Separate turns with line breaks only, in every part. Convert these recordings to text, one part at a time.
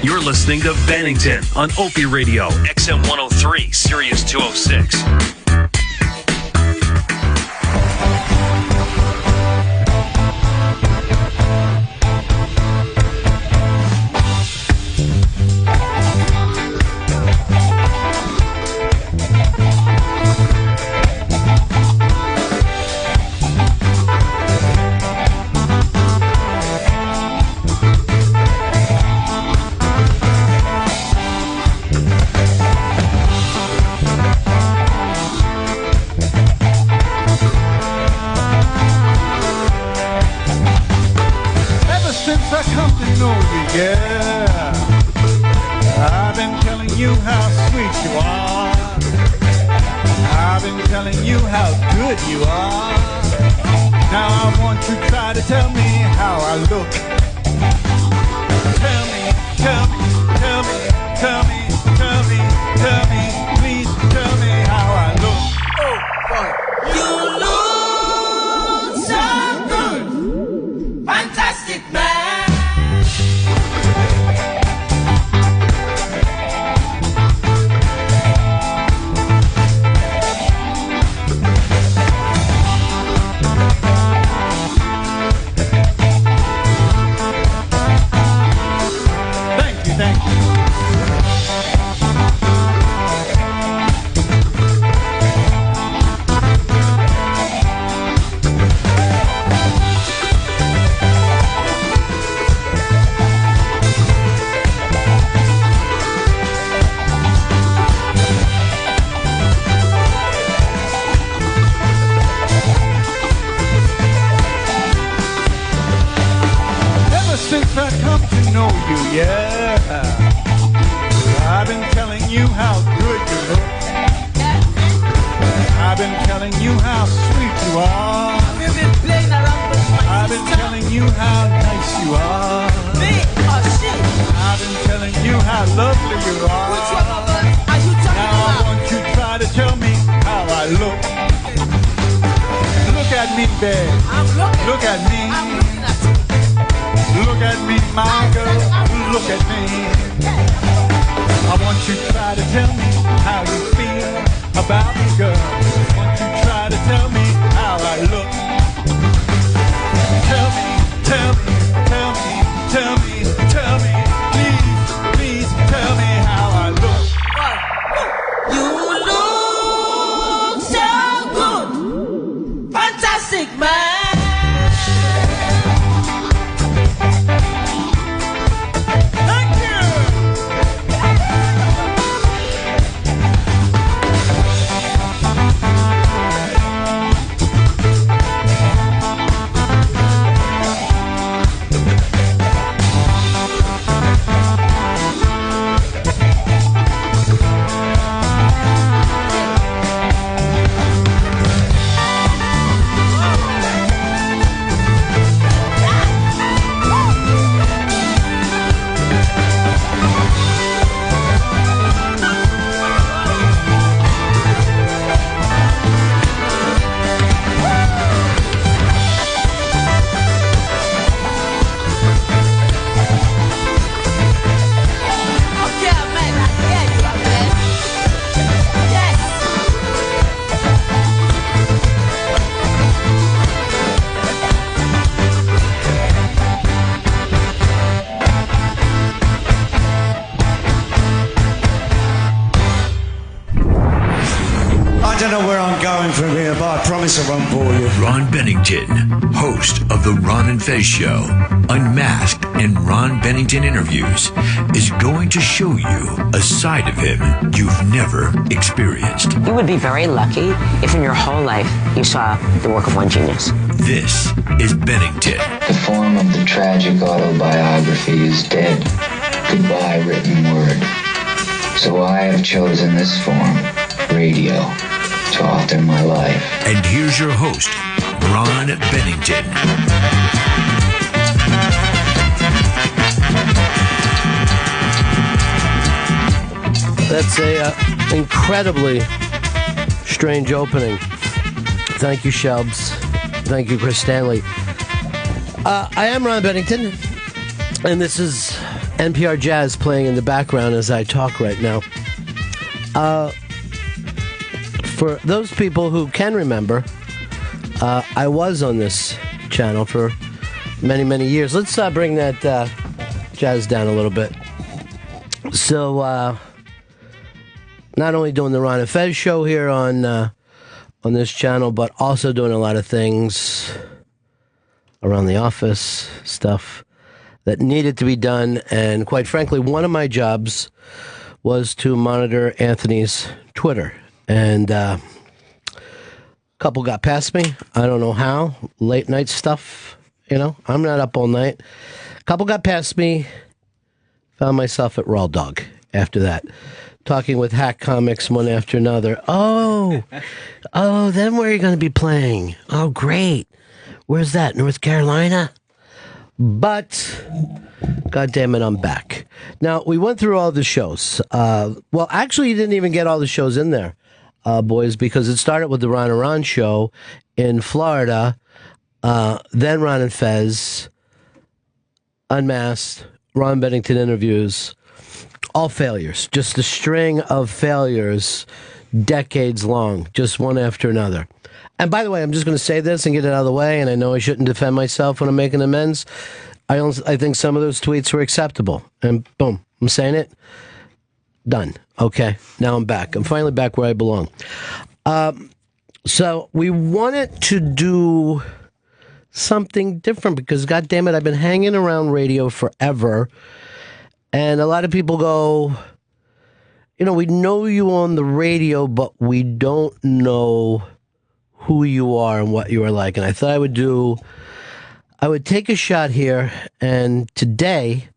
You're listening to Bennington on Opie Radio, XM 103, Sirius 206. Ron Bennington, host of The Ron and Fez Show, Unmasked and Ron Bennington Interviews, is going to show you a side of him you've never experienced.
You would be very lucky if in your whole life you saw the work of one genius.
This is Bennington.
The form of the tragic autobiography is dead. Goodbye, written word. So I have chosen this form, radio, to author my life.
And here's your host, Ron Bennington.
That's a incredibly strange opening. Thank you, Shelbs. Thank you, Chris Stanley. I am Ron Bennington, and this is NPR Jazz playing in the background as I talk right now. For those people who can remember, I was on this channel for many, many years. Let's bring that jazz down a little bit. So, not only doing the Ron and Fez show here on this channel, but also doing a lot of things around the office, stuff that needed to be done. And quite frankly, one of my jobs was to monitor Anthony's Twitter. And a couple got past me. I don't know how. Late night stuff, I'm not up all night. A couple got past me. Found myself at Raw Dog after that. Talking with hack comics one after another. Oh, then where are you going to be playing? Oh, great. Where's that? North Carolina? But, God damn it, I'm back. Now, we went through all the shows. Well, actually, you didn't even get all the shows in there, boys, because it started with the Ron and Ron show in Florida, then Ron and Fez, Unmasked, Ron Bennington interviews, all failures. Just a string of failures, decades long, just one after another. And by the way, I'm just going to say this and get it out of the way, and I know I shouldn't defend myself when I'm making amends. I think some of those tweets were acceptable. And boom, I'm saying it. Done. Okay, now I'm back. I'm finally back where I belong. So we wanted to do something different because, God damn it, I've been hanging around radio forever. And a lot of people go, we know you on the radio, but we don't know who you are and what you are like. And I thought I would take a shot here. And today,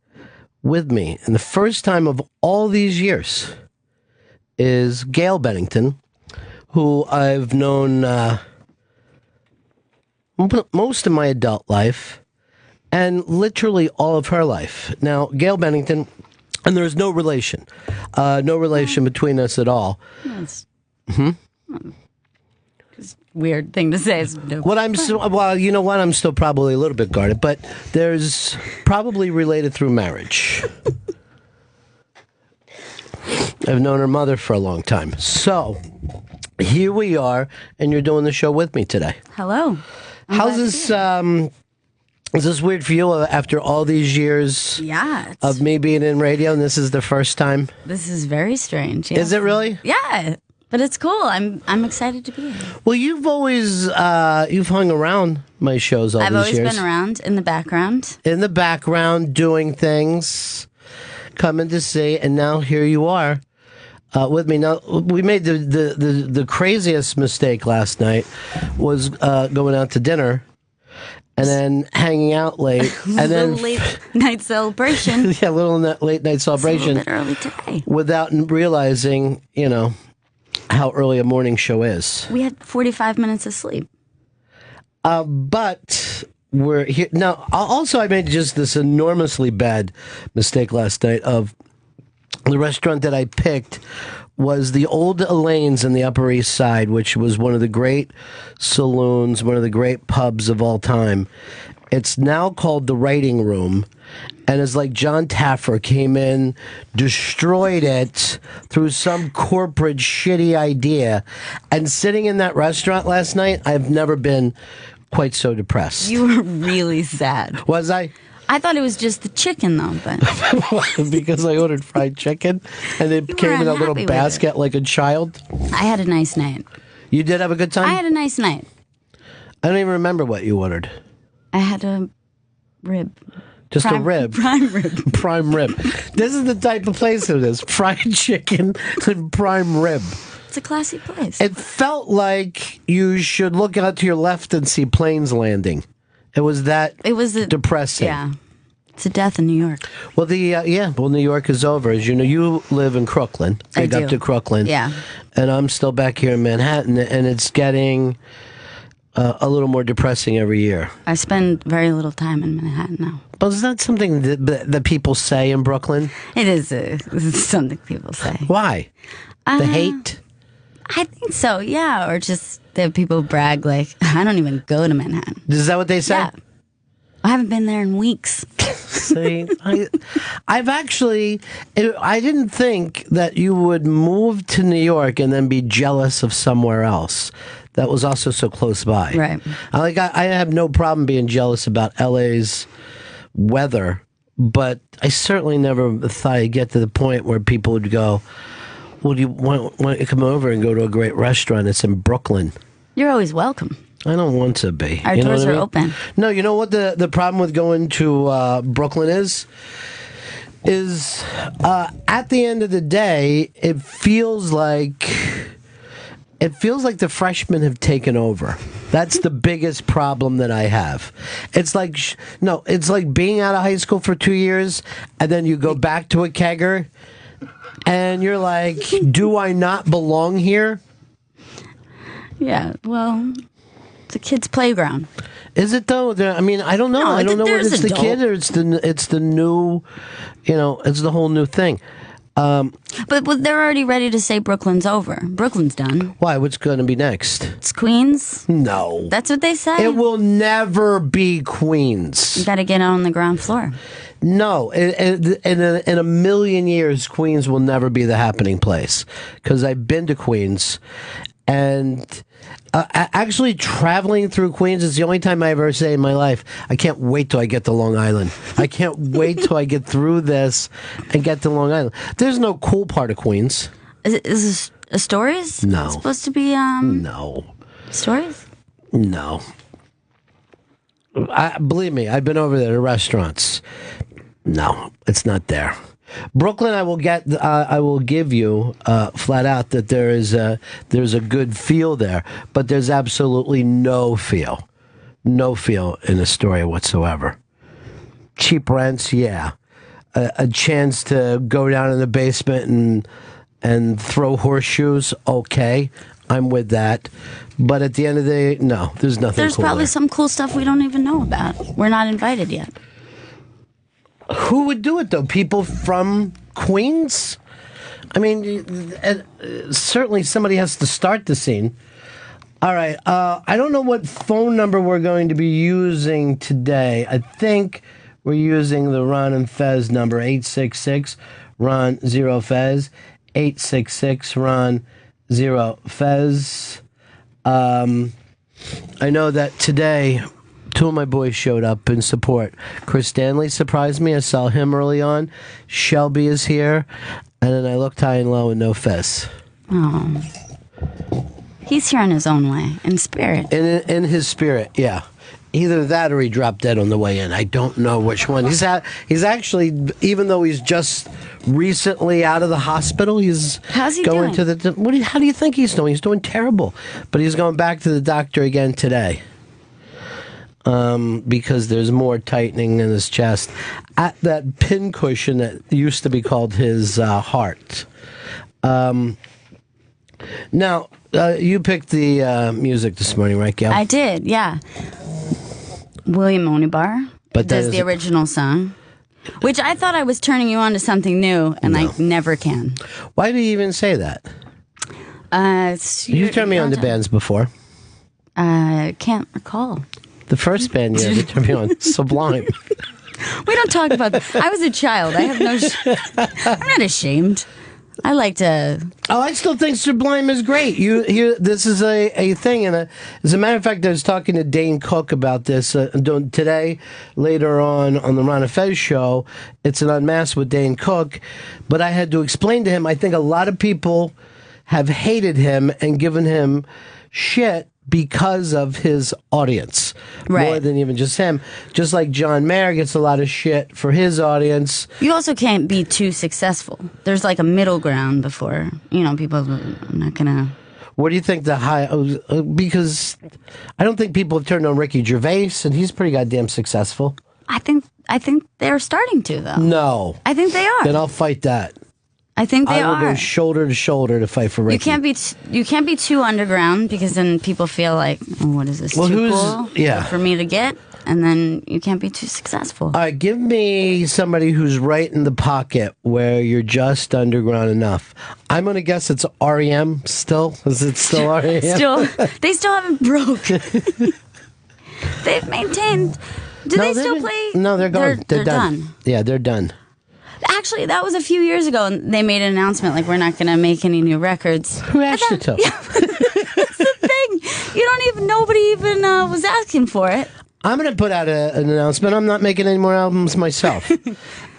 with me, and the first time of all these years, is Gail Bennington, who I've known most of my adult life and literally all of her life. Now, Gail Bennington, and there's no relation between us at all.
That's weird thing to say. Is no.
You know what? I'm still probably a little bit guarded, but there's probably related through marriage. I've known her mother for a long time. So, here we are, and you're doing the show with me today.
Hello.
How's this? Is this weird for you after all these years of me being in radio, and this is the first time?
This is very strange. Yeah.
Is it really?
Yeah, but it's cool. I'm excited to be here.
Well, you've always you've hung around my shows all these years.
I've always been around in the background.
In the background, doing things, coming to see, and now here you are with me. Now, we made the craziest mistake last night was going out to dinner. And then hanging out late, and then
late night celebration.
Yeah, little late night celebration.
It's a little bit early today.
Without realizing, how early a morning show is.
We had 45 minutes of sleep.
But we're here now. Also, I made just this enormously bad mistake last night. Of the restaurant that I picked was the old Elaine's in the Upper East Side, which was one of the great saloons, one of the great pubs of all time. It's now called the Writing Room, and it's like John Taffer came in, destroyed it through some corporate shitty idea. And sitting in that restaurant last night, I've never been quite so depressed.
You were really sad.
Was I?
I thought it was just the chicken, though, but...
Because I ordered fried chicken, and it came in a little basket like a child.
I had a nice night.
You did have a good time?
I had a nice night.
I don't even remember what you ordered.
I had a rib.
Just a rib?
Prime rib.
Prime rib. This is the type of place it is. Fried chicken and prime rib.
It's a classy place.
It felt like you should look out to your left and see planes landing. It was depressing.
Yeah. It's a death in New York.
Well, New York is over. As you know, you live in Crooklyn.
I do.
Up to Crooklyn.
Yeah.
And I'm still back here in Manhattan, and it's getting a little more depressing every year.
I spend very little time in Manhattan now.
But is that something that people say in Brooklyn?
It is something people say.
Why? The hate?
I think so, yeah. Or just that people brag like, I don't even go to Manhattan.
Is that what they say?
Yeah. I haven't been there in weeks.
See, I've actually, I didn't think that you would move to New York and then be jealous of somewhere else that was also so close by.
Right.
I have no problem being jealous about LA's weather, but I certainly never thought I'd get to the point where people would go, well, do you want to come over and go to a great restaurant? It's in Brooklyn.
You're always welcome.
I don't want to be.
Our doors are open.
No, you know what the problem with going to Brooklyn is at the end of the day, it feels like the freshmen have taken over. That's the biggest problem that I have. It's like it's like being out of high school for 2 years and then you go back to a kegger and you're like, do I not belong here?
Yeah, well, it's a kid's playground.
Is it though? I mean, I don't know.
No,
I don't know whether it's the
adult.
kid or it's the new, it's the whole new thing.
But they're already ready to say Brooklyn's over. Brooklyn's done.
Why? What's going to be next?
It's Queens.
No.
That's what they say.
It will never be Queens.
You got to get on the ground floor.
No. In a million years, Queens will never be the happening place. Because I've been to Queens. And actually traveling through Queens is the only time I ever say in my life, I can't wait till I get to Long Island. I can't wait till I get through this and get to Long Island. There's no cool part of Queens.
Is this a Stories?
No.
It's supposed to be
No.
Stories?
No. Believe me, I've been over there to restaurants. No, it's not there. Brooklyn, I will give you flat out that there's a good feel there, but there's absolutely no feel in Astoria whatsoever. Cheap rents, yeah, a chance to go down in the basement and throw horseshoes, okay, I'm with that. But at the end of the day, no, there's nothing.
There's
cool
probably
there.
some cool stuff we don't even know about. We're not invited yet.
Who would do it, though? People from Queens? I mean, certainly somebody has to start the scene. All right. I don't know what phone number we're going to be using today. I think we're using the Ron and Fez number, 866-RON-0-FEZ, 866-RON-0-FEZ. I know that today two of my boys showed up in support. Chris Stanley surprised me. I saw him early on. Shelby is here. And then I looked high and low and no Fez.
Oh. He's here in his own way, in spirit.
In his spirit, yeah. Either that or he dropped dead on the way in. I don't know which one. He's actually, even though he's just recently out of the hospital,
How's he
going
doing?
to how do you think he's doing? He's doing terrible. But he's going back to the doctor again today. Because there's more tightening in his chest at that pincushion that used to be called his heart. Now, you picked the music this morning, right, Gail?
I did, yeah. William Onibar does the original song, which I thought I was turning you on to something new, and I never can.
Why do you even say that? You turned me on to bands before.
I can't recall.
The first band you ever turned me on, Sublime.
We don't talk about that. I was a child. I have no. I'm not ashamed. I like to.
Oh, I still think Sublime is great. This is a thing, and as a matter of fact, I was talking to Dane Cook about this today. Later on the Ron and Fez show, it's an Unmasked with Dane Cook, but I had to explain to him. I think a lot of people have hated him and given him shit because of his audience,
right,
more than even just him. Just like John Mayer gets a lot of shit for his audience.
You also can't be too successful. There's like a middle ground before, people are not gonna.
What do you think the high? Because I don't think people have turned on Ricky Gervais, and he's pretty goddamn successful.
I think they're starting to, though.
No,
I think they are.
Then I'll fight that.
I think they are.
I will go shoulder to shoulder to fight for Ricky.
You can't be too underground, because then people feel like, what is this? Too cool?
Yeah.
For me to get, and then you can't be too successful.
All right, give me somebody who's right in the pocket where you're just underground enough. I'm gonna guess it's REM. Still, is it still REM?
They still haven't broke. They've maintained Do they still play?
No, they're gone. They're done. Yeah, they're done.
Actually, that was a few years ago, and they made an announcement like we're not going to make any new records.
Who asked you to?
Yeah, that's the thing. Nobody even was asking for it.
I'm going to put out an announcement. I'm not making any more albums myself.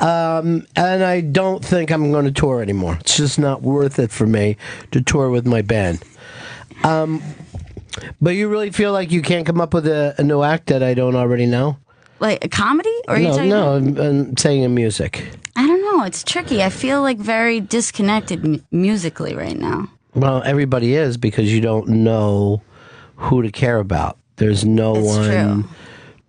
And I don't think I'm going to tour anymore. It's just not worth it for me to tour with my band. But you really feel like you can't come up with a new act that I don't already know?
Like a comedy? Or
I'm saying in music.
I don't know. It's tricky. I feel like very disconnected musically right now.
Well, everybody is because you don't know who to care about. There's no one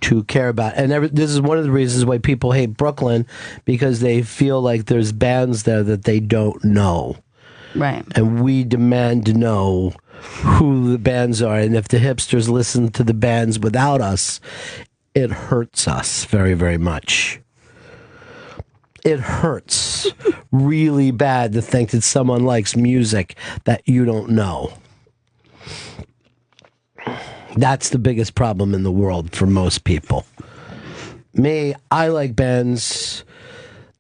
to care about. And this is one of the reasons why people hate Brooklyn, because they feel like there's bands there that they don't know.
Right.
And we demand to know who the bands are. And if the hipsters listen to the bands without us, it hurts us very, very much. It hurts really bad to think that someone likes music that you don't know. That's the biggest problem in the world for most people. Me, I like bands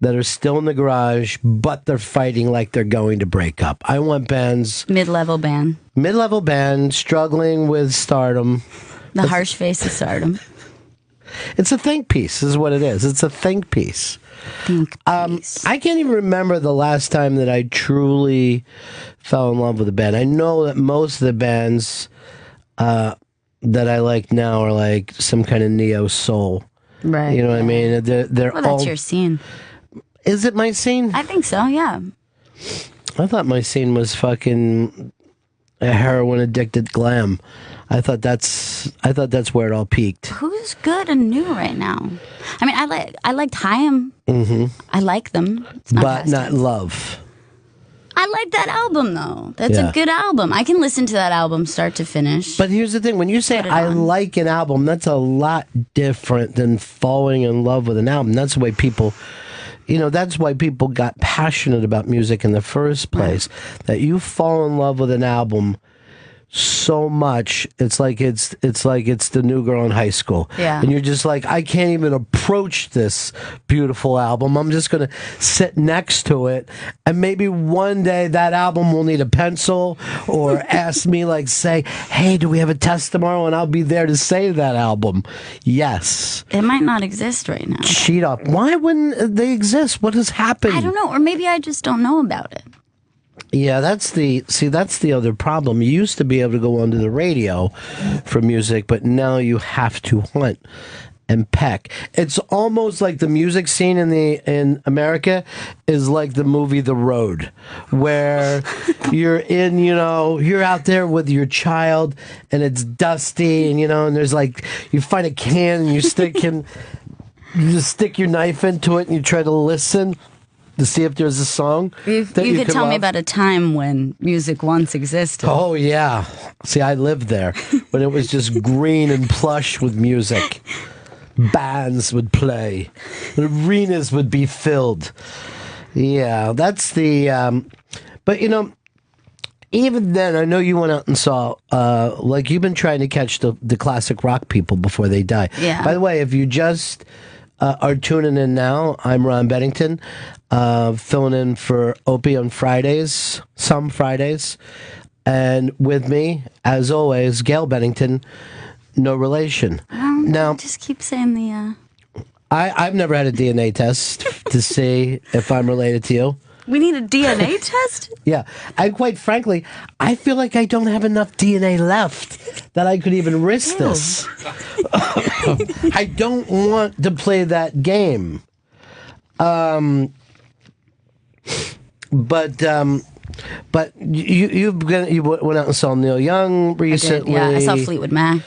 that are still in the garage, but they're fighting like they're going to break up. I want bands... Mid-level band, struggling with stardom.
The harsh face of stardom.
It's a think piece, is what it is. It's a think piece. I can't even remember the last time that I truly fell in love with a band. I know that most of the bands that I like now are like some kind of neo soul.
Right.
You know what I mean? They're
well, that's your scene.
Is it my scene?
I think so, yeah.
I thought my scene was fucking a heroin addicted glam. I thought that's where it all peaked.
Who's good and new right now? I mean, I liked Haim. Mm-hmm. I like them,
but not Love.
I like that album though. That's a good album. I can listen to that album start to finish.
But here's the thing: when you say I like an album, that's a lot different than falling in love with an album. That's the way people. That's why people got passionate about music in the first place. Right. That you fall in love with an album so much, it's like it's the new girl in high school.
Yeah.
And you're just like, I can't even approach this beautiful album. I'm just going to sit next to it. And maybe one day that album will need a pencil or ask me, like, say, hey, do we have a test tomorrow? And I'll be there to save that album. Yes.
It might not exist right now.
Cheat up. Why wouldn't they exist? What has happened?
I don't know. Or maybe I just don't know about it.
Yeah, that's the other problem. You used to be able to go onto the radio for music, but now you have to hunt and peck. It's almost like the music scene in America is like the movie The Road, where you're out there with your child and it's dusty and and there's like you find a can and you just stick your knife into it and you try to listen to see if there's a song.
You could tell me about a time when music once existed.
Oh, yeah. See, I lived there when it was just green and plush with music. Bands would play. Arenas would be filled. Yeah, that's the... but, even then, I know you went out and saw... you've been trying to catch the classic rock people before they die.
Yeah.
By the way, if you just... are tuning in now, I'm Ron Bennington, filling in for Opie on Fridays, some Fridays. And with me, as always, Gail Bennington, no relation. Now,
just keep saying the...
I've never had a DNA test to see if I'm related to you.
We need a DNA test?
Yeah. And quite frankly, I feel like I don't have enough DNA left that I could even risk this. I don't want to play that game. But you went out and saw Neil Young recently.
I saw Fleetwood Mac.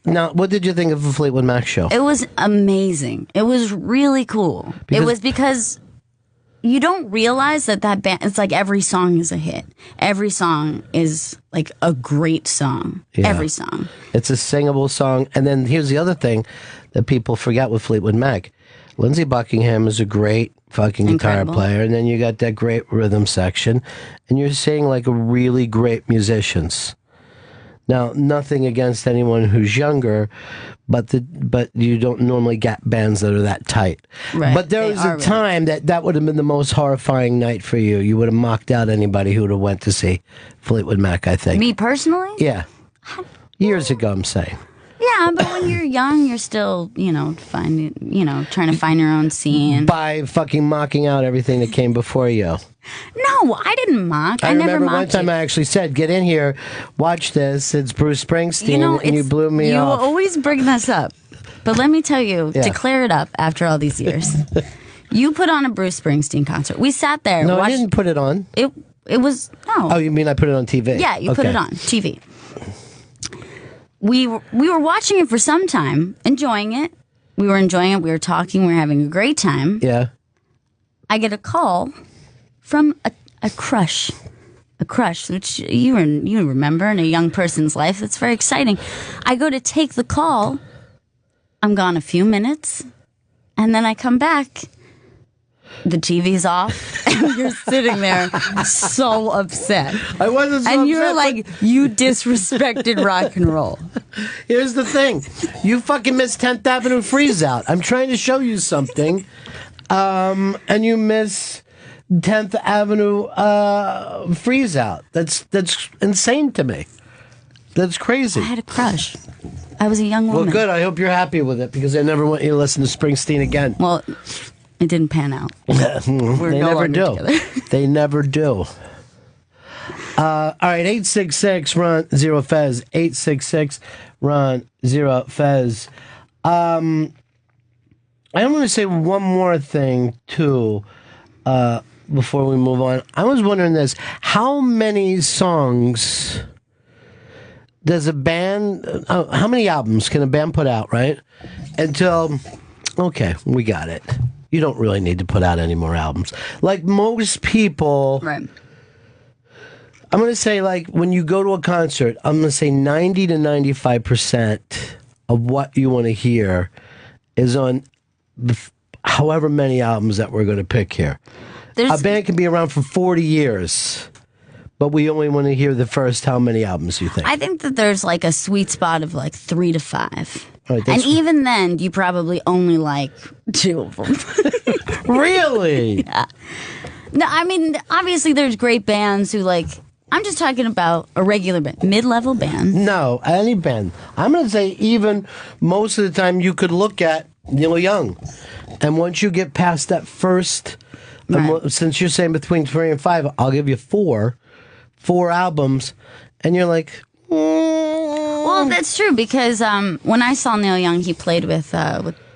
Now, what did you think of the Fleetwood Mac show?
It was amazing. It was really cool. Because you don't realize that band, it's like every song is a hit. Every song is like a great song. Yeah. Every song.
It's a singable song. And then here's the other thing that people forget with Fleetwood Mac. Lindsey Buckingham is a great fucking guitar player. And then you got that great rhythm section. And you're seeing like a really great musicians. Now, nothing against anyone who's younger, but you don't normally get bands that are that tight.
Right.
But there was a time that would have been the most horrifying night for you. You would have mocked out anybody who would have went to see Fleetwood Mac, I think.
Me personally?
Yeah. Years ago, I'm saying.
Yeah, but when you're young, you're still, trying to find your own scene.
By fucking mocking out everything that came before you.
No, I didn't mock. I never
remember
mocked
one time
you.
I actually said, get in here, watch this, it's Bruce Springsteen, and you blew me off.
You always bring this up. But let me tell you, to clear it up after all these years, you put on a Bruce Springsteen concert. We sat there.
No,
watched,
I didn't put it on.
It was, no.
Oh, you mean I put it on TV?
Yeah, you put it on TV. We were watching it for some time, enjoying it. We were enjoying it. We were talking. We were having a great time.
Yeah.
I get a call from a crush, which you remember in a young person's life. It's very exciting. I go to take the call. I'm gone a few minutes, and then I come back. The TV's off, and you're sitting there so upset.
I wasn't so
and
upset.
You're like, you disrespected rock and roll.
Here's the thing. You fucking missed 10th Avenue Freeze Out. I'm trying to show you something, and you miss 10th Avenue Freeze Out. That's insane to me. That's crazy.
I had a crush. I was a young woman.
Well, good. I hope you're happy with it, because I never want you to listen to Springsteen again.
Well, it didn't pan out.
They never do. They never do. All right, 866 Ron Zero Fez. 866 Ron Zero Fez. I want to say one more thing too before we move on. I was wondering this: how many songs does a band? How many albums can a band put out? Right until okay, we got it. You don't really need to put out any more albums. Like most people,
right.
I'm going to say, like, when you go to a concert, I'm going to say 90 to 95% of what you want to hear is on however many albums that we're going to pick here. A band can be around for 40 years, but we only want to hear the first how many albums you think?
I think that there's like a sweet spot of like 3 to 5.
Right,
and even then, you probably only like 2 of them.
Really?
Yeah. No, I mean, obviously there's great bands who like, I'm just talking about a regular band, mid-level band.
No, any band. I'm going to say even most of the time you could look at Neil Young. And once you get past that first,
right.
Since you're saying between 3 and 5, I'll give you 4 albums. And you're like...
Well, that's true, because when I saw Neil Young, he played with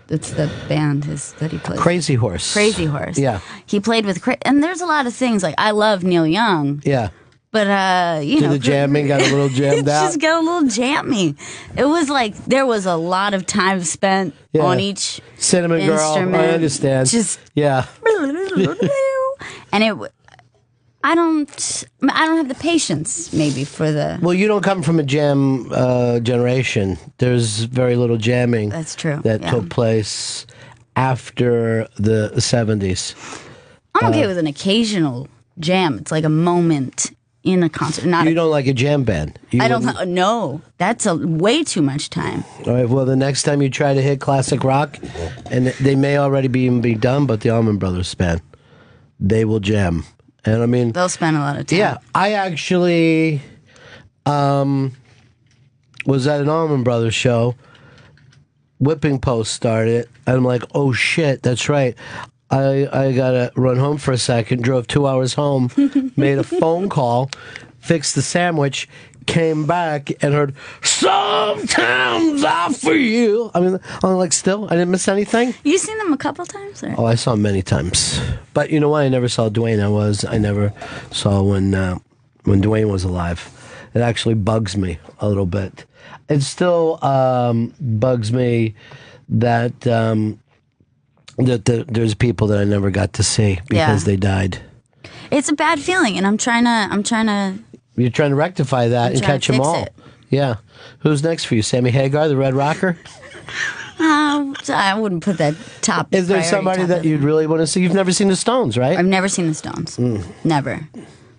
it's the band that he plays.
Crazy Horse.
Crazy Horse.
Yeah.
He played with, and there's a lot of things, like, I love Neil Young.
Yeah.
But, you know.
The jamming got a little jammed out.
Just got a little jammy. It was like, there was a lot of time spent on each
Cinnamon
instrument.
Girl, I understand.
Just.
Yeah.
And I don't have the patience, maybe, for the...
Well, you don't come from a jam generation. There's very little jamming.
That's true.
That took place after the 70s.
I'm okay with an occasional jam. It's like a moment in a concert.
You don't like a jam band?
No, that's way too much time.
All right, well, the next time you try to hit classic rock, and they may already be done, but the Allman Brothers Band, they will jam. And I mean,
they'll spend a lot of time.
Yeah, I actually was at an Allman Brothers show. Whipping Post started, and I'm like, oh shit, that's right. I gotta run home for a second. Drove 2 hours home, made a phone call, fixed the sandwich, came back and heard "Sometimes I Feel." I mean, I'm like, still, I didn't miss anything.
You seen them a couple times? Or?
Oh, I saw them many times. But you know what? I never saw Dwayne. I never saw when Dwayne was alive. It actually bugs me a little bit. It still bugs me that there's people that I never got to see because they died.
It's a bad feeling, and I'm trying to.
You're trying to rectify that and catch them all.
It.
Yeah. Who's next for you? Sammy Hagar, the Red Rocker?
I wouldn't put that top.
Is there somebody that you'd really want to see? You've never seen the Stones, right?
I've never seen the Stones. Never.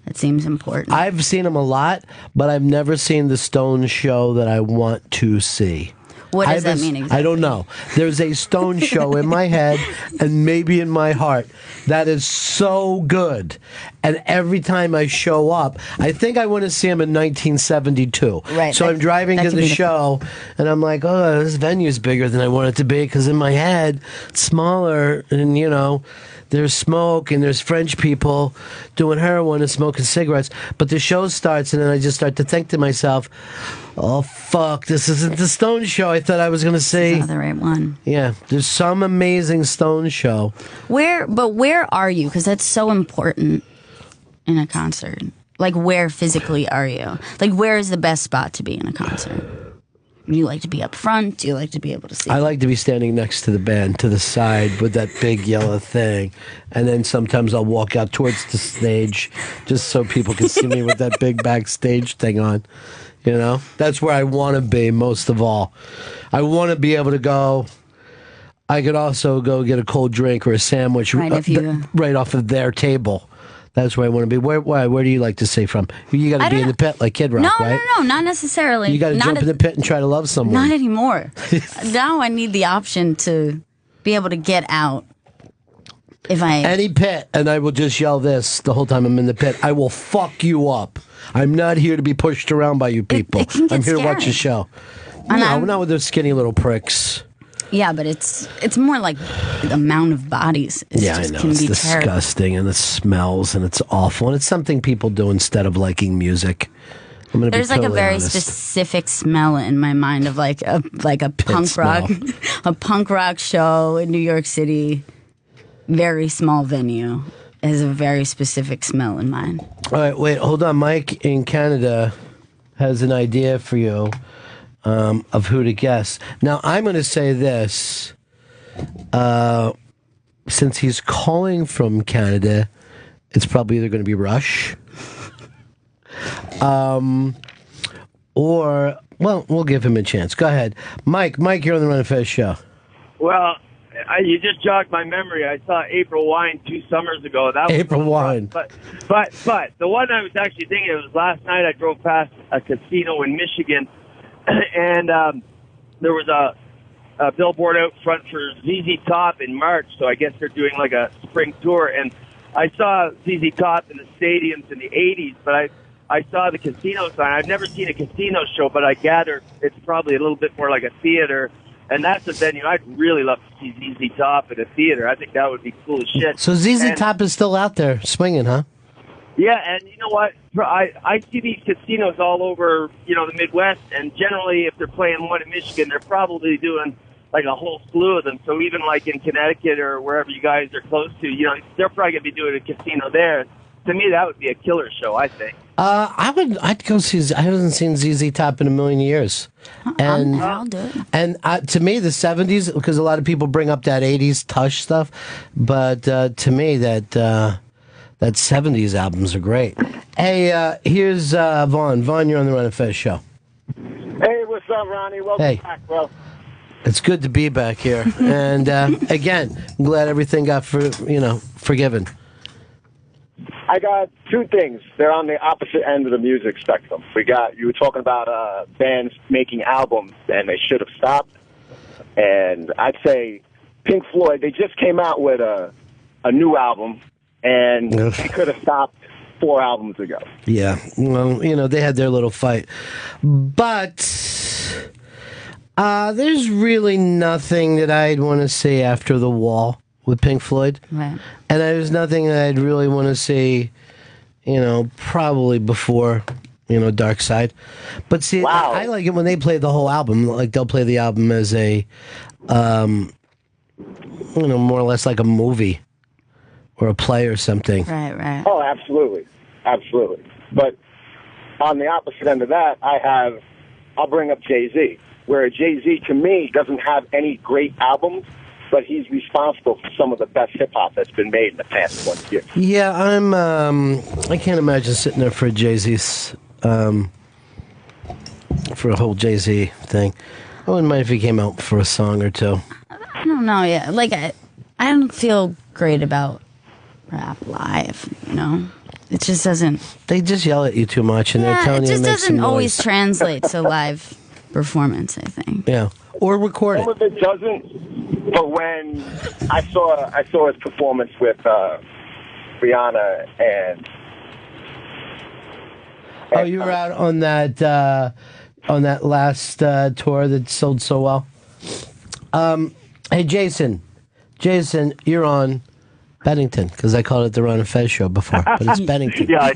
That seems important.
I've seen them a lot, but I've never seen the Stones show that I want to see.
What does that mean exactly?
I don't know. There's a Stones show in my head and maybe in my heart that is so good. And every time I show up, I think I want to see them in 1972.
Right.
So I'm driving to the show, and I'm like, oh, this venue's bigger than I want it to be, because in my head, it's smaller, and, you know, there's smoke, and there's French people doing heroin and smoking cigarettes. But the show starts, and then I just start to think to myself, oh, fuck, this isn't the Stones show I thought I was going to see.
It's not the right one.
Yeah, there's some amazing Stones show.
Where are you? Because that's so important in a concert. Like, where physically are you? Like, where is the best spot to be in a concert? Do you like to be up front? Do you like to be able to see?
I like to be standing next to the band, to the side, with that big yellow thing. And then sometimes I'll walk out towards the stage just so people can see me with that big backstage thing on. You know? That's where I want to be most of all. I want to be able to go. I could also go get a cold drink or a sandwich right off of their table. That's where I want to be. Where do you like to say from? You got to be in the pit like Kid Rock, right?
No, not necessarily.
You got to jump in the pit and try to love someone.
Not anymore. Now I need the option to be able to get out. Any
pit, and I will just yell this the whole time I'm in the pit. I will fuck you up. I'm not here to be pushed around by you people. I'm here to watch a show. No, not with those skinny little pricks.
Yeah, but it's more like the amount of bodies.
I know. It's disgusting, and it smells, and it's awful, and it's something people do instead of liking music.
There's like a very specific smell in my mind of like a punk rock, a punk rock show in New York City, very small venue. Has a very specific smell in mind.
All right, wait, hold on. Mike in Canada has an idea for you. Of who to guess. Now, I'm going to say this. Since he's calling from Canada, it's probably either going to be Rush. Or, well, we'll give him a chance. Go ahead. Mike, you're on the Ron and Fez show.
Well, you just jogged my memory. I saw April Wine 2 summers ago. That was
April Wine.
But the one I was actually thinking of was last night I drove past a casino in Michigan, and there was a billboard out front for ZZ Top in March, so I guess they're doing like a spring tour. And I saw ZZ Top in the stadiums in the 80s, but I saw the casino sign. I've never seen a casino show, but I gather it's probably a little bit more like a theater. And that's a venue I'd really love to see ZZ Top at a theater. I think that would be cool as shit.
So ZZ Top is still out there swinging, huh?
Yeah, and you know what? I see these casinos all over, the Midwest, and generally if they're playing one in Michigan, they're probably doing like a whole slew of them. So even like in Connecticut or wherever you guys are close to, they're probably going to be doing a casino there. To me, that would be a killer show, I think.
I'd go see. I haven't seen ZZ Top in a million years, and
I'll do it.
And to me, the '70s, because a lot of people bring up that '80s Tush stuff, but to me, that '70s albums are great. Hey, here's Vaughn. Vaughn, you're on the Ron and Fez show.
Hey, what's up, Ronnie? Welcome back, bro.
It's good to be back here, and again, I'm glad everything got forgiven.
I got 2 things. They're on the opposite end of the music spectrum. You were talking about bands making albums, and they should have stopped. And I'd say Pink Floyd, they just came out with a new album, and they could have stopped 4 albums ago.
Yeah, well, they had their little fight. But there's really nothing that I'd want to see after The Wall with Pink Floyd.
Right.
And there's nothing that I'd really want to see, probably before, Dark Side. But see,
wow.
I like it when they play the whole album. Like, they'll play the album as a, more or less like a movie or a play or something.
Right.
Oh, absolutely. Absolutely. But on the opposite end of that, I'll bring up Jay-Z, where Jay-Z, to me, doesn't have any great albums, but he's responsible for some of the best hip-hop that's been made in the past 20 years.
Yeah, I can't imagine sitting there for a Jay-Z's, for a whole Jay-Z thing. I wouldn't mind if he came out for a song or 2.
I don't know, yeah. Like, I don't feel great about rap live, it just doesn't.
They just yell at you too much, and they're telling
it
you to
just
make some
doesn't always
noise.
translate to live performance, I think.
Yeah, or record
Some
it.
of it doesn't, but when I saw his performance with Rihanna and
Oh, you were out on that last tour that sold so well. Hey, Jason, you're on Bennington, because I called it the Ron and Fez show before, but it's Bennington.
Yeah,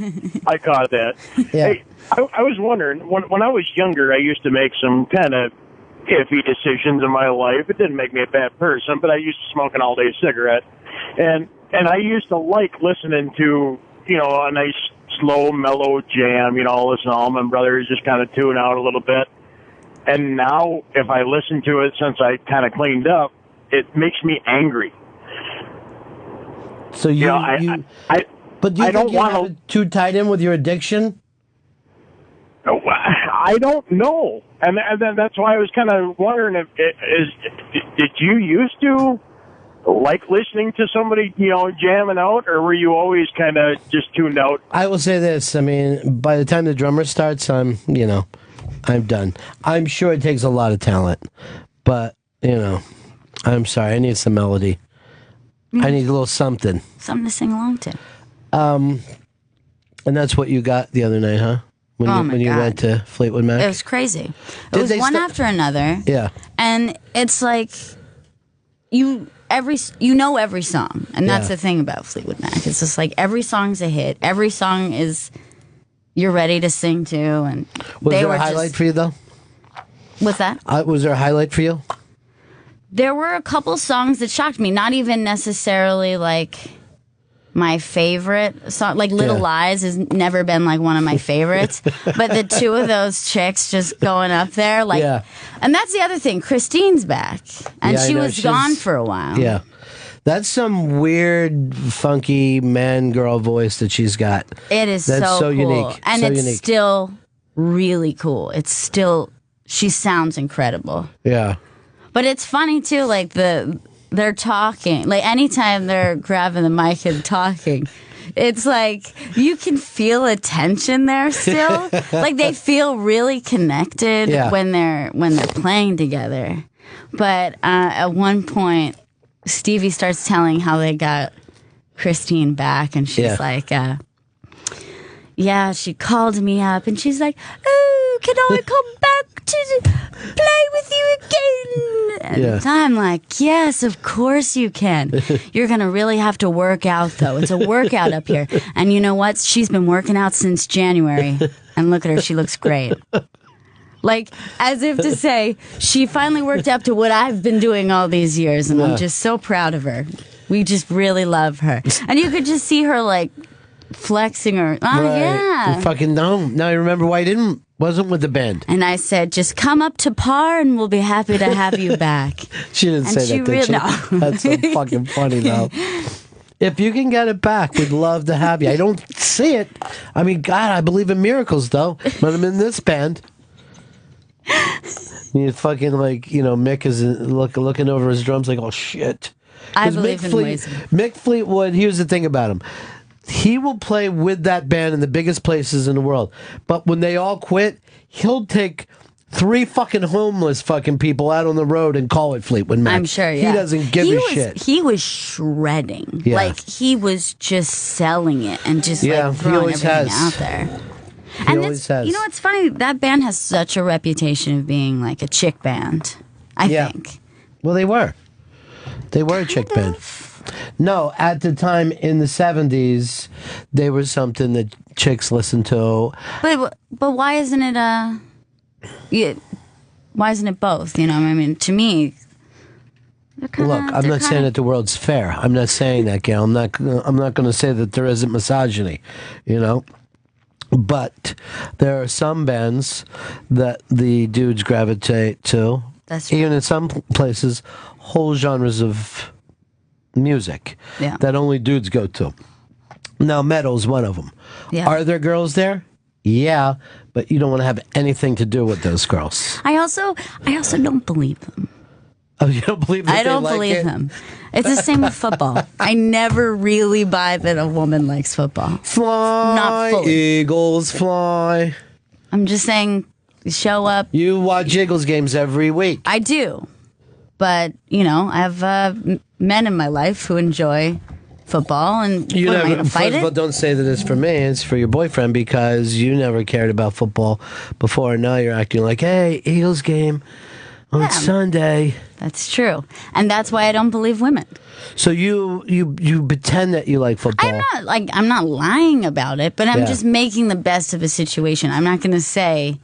I caught that.
Yeah.
Hey, I was wondering, when I was younger, I used to make some kind of iffy decisions in my life. It didn't make me a bad person, but I used to smoke an all-day cigarette. And I used to like listening to, a nice, slow, mellow jam, listen to Allman Brothers, just kind of tune out a little bit. And now, if I listen to it since I kind of cleaned up, it makes me angry.
So but do you think you have it too tied in with your addiction?
I don't know, and that's why I was kind of wondering did you used to like listening to somebody jamming out, or were you always kind of just tuned out?
I will say this: I mean, by the time the drummer starts, I'm done. I'm sure it takes a lot of talent, but I'm sorry, I need some melody. I need a little something
to sing along to.
And that's what you got the other night, huh? When you went to Fleetwood Mac?
It was crazy. It was one after another.
Yeah.
And it's like you know every song. And that's the thing about Fleetwood Mac. It's just like every song's a hit. Every song is you're ready to sing to. And
was there a highlight for you, though?
What's that?
Was there a highlight for you?
There were a couple songs that shocked me. Not even necessarily like my favorite song. Like Little Lies has never been like one of my favorites. But the two of those chicks just going up there. And that's the other thing. Christine's back. And she was gone for a while.
Yeah. That's some weird, funky man-girl voice that she's got.
It is
That's so
cool.
unique.
And
so
it's
unique.
still really cool. It's still, she sounds incredible.
Yeah.
But it's funny too, like they're talking. Like anytime they're grabbing the mic and talking, it's like you can feel a tension there still. Like they feel really connected when they're playing together. But at one point, Stevie starts telling how they got Christine back, and she's like, she called me up, and she's like, oh, can I come back to play with you again? And I'm like, yes, of course you can. You're going to really have to work out, though. It's a workout up here. And you know what? She's been working out since January. And look at her. She looks great. Like, as if to say, she finally worked up to what I've been doing all these years. And I'm just so proud of her. We just really love her. And you could just see her, like, flexing her. Oh,
right.
yeah.
You fucking know. Now I remember why I wasn't with the band.
And I said, just come up to par and we'll be happy to have you back.
She didn't say that, did she?
No.
That's so fucking funny, though. If you can get it back, we'd love to have you. I don't see it. I mean, God, I believe in miracles, though. But I'm in this band. You fucking, like, Mick is looking over his drums like, oh, shit.
I believe in ways.
Mick Fleetwood, here's the thing about him. He will play with that band in the biggest places in the world. But when they all quit, he'll take 3 fucking homeless fucking people out on the road and call it Fleetwood Mac.
I'm sure, yeah.
He doesn't give a shit.
He was shredding.
Yeah.
Like, he was just selling it and just, like,
he
throwing
always
everything
has.
out there.
He always has.
You know what's funny? That band has such a reputation of being, like, a chick band, I think.
Well, they were. They were a chick band. No, at the time in the 70s, they were something that chicks listened to.
But why isn't it why isn't it both? I mean, to me,
Look, I'm not saying that the world's fair. I'm not saying that, Gail. I'm not going to say that there isn't misogyny, But there are some bands that the dudes gravitate to.
That's true.
Even in some places, whole genres of music that only dudes go to. Now, metal's one of them.
Yeah.
Are there girls there? Yeah, but you don't want to have anything to do with those girls.
I also don't believe them.
Oh, you don't believe that
I don't
they like
believe
it?
him. It's the same with football. I never really buy that a woman likes football.
Fly,
Not fully.
Eagles, fly.
I'm just saying, show up.
You watch Eagles games every week.
I do. But, I have men in my life who enjoy football, and
You
what, am I
never,
going to fight
first of all,
it?
don't say that it's for me. It's for your boyfriend because you never cared about football before, and now you're acting like, hey, Eagles game on Sunday.
That's true. And that's why I don't believe women.
So you pretend that you like football.
I'm not lying about it, but I'm
Yeah.
just making the best of a situation. I'm not going to say,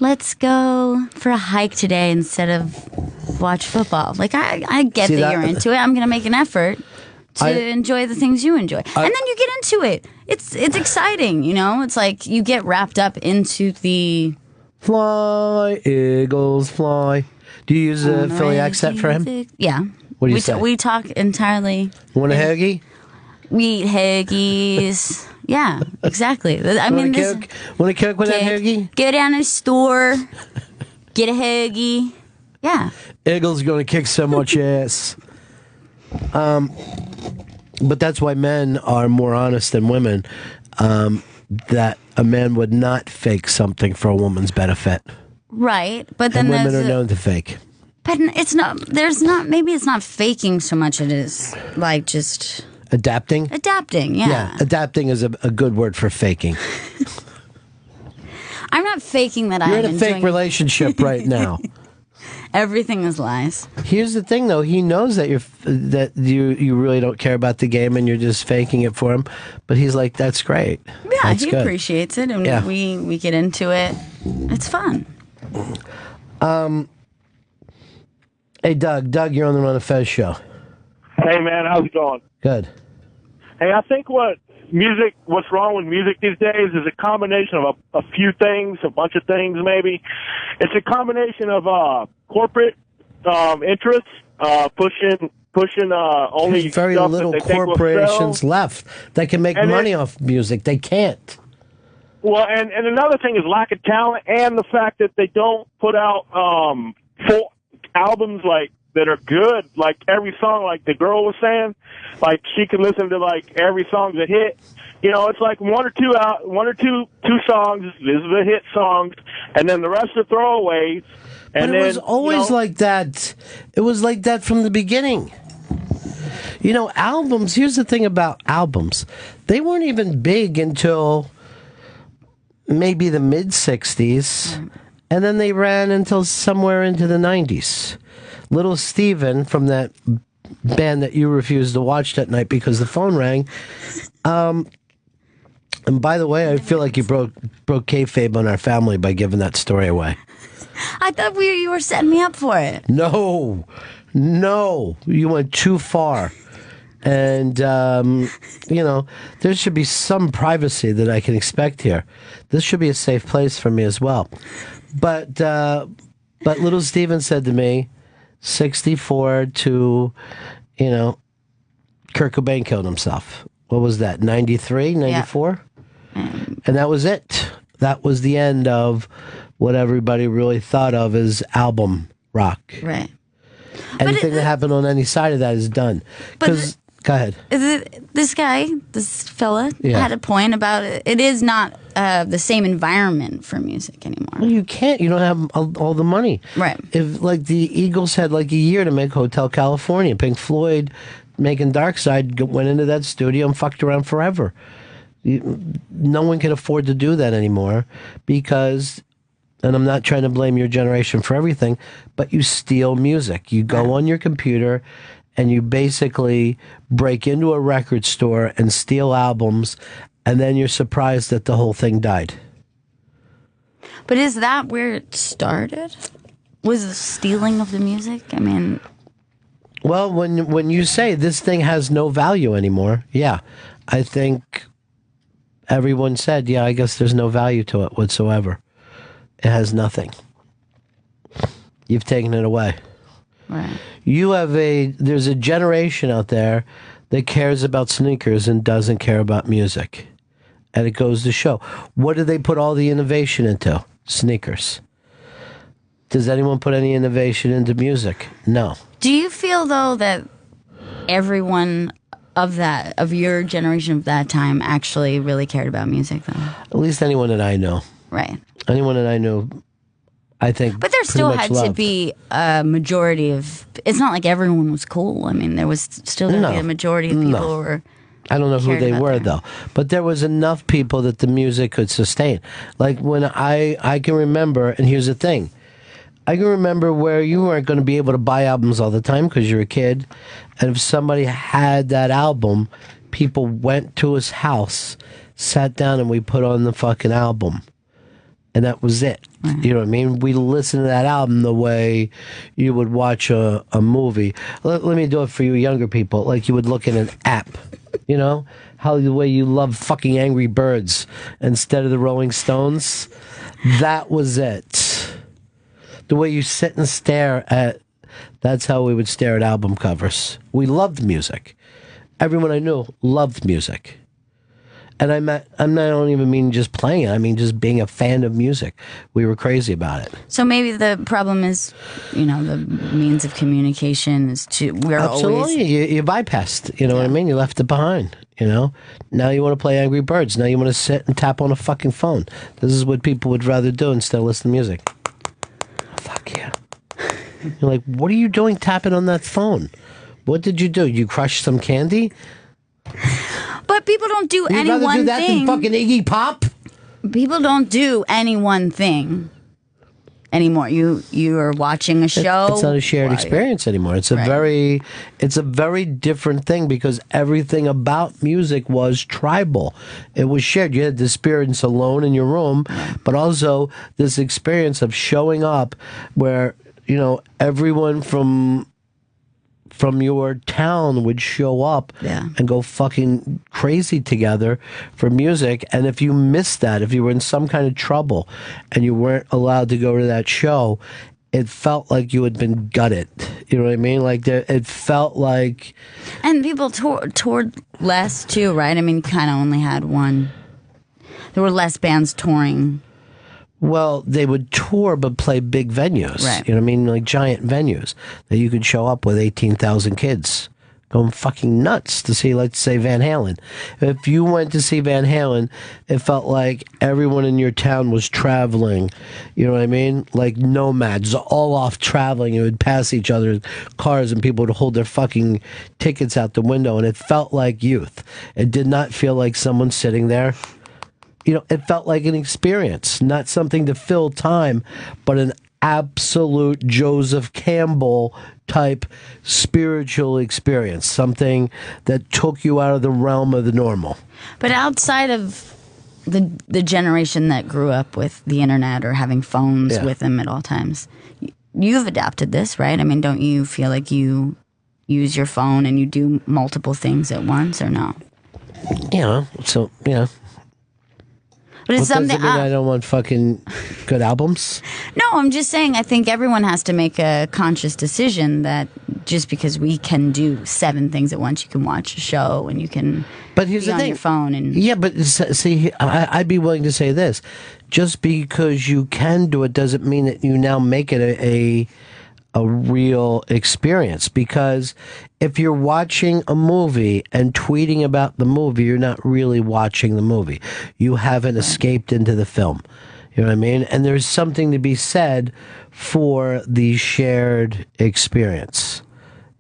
let's go for a hike today instead of watch football. Like, I get
See,
that
that-
you're into it. I'm going to make an effort to enjoy the things you enjoy. And then you get into it. It's exciting, It's like you get wrapped up into the...
Fly, Eagles, fly. Do you use a Philly accent for him?
Yeah.
What do you say?
We talk entirely...
Want a hoagie?
We eat hoagies. Yeah, exactly. I mean,
Want to cook with that hoagie?
Go down to the store, get a hoagie. Yeah.
Eagles going to kick so much ass. But that's why men are more honest than women. That a man would not fake something for a woman's benefit.
Right, but then
And women
there's
are known to fake.
but it's not. There's not. Maybe it's not faking so much. It is like just
Adapting?
adapting. Yeah.
Adapting is a good word for faking.
I'm not faking that.
You're
I'm
in a fake
enjoying-
relationship right now.
Everything is lies.
Here's the thing, though. He knows that you really don't care about the game and you're just faking it for him. But he's like, that's great.
Yeah,
That's
he
good.
appreciates it, and
Yeah.
we get into it. It's fun.
Hey, Doug, you're on the Ron and Fez show.
Hey, man, how's it going?
Good.
Hey, I think what's wrong with music these days is a combination of a few things, a bunch of things maybe. It's a combination of corporate interests pushing only
There's very
stuff
little
that they think will
corporations
sell.
left that can make
And
money off music. They can't.
Well, and another thing is lack of talent and the fact that they don't put out full albums like that are good, like every song, like the girl was saying, like she could listen to like every song that hit. It's like one or two songs. This is the hit songs, and then the rest are throwaways. And
But it was always like that. It was like that from the beginning. Albums, here's the thing about albums. They weren't even big until maybe the mid-'60s, and then they ran until somewhere into the 90s. Little Steven from that band that you refused to watch that night because the phone rang. And by the way, I feel like you broke kayfabe on our family by giving that story away.
I thought you were setting me up for it.
No, you went too far. And, there should be some privacy that I can expect here. This should be a safe place for me as well. But little Steven said to me, 64 to, Kurt Cobain killed himself. What was that, 93, 94? And that was it. That was the end of what everybody really thought of as album rock.
Right.
Anything that happened on any side of that is done. Because, go ahead.
This fella,
Yeah.
had a point about it. It is not the same environment for music anymore.
Well, you can't. You don't have all the money.
Right.
If, like, the Eagles had, like, a year to make Hotel California, Pink Floyd making Dark Side went into that studio and fucked around forever. No one can afford to do that anymore because, and I'm not trying to blame your generation for everything, but you steal music. You go on your computer and you basically break into a record store and steal albums, and then you're surprised that the whole thing died.
But is that where it started? Was the stealing of the music? I mean...
Well, when you say this thing has no value anymore, yeah, I think everyone said, yeah, I guess there's no value to it whatsoever. It has nothing. You've taken it away.
Right.
There's a generation out there that cares about sneakers and doesn't care about music. And it goes to show. What do they put all the innovation into? Sneakers. Does anyone put any innovation into music? No.
Do you feel though that everyone of your generation of that time actually really cared about music though?
At least anyone that I know.
Right.
Anyone that I know, I think.
But there still had to be a majority of. It's not like everyone was cool. I mean, there was still going to be a majority of people who were.
I don't know who they were though, but there was enough people that the music could sustain. Like when I can remember, and here's the thing, I can remember where you weren't going to be able to buy albums all the time because you're a kid, and if somebody had that album, people went to his house, sat down, and we put on the fucking album. And that was it. You know what I mean? We listened to that album the way you would watch a movie. Let me do it for you younger people. Like you would look at an app. You know? How the way you love fucking Angry Birds instead of the Rolling Stones. That was it. The way you sit and stare at... That's how we would stare at album covers. We loved music. Everyone I knew loved music. And I don't even mean just playing it. I mean just being a fan of music. We were crazy about it.
So maybe the problem is, the means of communication is we're
Absolutely.
always...
You bypassed, you know what I mean? You left it behind, Now you want to play Angry Birds. Now you want to sit and tap on a fucking phone. This is what people would rather do instead of listen to music. Fuck yeah. You're like, what are you doing tapping on that phone? What did you do? You crushed some candy?
But people don't do any one thing. You'd rather do that
than fucking Iggy Pop?
People don't do any one thing anymore. You are watching a show.
It's not a shared experience anymore. It's a very different thing because everything about music was tribal. It was shared. You had the experience alone in your room, but also this experience of showing up where, everyone from your town would show up and go fucking crazy together for music. And if you missed that, if you were in some kind of trouble and you weren't allowed to go to that show, it felt like you had been gutted. You know what I mean? Like it felt like...
And people toured less too, right? I mean, you kind of only had one. There were less bands touring.
Well, they would tour but play big venues.
Right.
You know what I mean? Like giant venues that you could show up with 18,000 kids going fucking nuts to see, let's say, Van Halen. If you went to see Van Halen, it felt like everyone in your town was traveling. You know what I mean? Like nomads, all off traveling. You would pass each other's cars and people would hold their fucking tickets out the window, and it felt like youth. It did not feel like someone sitting there. It felt like an experience, not something to fill time, but an absolute Joseph Campbell type spiritual experience, something that took you out of the realm of the normal.
But outside of the generation that grew up with the internet or having phones with them at all times, you've adapted this, right? I mean, don't you feel like you use your phone and you do multiple things at once, or no? But it's something.
Does it mean I don't want fucking good albums?
No, I'm just saying I think everyone has to make a conscious decision that just because we can do 7 things at once, you can watch a show and you can be on your phone. And
but see, I'd be willing to say this. Just because you can do it doesn't mean that you now make it a real experience, because if you're watching a movie and tweeting about the movie, you're not really watching the movie. You haven't escaped into the film. You know what I mean? And there's something to be said for the shared experience.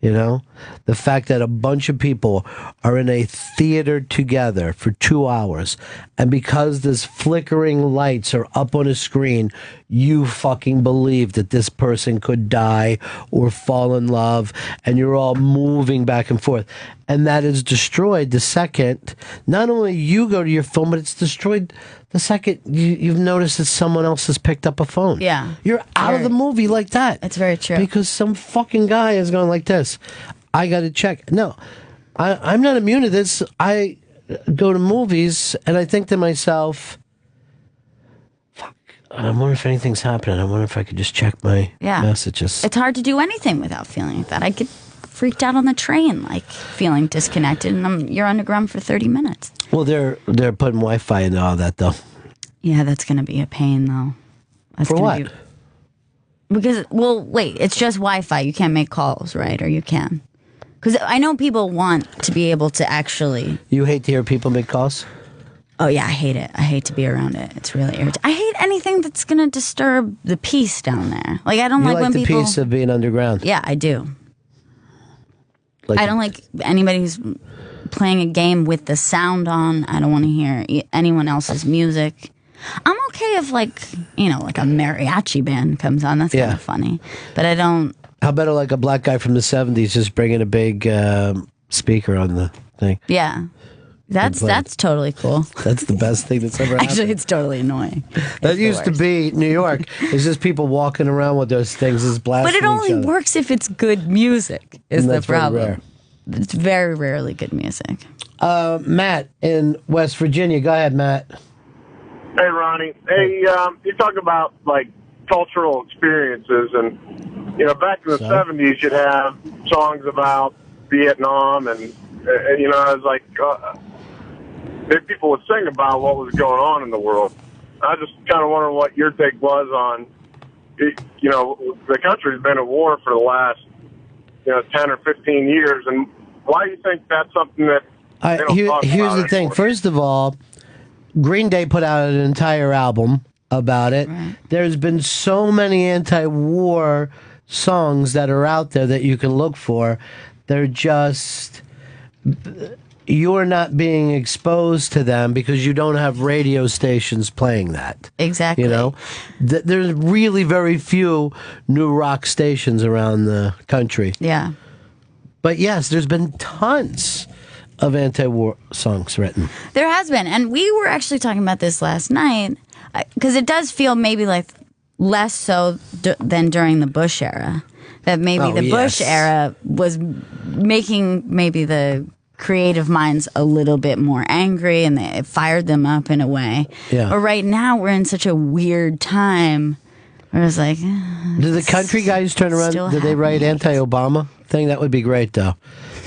The fact that a bunch of people are in a theater together for 2 hours, and because this flickering lights are up on a screen, you fucking believe that this person could die or fall in love, and you're all moving back and forth. And that is destroyed the second, not only you go to your phone, but it's destroyed the second you've noticed that someone else has picked up a phone.
Yeah.
You're out of the movie like that.
That's very true.
Because some fucking guy is going like this. I got to check. No, I'm not immune to this. I go to movies and I think to myself, fuck, I wonder if anything's happening. I wonder if I could just check my messages.
It's hard to do anything without feeling like that. I get freaked out on the train, like feeling disconnected, and you're underground for 30 minutes.
Well, they're putting Wi-Fi into all that, though.
Yeah, that's going to be a pain, though.
For what?
Because, well, wait, it's just Wi-Fi. You can't make calls, right? Or you can? Because I know people want to be able to actually...
You hate to hear people make calls?
Oh, yeah, I hate it. I hate to be around it. It's really irritating. I hate anything that's going to disturb the peace down there. Like, I don't like when people...
You like the peace of being underground?
Yeah, I do. I don't like anybody who's playing a game with the sound on. I don't want to hear anyone else's music. I'm okay if, like, you know, like a mariachi band comes on. That's kind of funny. But I don't...
How about like a black guy from the 70s just bringing a big speaker on the thing?
Yeah. That's totally cool.
That's the best thing that's ever happened.
Actually, it's totally annoying.
That used to be New York. It's just people walking around with those things as blasting
But it only works if it's good music, is the problem. It's very rarely good music.
Matt in West Virginia. Go ahead, Matt.
Hey, Ronnie. Hey, you talk about, like, cultural experiences, and, you know, back in the 70s, you'd have songs about Vietnam, and you know, I was like, people would sing about what was going on in the world. I just kind of wonder what your take was on, you know, the country's been at war for the last, 10 or 15 years, and why do you think that's something that they don't talk about
here's the thing.
anymore?
First of all, Green Day put out an entire album about it. Right. There's been so many anti-war songs that are out there that you can look for. They're just... You're not being exposed to them because you don't have radio stations playing that.
Exactly.
You know, there's really very few new rock stations around the country.
Yeah.
But yes, there's been tons of anti-war songs written.
There has been. And we were actually talking about this last night because it does feel maybe like less so than during the Bush era. That maybe the Bush era was making maybe the creative minds a little bit more angry, and it fired them up in a way.
Yeah.
But right now we're in such a weird time where it's like...
Do the country guys turn around? Do they write anti-Obama thing? That would be great, though.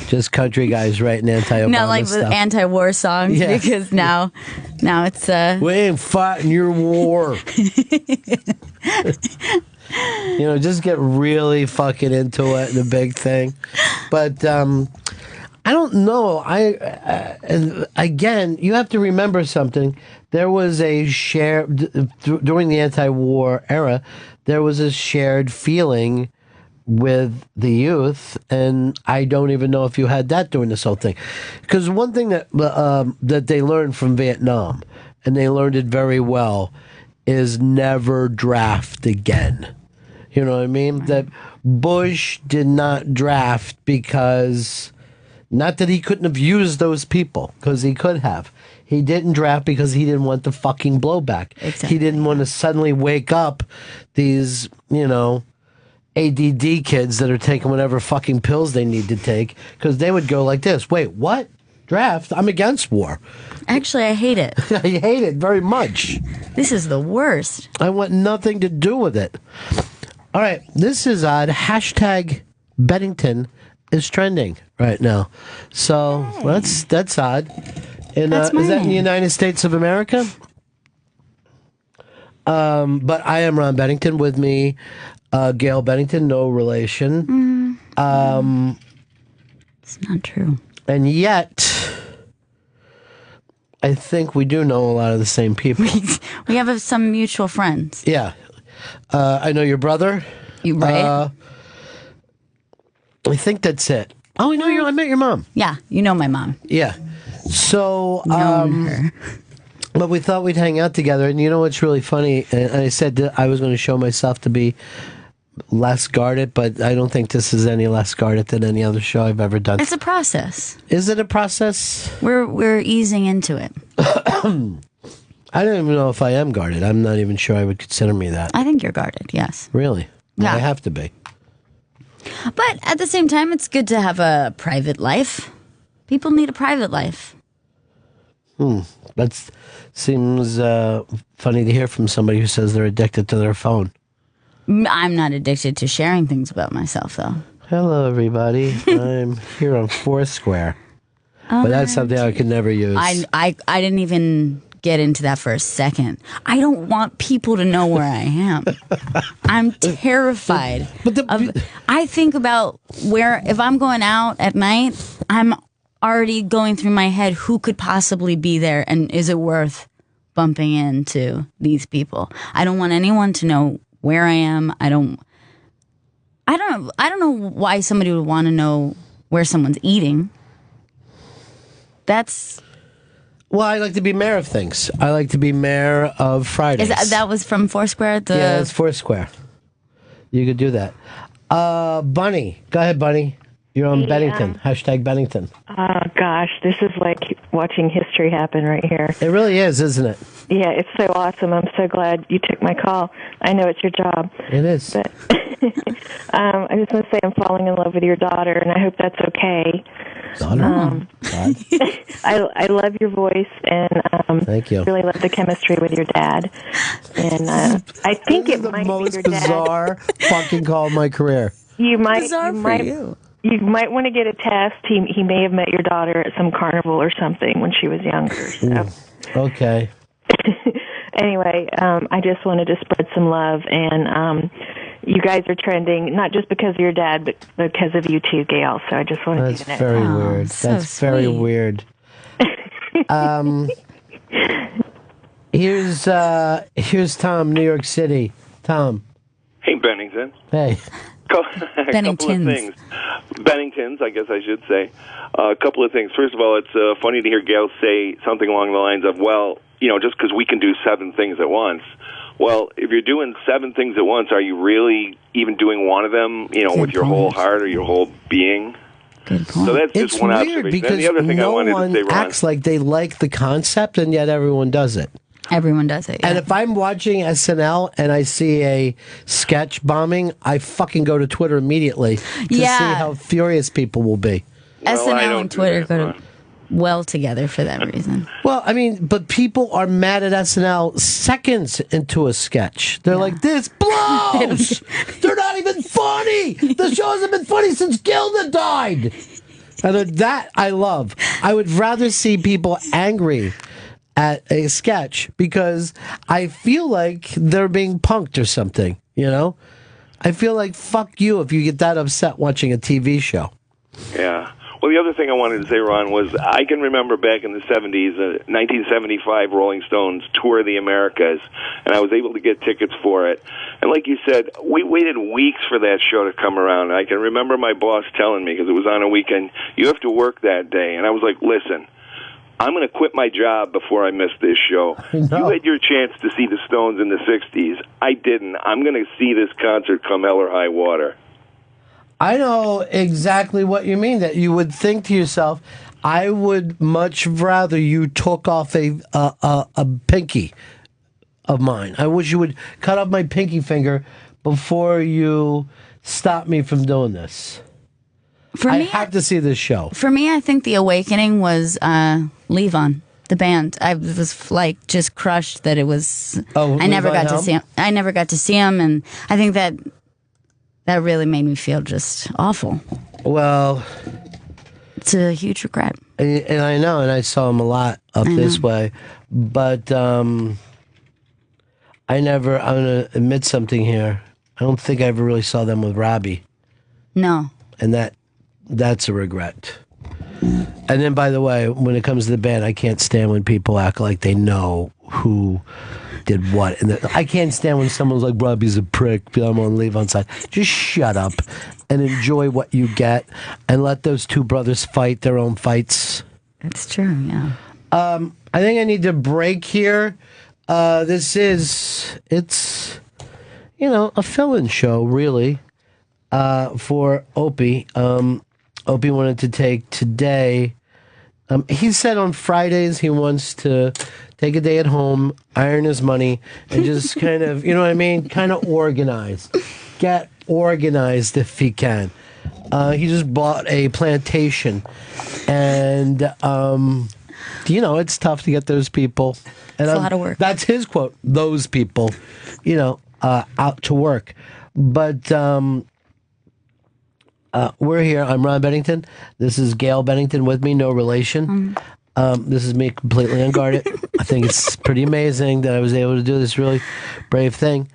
Just country guys writing anti-Obama
Not like
stuff.
the anti-war songs, because now it's...
We ain't fighting your war. You know, just get really fucking into it and a big thing. But I don't know. Again, you have to remember something. There was a shared during the anti-war era. There was a shared feeling with the youth, and I don't even know if you had that during this whole thing. Because one thing that they learned from Vietnam, and they learned it very well, is never draft again. You know what I mean? That Bush did not draft because, not that he couldn't have used those people, because he could have. He didn't draft because he didn't want the fucking blowback. Exactly. He didn't want to suddenly wake up these, ADD kids that are taking whatever fucking pills they need to take, because they would go like this: wait, what? Draft? I'm against war.
Actually, I hate it.
I hate it very much.
This is the worst.
I want nothing to do with it. All right, this is odd. Hashtag Bennington is trending right now. So that's odd. And, is that in the United States of America? But I am Ron Bennington. With me, Gail Bennington, no relation.
It's not true.
And yet, I think we do know a lot of the same people.
We have some mutual friends.
Yeah. I know your brother.
You right?
I think that's it. Oh, I met your mom.
Yeah, you know my mom.
Yeah. So,
her.
but we thought we'd hang out together. And you know what's really funny? And I said that I was going to show myself to be less guarded, but I don't think this is any less guarded than any other show I've ever done.
It's a process.
Is it a process?
We're easing into it.
I don't even know if I am guarded. I'm not even sure I would consider me that.
I think you're guarded, yes.
Really?
Yeah.
I have to be.
But at the same time, it's good to have a private life. People need a private life.
That seems funny to hear from somebody who says they're addicted to their phone.
I'm not addicted to sharing things about myself, though.
Hello, everybody. I'm here on Foursquare. But that's something I could never use.
I didn't even get into that for a second. I don't want people to know where I am. I'm terrified. I think about if I'm going out at night, I'm already going through my head who could possibly be there, and is it worth bumping into these people? I don't want anyone to know where I am. I don't know why somebody would want to know where someone's eating.
Well, I like to be mayor of things. I like to be mayor of Fridays.
That was from Foursquare?
Yeah, it's Foursquare. You could do that. Bunny. Go ahead, Bunny. You're on Bennington. Hashtag Bennington.
Oh, gosh. This is like watching history happen right here.
It really is, isn't it?
Yeah, it's so awesome. I'm so glad you took my call. I know it's your job.
It is.
But I just want to say I'm falling in love with your daughter, and I hope that's okay. I love your voice, and
thank you.
Really love the chemistry with your dad. And I think it might be your dad.
The most bizarre fucking call of my career.
You might want to get a test. He may have met your daughter at some carnival or something when she was younger. So.
Okay.
Anyway, I just wanted to spread some love, and you guys are trending, not just because of your dad, but because of you too, Gail. So I just wanted you to know.
That's very weird. That's very weird. Here's Tom, New York City. Tom.
Hey, Bennington.
Hey.
A couple of things. Benningtons, I guess I should say. A couple of things. First of all, it's funny to hear Gail say something along the lines of, well, just because we can do 7 things at once. Well, if you're doing 7 things at once, are you really even doing one of them, with your whole heart or your whole being?
Good point.
So that's just
It's
one
weird
observation.
because
And the other thing I
no
wanted
one
to say, Ron,
acts like they like the concept, and yet everyone does it.
Everyone does it. Yeah.
And if I'm watching SNL and I see a sketch bombing, I fucking go to Twitter immediately to see how furious people will be.
SNL and Twitter go well together for that reason.
Well, I mean, but people are mad at SNL seconds into a sketch. They're like, this blows! They're not even funny! The show hasn't been funny since Gilda died! And that I love. I would rather see people angry at a sketch because I feel like they're being punked or something, I feel like fuck you if you get that upset watching a TV show.
Yeah. Well, the other thing I wanted to say, Ron, was I can remember back in the 70s, 1975 Rolling Stones Tour of the Americas, and I was able to get tickets for it. And like you said, we waited weeks for that show to come around. I can remember my boss telling me, because it was on a weekend, you have to work that day. And I was like, listen, I'm going to quit my job before I miss this show. You had your chance to see the Stones in the 60s. I didn't. I'm going to see this concert come hell or high water.
I know exactly what you mean, that you would think to yourself, I would much rather you took off a pinky of mine. I wish you would cut off my pinky finger before you stop me from doing this. I have to see this show.
For me, I think the awakening was Levon, the band. I was like just crushed that it was. I never got to see him. I never got to see him, and I think that really made me feel just awful.
Well,
it's a huge regret.
And I know, and I saw him a lot up this way, but I'm going to admit something here. I don't think I ever really saw them with Robbie.
No.
And that's a regret. And then, by the way, when it comes to the band, I can't stand when people act like they know who did what. And I can't stand when someone's like, Robbie's a prick, I'm going to leave on side. Just shut up and enjoy what you get and let those two brothers fight their own fights.
That's true, yeah.
I think I need to break here. It's a fill-in show, really, for Opie. Opie wanted to take today. He said on Fridays he wants to take a day at home, iron his money, and just kind of, kind of organize. Get organized if he can. He just bought a plantation. And, it's tough to get those people. And
it's a lot of work.
That's his quote, those people, out to work. But we're here. I'm Ron Bennington. This is Gail Bennington with me, no relation. This is me completely unguarded. I think it's pretty amazing that I was able to do this really brave thing.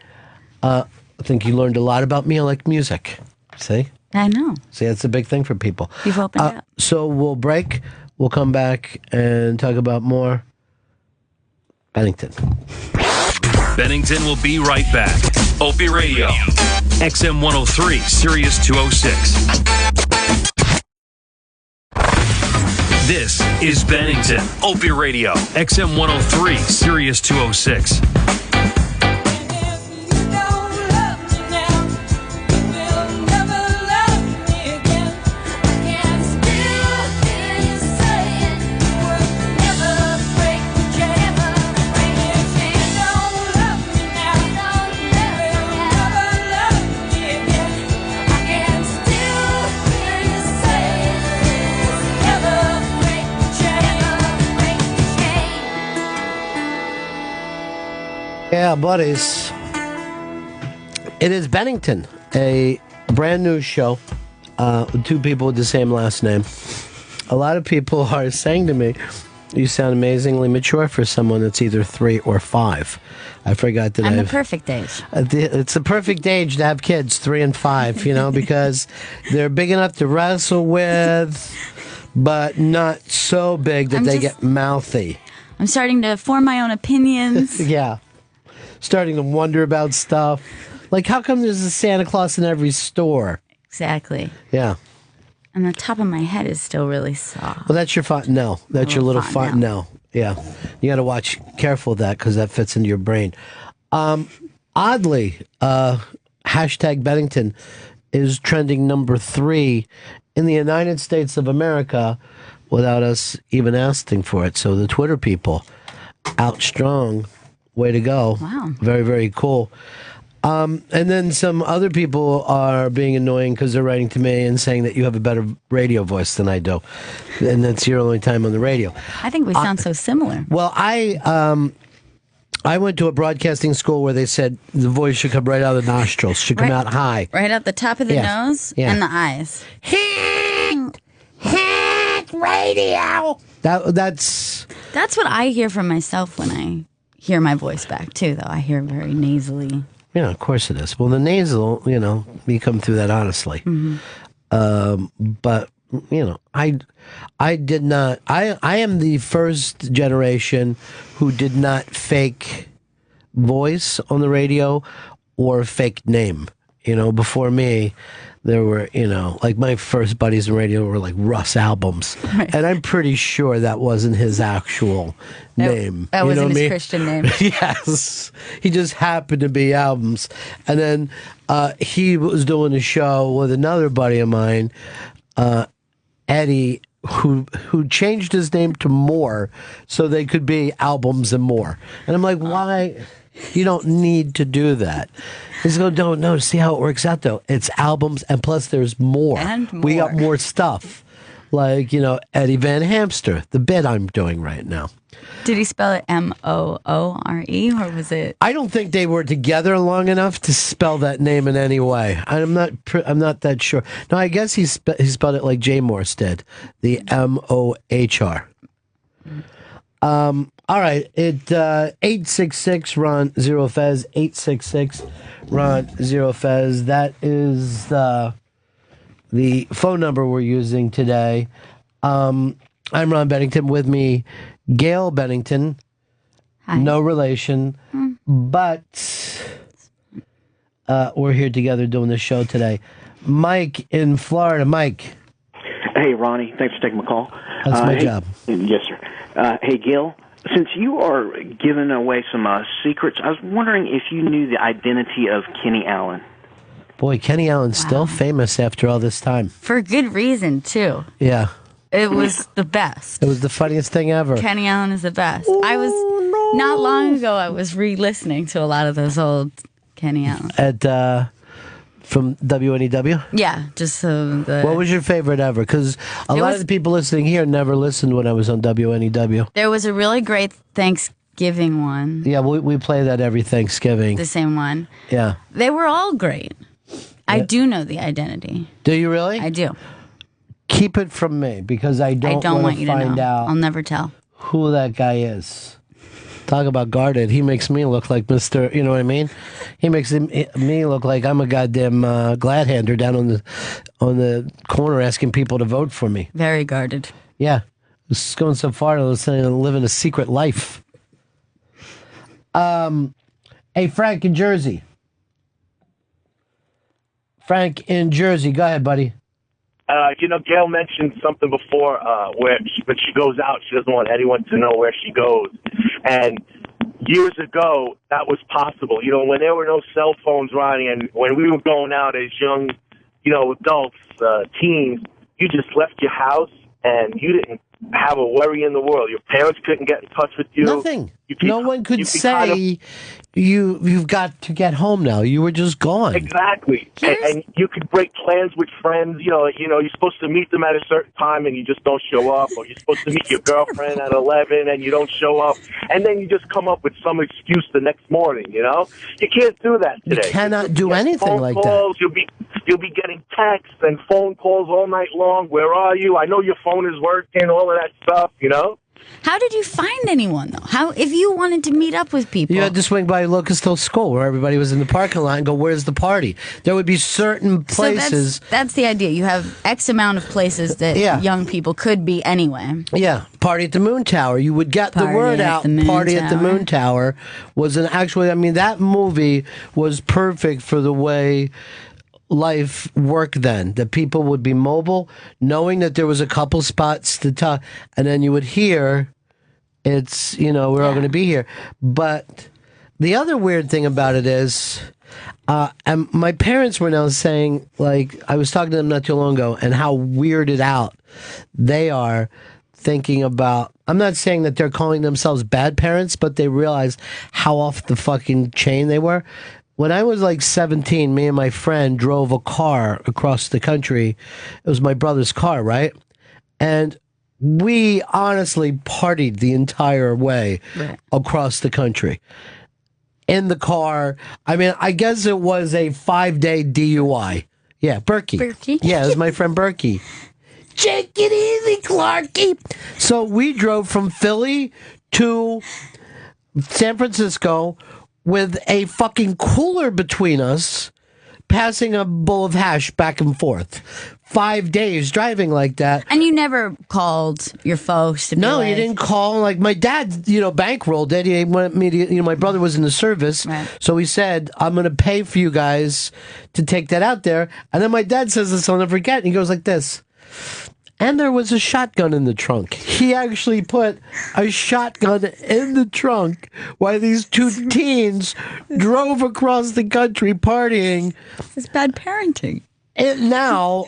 I think you learned a lot about me. I like music. See?
I know.
See, that's a big thing for people.
You've opened up.
So we'll break. We'll come back and talk about more Bennington.
Bennington will be right back. Opie Radio, XM 103, Sirius 206. This is Bennington, Opie Radio, XM 103, Sirius 206.
Yeah, buddies. It is Bennington, a brand new show with two people with the same last name. A lot of people are saying to me, you sound amazingly mature for someone that's either 3 or 5. I forgot that
I'm the perfect age.
It's the perfect age to have kids, 3 and 5, because they're big enough to wrestle with, but not so big that they get mouthy.
I'm starting to form my own opinions.
Yeah. Starting to wonder about stuff. Like, how come there's a Santa Claus in every store?
Exactly.
Yeah.
And the top of my head is still really soft.
Well, that's your fontanelle. That's your little fontanelle. Yeah. You got to watch careful with that because that fits into your brain. Oddly, hashtag Bennington is trending number 3 in the United States of America without us even asking for it. So the Twitter people, out strong. Way to go.
Wow.
Very, very cool. And then some other people are being annoying because they're writing to me and saying that you have a better radio voice than I do. And that's your only time on the radio.
I think we sound so similar.
Well, I went to a broadcasting school where they said the voice should come right out of the nostrils, should come out high.
Right out the top of the nose and the eyes.
Radio. That's
what I hear from myself when I hear my voice back too, though. I hear very nasally.
Yeah, of course it is. Well, the nasal, you come through that honestly. Mm-hmm. But I did not. I am the first generation who did not fake voice on the radio or fake name. Before me, there were, like my first buddies in radio were like Russ Albums. Right. And I'm pretty sure that wasn't his actual name.
That wasn't his Christian name.
Yes. He just happened to be Albums. And then he was doing a show with another buddy of mine, Eddie, who changed his name to Moore so they could be Albums and More. And I'm like, why? You don't need to do that. He's going, no, see how it works out, though. It's Albums, and plus there's more.
And more.
We got more stuff. Like, Eddie Van Hamster, the bit I'm doing right now.
Did he spell it Moore, or was it?
I don't think they were together long enough to spell that name in any way. I'm not that sure. No, I guess he spelled it like Jay Morse did, the Mohr. All right, 866 Ron Zero Fez, 866 Ron Zero Fez. That is the phone number we're using today. I'm Ron Bennington. With me, Gail Bennington.
Hi.
No relation, but we're here together doing the show today. Mike in Florida. Mike.
Hey, Ronnie. Thanks for taking my call.
That's my job.
Yes, sir. Hey, Gail. Since you are giving away some secrets, I was wondering if you knew the identity of Kenny Allen.
Boy, Kenny Allen's still famous after all this time.
For good reason, too.
Yeah.
It was the best.
It was the funniest thing ever.
Kenny Allen is the best. Not long ago, I was re-listening to a lot of those old Kenny Allen.
From WNEW?
Yeah, just so the...
What was your favorite ever? Because a lot of the people listening here never listened when I was on WNEW.
There was a really great Thanksgiving one.
Yeah, we play that every Thanksgiving.
The same one.
Yeah.
They were all great. I do know the identity.
Do you really?
I do.
Keep it from me because I don't want
you
to find
to know.
out
I'll never tell
who that guy is. Talk about guarded. He makes me look like Mr. You know what I mean? He makes me look like I'm a goddamn glad-hander down on the corner asking people to vote for me.
Very guarded.
Yeah. It's going so far to living a secret life. Hey, Frank in Jersey. Frank in Jersey. Go ahead, buddy.
Gail mentioned something before where when she goes out, she doesn't want anyone to know where she goes. And years ago, that was possible. When there were no cell phones, Ronnie, and when we were going out as young, adults, teens, you just left your house and you didn't have a worry in the world. Your parents couldn't get in touch with you.
Nothing. No one could say you've got to get home now. You were just gone.
Exactly. And you could break plans with friends. You're supposed to meet them at a certain time and you just don't show up. Or you're supposed to meet your girlfriend at 11 and you don't show up. And then you just come up with some excuse the next morning, You can't do that today.
You cannot do anything like
calls,
that.
You'll be getting texts and phone calls all night long. Where are you? I know your phone is working, all of that stuff,
How did you find anyone, though? If you wanted to meet up with people?
You had to swing by Locust Hill School where everybody was in the parking lot and go, where's the party? There would be certain places.
So that's the idea. You have X amount of places that young people could be anyway.
Yeah. Party at the Moon Tower. You would get the word out. Party at the Moon Tower was that movie was perfect for the way life worked then. That people would be mobile, knowing that there was a couple spots to talk, and then you would hear it's, we're all going to be here. But the other weird thing about it is, and my parents were now saying, I was talking to them not too long ago, and how weirded out they are thinking about, I'm not saying that they're calling themselves bad parents, but they realize how off the fucking chain they were. When I was 17, me and my friend drove a car across the country. It was my brother's car, right? And we honestly partied the entire way across the country. In the car, I guess it was a 5-day DUI. Yeah, Berkey. Yeah, it was my friend Berkey. Take it easy, Clarky. So we drove from Philly to San Francisco with a fucking cooler between us, passing a bowl of hash back and forth. 5 days driving like that.
And you never called your folks to be
No, you didn't call. My dad, bankrolled it. He wanted me to, my brother was in the service. Right. So he said, I'm going to pay for you guys to take that out there. And then my dad says this, I'll never forget. And he goes like this. And there was a shotgun in the trunk. He actually put a shotgun in the trunk while these two teens drove across the country partying.
It's bad parenting.
Now,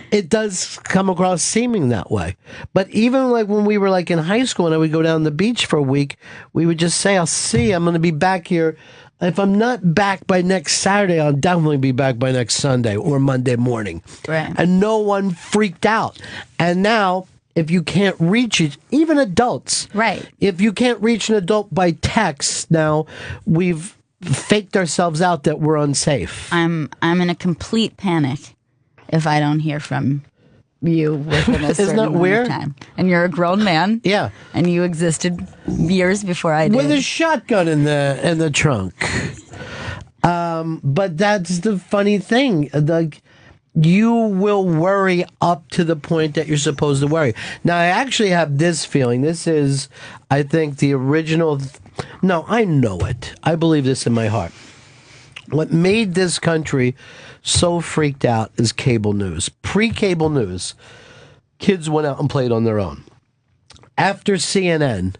it does come across seeming that way. But even when we were in high school and I would go down the beach for a week, we would just say, I'll see you. I'm going to be back here. If I'm not back by next Saturday, I'll definitely be back by next Sunday or Monday morning.
Right.
And no one freaked out. And now, if you can't reach it, even adults.
Right.
If you can't reach an adult by text, now we've faked ourselves out that we're unsafe.
I'm in a complete panic if I don't hear from you within a certain amount of time. And you're a grown man.
Yeah.
And you existed years before I did.
With a shotgun in the trunk. But that's the funny thing. You will worry up to the point that you're supposed to worry. Now, I actually have this feeling. This is, I think, the original. No, I know it. I believe this in my heart. What made this country so freaked out is cable news. Pre-cable news, kids went out and played on their own. After CNN,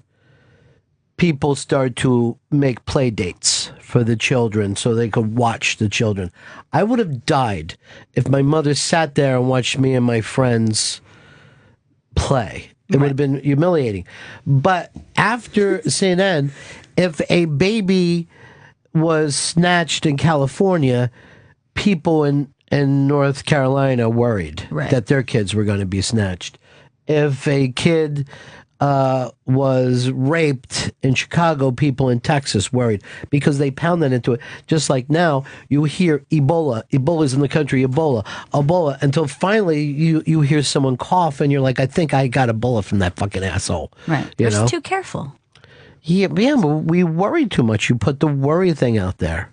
people started to make play dates for the children so they could watch the children. I would have died if my mother sat there and watched me and my friends play. It would have been humiliating. But after CNN, if a baby was snatched in California, people in North Carolina worried that their kids were going to be snatched. If a kid was raped in Chicago, people in Texas worried because they pounded into it. Just like now, you hear Ebola. Ebola's in the country, Ebola, until finally you hear someone cough and you're like, I think I got Ebola from that fucking asshole.
Right.
You
We're
know?
just too careful.
Yeah, but we worry too much. You put the worry thing out there.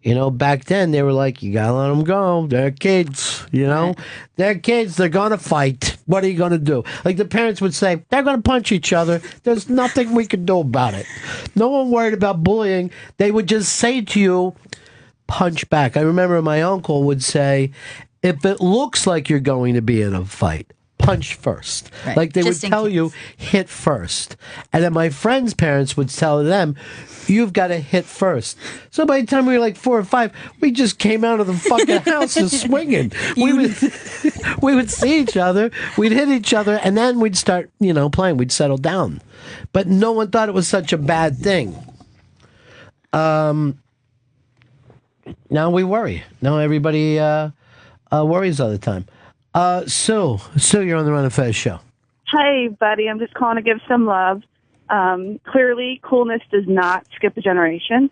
You know, back then they were like, you gotta let them go. They're kids, you know? Right. They're kids. They're gonna fight. What are you gonna do? Like the parents would say, they're gonna punch each other. There's nothing we can do about it. No one worried about bullying. They would just say to you, punch back. I remember my uncle would say, if it looks like you're going to be in a fight, punch first. Right. Like they just would tell you, hit first. And then my friends' parents would tell them, you've got to hit first. So by the time we were like 4 or 5, we just came out of the fucking house and swinging. We would see each other, we'd hit each other, and then we'd start, playing. We'd settle down. But no one thought it was such a bad thing. Now we worry. Now everybody worries all the time. Sue, you're on the Ron and Fez show.
Hey, buddy. I'm just calling to give some love. Clearly, Coolness does not skip a generation.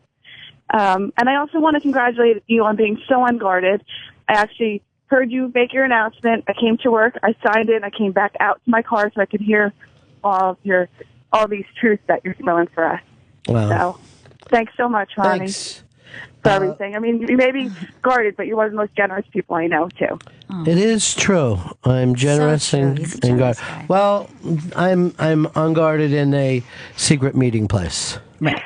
And I also want to congratulate you on being so unguarded. I actually heard you make your announcement. I came to work. I signed it. I came back out to my car so I could hear all these truths that you're spilling for us.
Wow.
So, thanks so much, Ronnie.
Thanks.
For everything. I mean, you may be guarded, but you're one of the most generous people I know, too.
It is true. I'm generous and guarded. Well, I'm unguarded in a secret meeting place.
Right.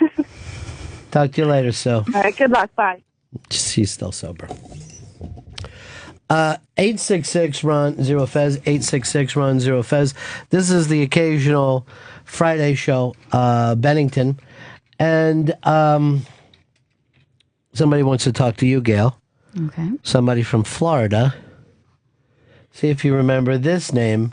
Talk to you later, Sue.
All right, good luck. Bye.
She's still sober. 866-RON-0-FEZ, 866-RON-0-FEZ. This is the occasional Friday show, Bennington. And somebody wants to talk to you, Gail.
Okay.
Somebody from Florida. See if you remember this name.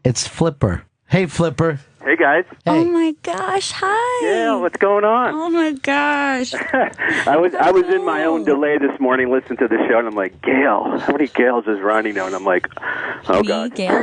It's Flipper. Hey, Flipper.
Hey, guys.
Hey.
Oh, my gosh. Hi.
Yeah, what's going on?
Oh, my gosh.
I was in my own delay this morning listening to the show, and I'm like, Gail, how many Gails does Ronnie know? And I'm like, oh, God.
Gail.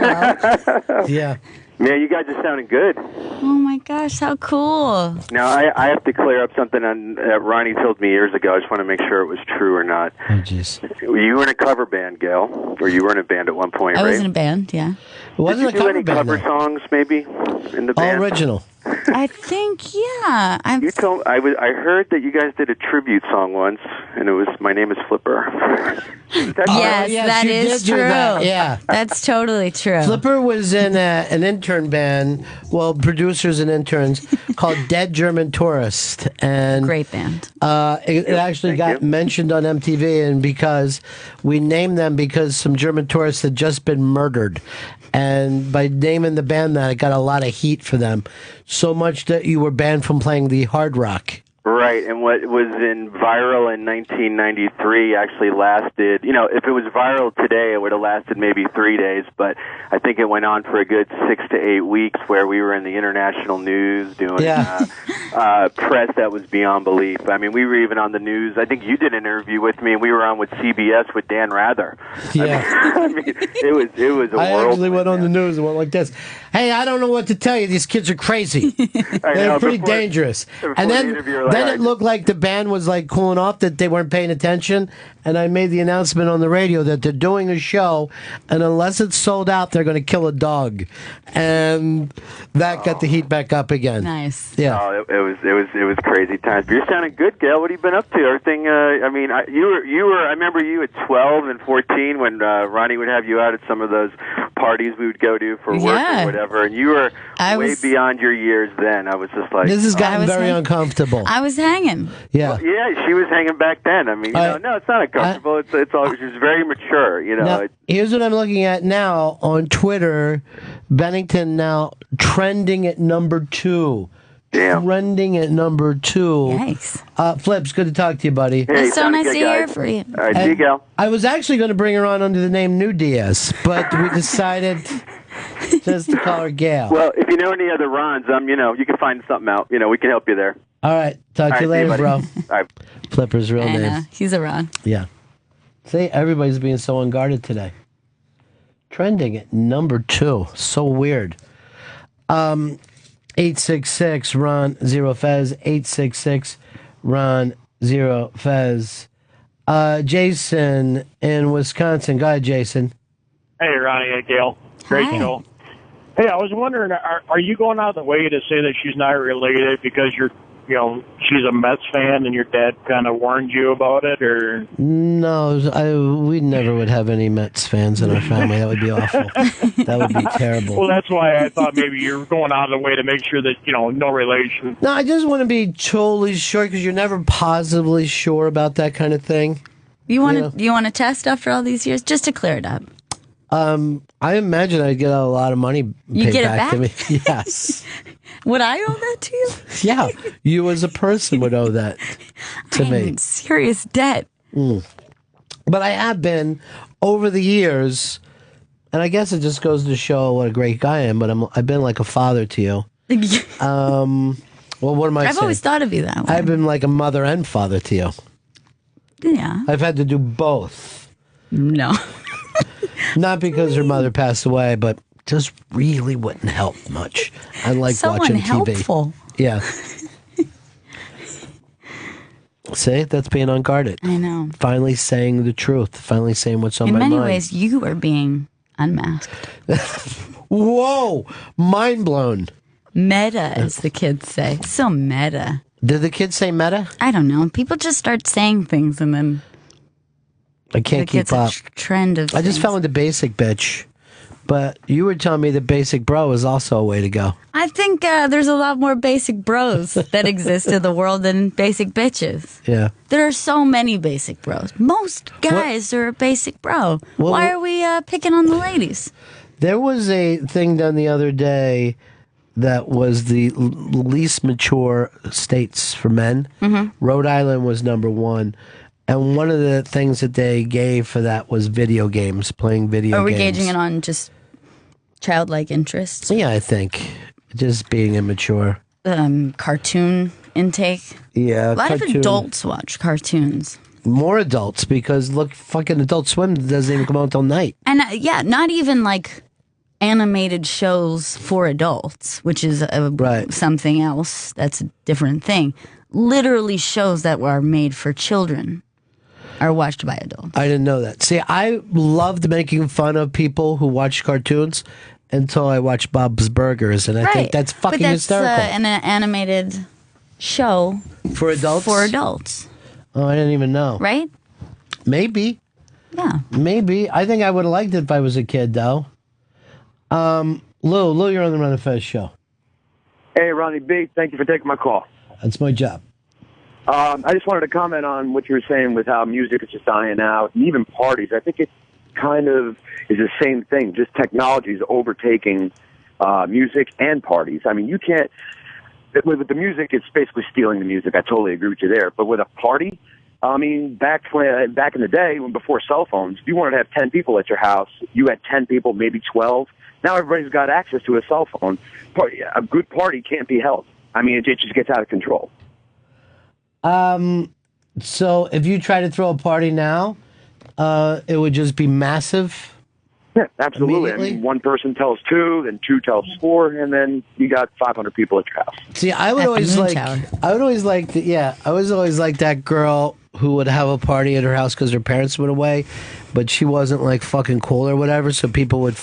Yeah.
Man, you guys are sounding good.
Oh, my gosh, how cool.
Now, I have to clear up something that Ronnie told me years ago. I just want to make sure it was true or not.
Oh, jeez.
You were in a cover band, Gail, or you were in a band at one point,
I
right?
was in a band, yeah.
It wasn't
Did you do any cover songs, maybe, in the band?
All original.
I think, yeah.
I heard that you guys did a tribute song once, and it was "My Name Is Flipper."
Yes, that is true.
Yeah,
that's totally true.
Flipper was in an intern band, producers and interns, called Dead German Tourist, and
great band.
It actually got mentioned on MTV, and because we named them because some German tourists had just been murdered. And by naming the band that, it got a lot of heat for them. So much that you were banned from playing the Hard Rock.
Right, and what was viral in 1993 actually lasted, if it was viral today, it would have lasted maybe 3 days, but I think it went on for a good 6 to 8 weeks where we were in the international news doing press that was beyond belief. I mean, we were even on the news. I think you did an interview with me, and we were on with CBS with Dan Rather.
Yeah.
I mean, it was a whirlwind.
I actually went on the news and went like this. Hey, I don't know what to tell you. These kids are crazy. They're pretty dangerous. And then it looked like the band was like cooling off, that they weren't paying attention. And I made the announcement on the radio that they're doing a show, and unless it's sold out, they're going to kill a dog. And that got the heat back up again.
Nice.
Yeah. Oh, it was crazy times. But you're sounding good, Gail. What have you been up to? Everything. I remember you at 12 and 14 when Ronnie would have you out at some of those parties we would go to for work or whatever, and you were way beyond your years then. I was just like,
this has gotten very uncomfortable.
I was hanging.
Yeah.
Well, yeah, she was hanging back then. I mean, no, it's not uncomfortable. It's all. She was very mature.
Now, here's what I'm looking at now on Twitter. Bennington now trending at number 2.
Damn.
Trending at number 2.
Yikes.
Flips, good to talk to you, buddy.
Hey,
it's so nice to hear from you.
All right, see you, Gail.
I was actually going to bring her on under the name New Diaz, but we decided just to call her Gail.
Well, if you know any other Rons, you can find something out. We can help you there.
All right. Talk to you later, bro.
All right.
Flipper's real name.
He's a Ron.
Yeah. See, everybody's being so unguarded today. Trending at number 2. So weird. 866 Ron Zero Fez. 866 Ron Zero Fez. Jason in Wisconsin. Go ahead, Jason.
Hey, Ronnie. Hey, Gail. Great show. Hey, I was wondering, are you going out of the way to say that she's not related because she's a Mets fan and your dad kind of warned you about it, or?
No, we never would have any Mets fans in our family. That would be awful. That would be terrible.
Well, that's why I thought maybe you're going out of the way to make sure that, no relation.
No, I just want to be totally sure because you're never positively sure about that kind of thing.
You want to test after all these years just to clear it up?
I imagine I'd get a lot of money paid back to me. Yes.
Would I owe that to you?
Yeah, you as a person would owe that to me.
In serious debt.
But I have been over the years, and I guess it just goes to show what a great guy I am. But I've been like a father to you. Well, what am I saying?
I've always thought of you that way.
I've been like a mother and father to you.
Yeah.
I've had to do both.
No.
Not because her mother passed away, but just really wouldn't help much. I like watching TV.
Helpful.
Yeah. See, that's being unguarded.
I know.
Finally saying the truth. Finally saying what's on my mind.
In many ways, you are being unmasked.
Whoa! Mind blown.
Meta, as the kids say. So meta.
Did the kids say meta?
I don't know. People just start saying things and then
I can't keep up.
Trend of
I just fell into basic bitch. But you were telling me that basic bro is also a way to go.
I think there's a lot more basic bros that exist in the world than basic bitches.
Yeah.
There are so many basic bros. Most guys are a basic bro. Why are we picking on the ladies?
There was a thing done the other day that was the least mature states for men.
Mm-hmm.
Rhode Island was number one. And one of the things that they gave for that was video games, playing video games.
Are we gauging it on just childlike interests?
Yeah, I think. Just being immature.
Cartoon intake?
Yeah,
a lot of adults watch cartoons.
More adults, because look, fucking Adult Swim doesn't even come out until night.
And not even like animated shows for adults, which is something else. That's a different thing. Literally shows that are made for children are watched by adults.
I didn't know that. See, I loved making fun of people who watch cartoons until I watched Bob's Burgers, and I think that's fucking hysterical.
An animated show
for adults.
For adults.
Oh, I didn't even know.
Right?
Maybe.
Yeah.
Maybe. I think I would have liked it if I was a kid, though. Lou, you're on the Ron and Fez show.
Hey, Ronnie B. Thank you for taking my call.
That's my job.
I just wanted to comment on what you were saying with how music is just dying out, and even parties. I think it kind of is the same thing. Just technology is overtaking music and parties. I mean, you can't. With the music, it's basically stealing the music. I totally agree with you there. But with a party, I mean, back in the day, before cell phones, if you wanted to have 10 people at your house, you had 10 people, maybe 12. Now everybody's got access to a cell phone. A good party can't be held. I mean, it just gets out of control.
So if you try to throw a party now, it would just be massive.
Yeah, absolutely. I mean, one person tells two, then two tells four, and then you got 500 people at your house.
See, I was always like that girl who would have a party at her house because her parents went away, but she wasn't like fucking cool or whatever, so people would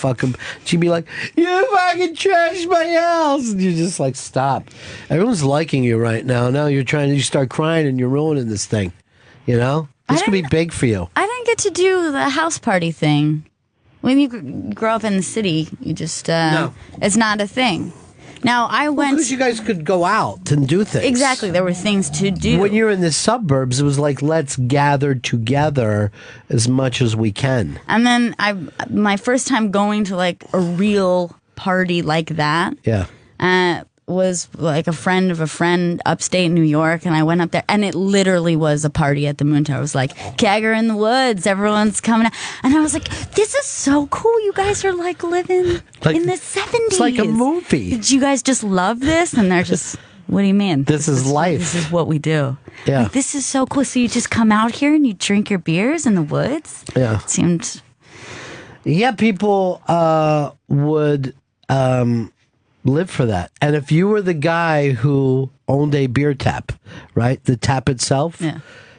she'd be like, you fucking trashed my house, and you just like, stop. Everyone's liking you right now. Now you start crying and you're ruining this thing. You know? This could be big for you.
I didn't get to do the house party thing. When you grow up in the city, you just, it's not a thing. Now, I went...
Because you guys could go out and do things.
Exactly. There were things to do.
When you're in the suburbs, it was like, let's gather together as much as we can.
And then my first time going to like a real party like that was like a friend of a friend upstate New York, and I went up there, and it literally was a party at the Moon Tower. It was like, Kegger in the woods, everyone's coming out. And I was like, this is so cool. You guys are like living in the 70s.
It's like a movie.
Did you guys just love this? And they're just, what do you mean?
This is life.
This is what we do.
Yeah.
Like, this is so cool. So you just come out here and you drink your beers in the woods?
Yeah.
It seemed...
Yeah, people would... live for that. And if you were the guy who owned a beer tap, right, the tap itself,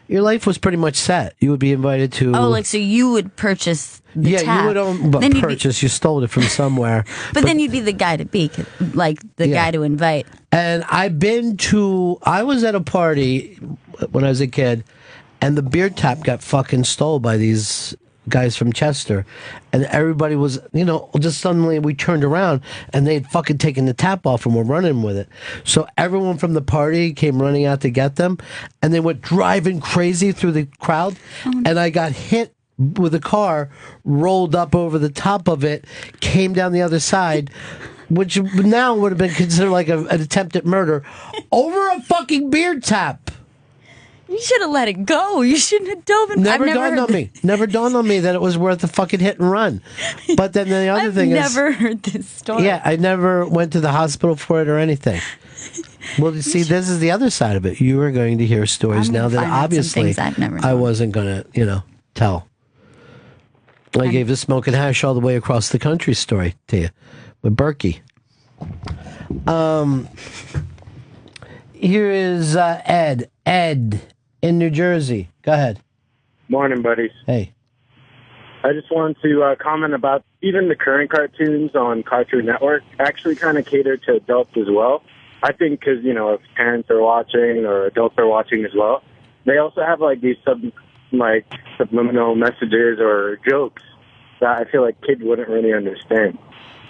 your life was pretty much set. You would be invited to.
Oh, like so you would purchase the tap.
You would own, but
then
purchase. You stole it from somewhere.
but then you'd be the guy to be, like the guy to invite.
And I was at a party when I was a kid, and the beer tap got fucking stole by these guys from Chester, and everybody was, just suddenly we turned around and they had fucking taken the tap off and were running with it. So everyone from the party came running out to get them, and they went driving crazy through the crowd, and I got hit with a car, rolled up over the top of it, came down the other side, which now would have been considered like an attempt at murder, over a fucking beer tap.
You should have let it go. You shouldn't have dove in.
Never dawned on me that it was worth a fucking hit and run. But then the other thing is,
I've never heard this story.
Yeah, I never went to the hospital for it or anything. Well, you see, this is the other side of it. You are going to hear stories now that obviously I wasn't going to, tell. I gave the smoke and hash all the way across the country story to you with Berkey. Here is Ed. Ed in New Jersey. Go ahead.
Morning, buddies.
Hey.
I just wanted to comment about even the current cartoons on Cartoon Network actually kind of cater to adults as well. I think because, if parents are watching or adults are watching as well, they also have these subliminal messages or jokes that I feel like kids wouldn't really understand.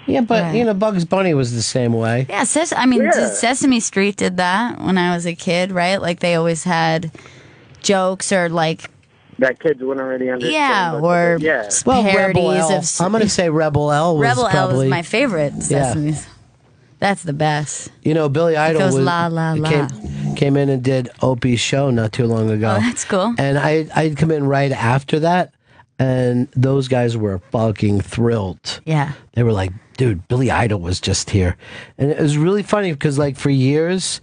Yeah, but, Bugs Bunny was the same way.
Yeah, Sesame Street did that when I was a kid, right? Like, they always had jokes or,
that kids wouldn't really understand.
Yeah, or parodies of...
I'm going to say Rebel L was
Rebel
probably...
L was my favorite Sesame's. Yeah. That's the best.
Billy Idol
goes la, la, la.
Came in and did Opie's show not too long ago.
Oh, that's cool.
And I'd come in right after that, and those guys were fucking thrilled.
Yeah.
They were like, dude, Billy Idol was just here. And it was really funny because, for years,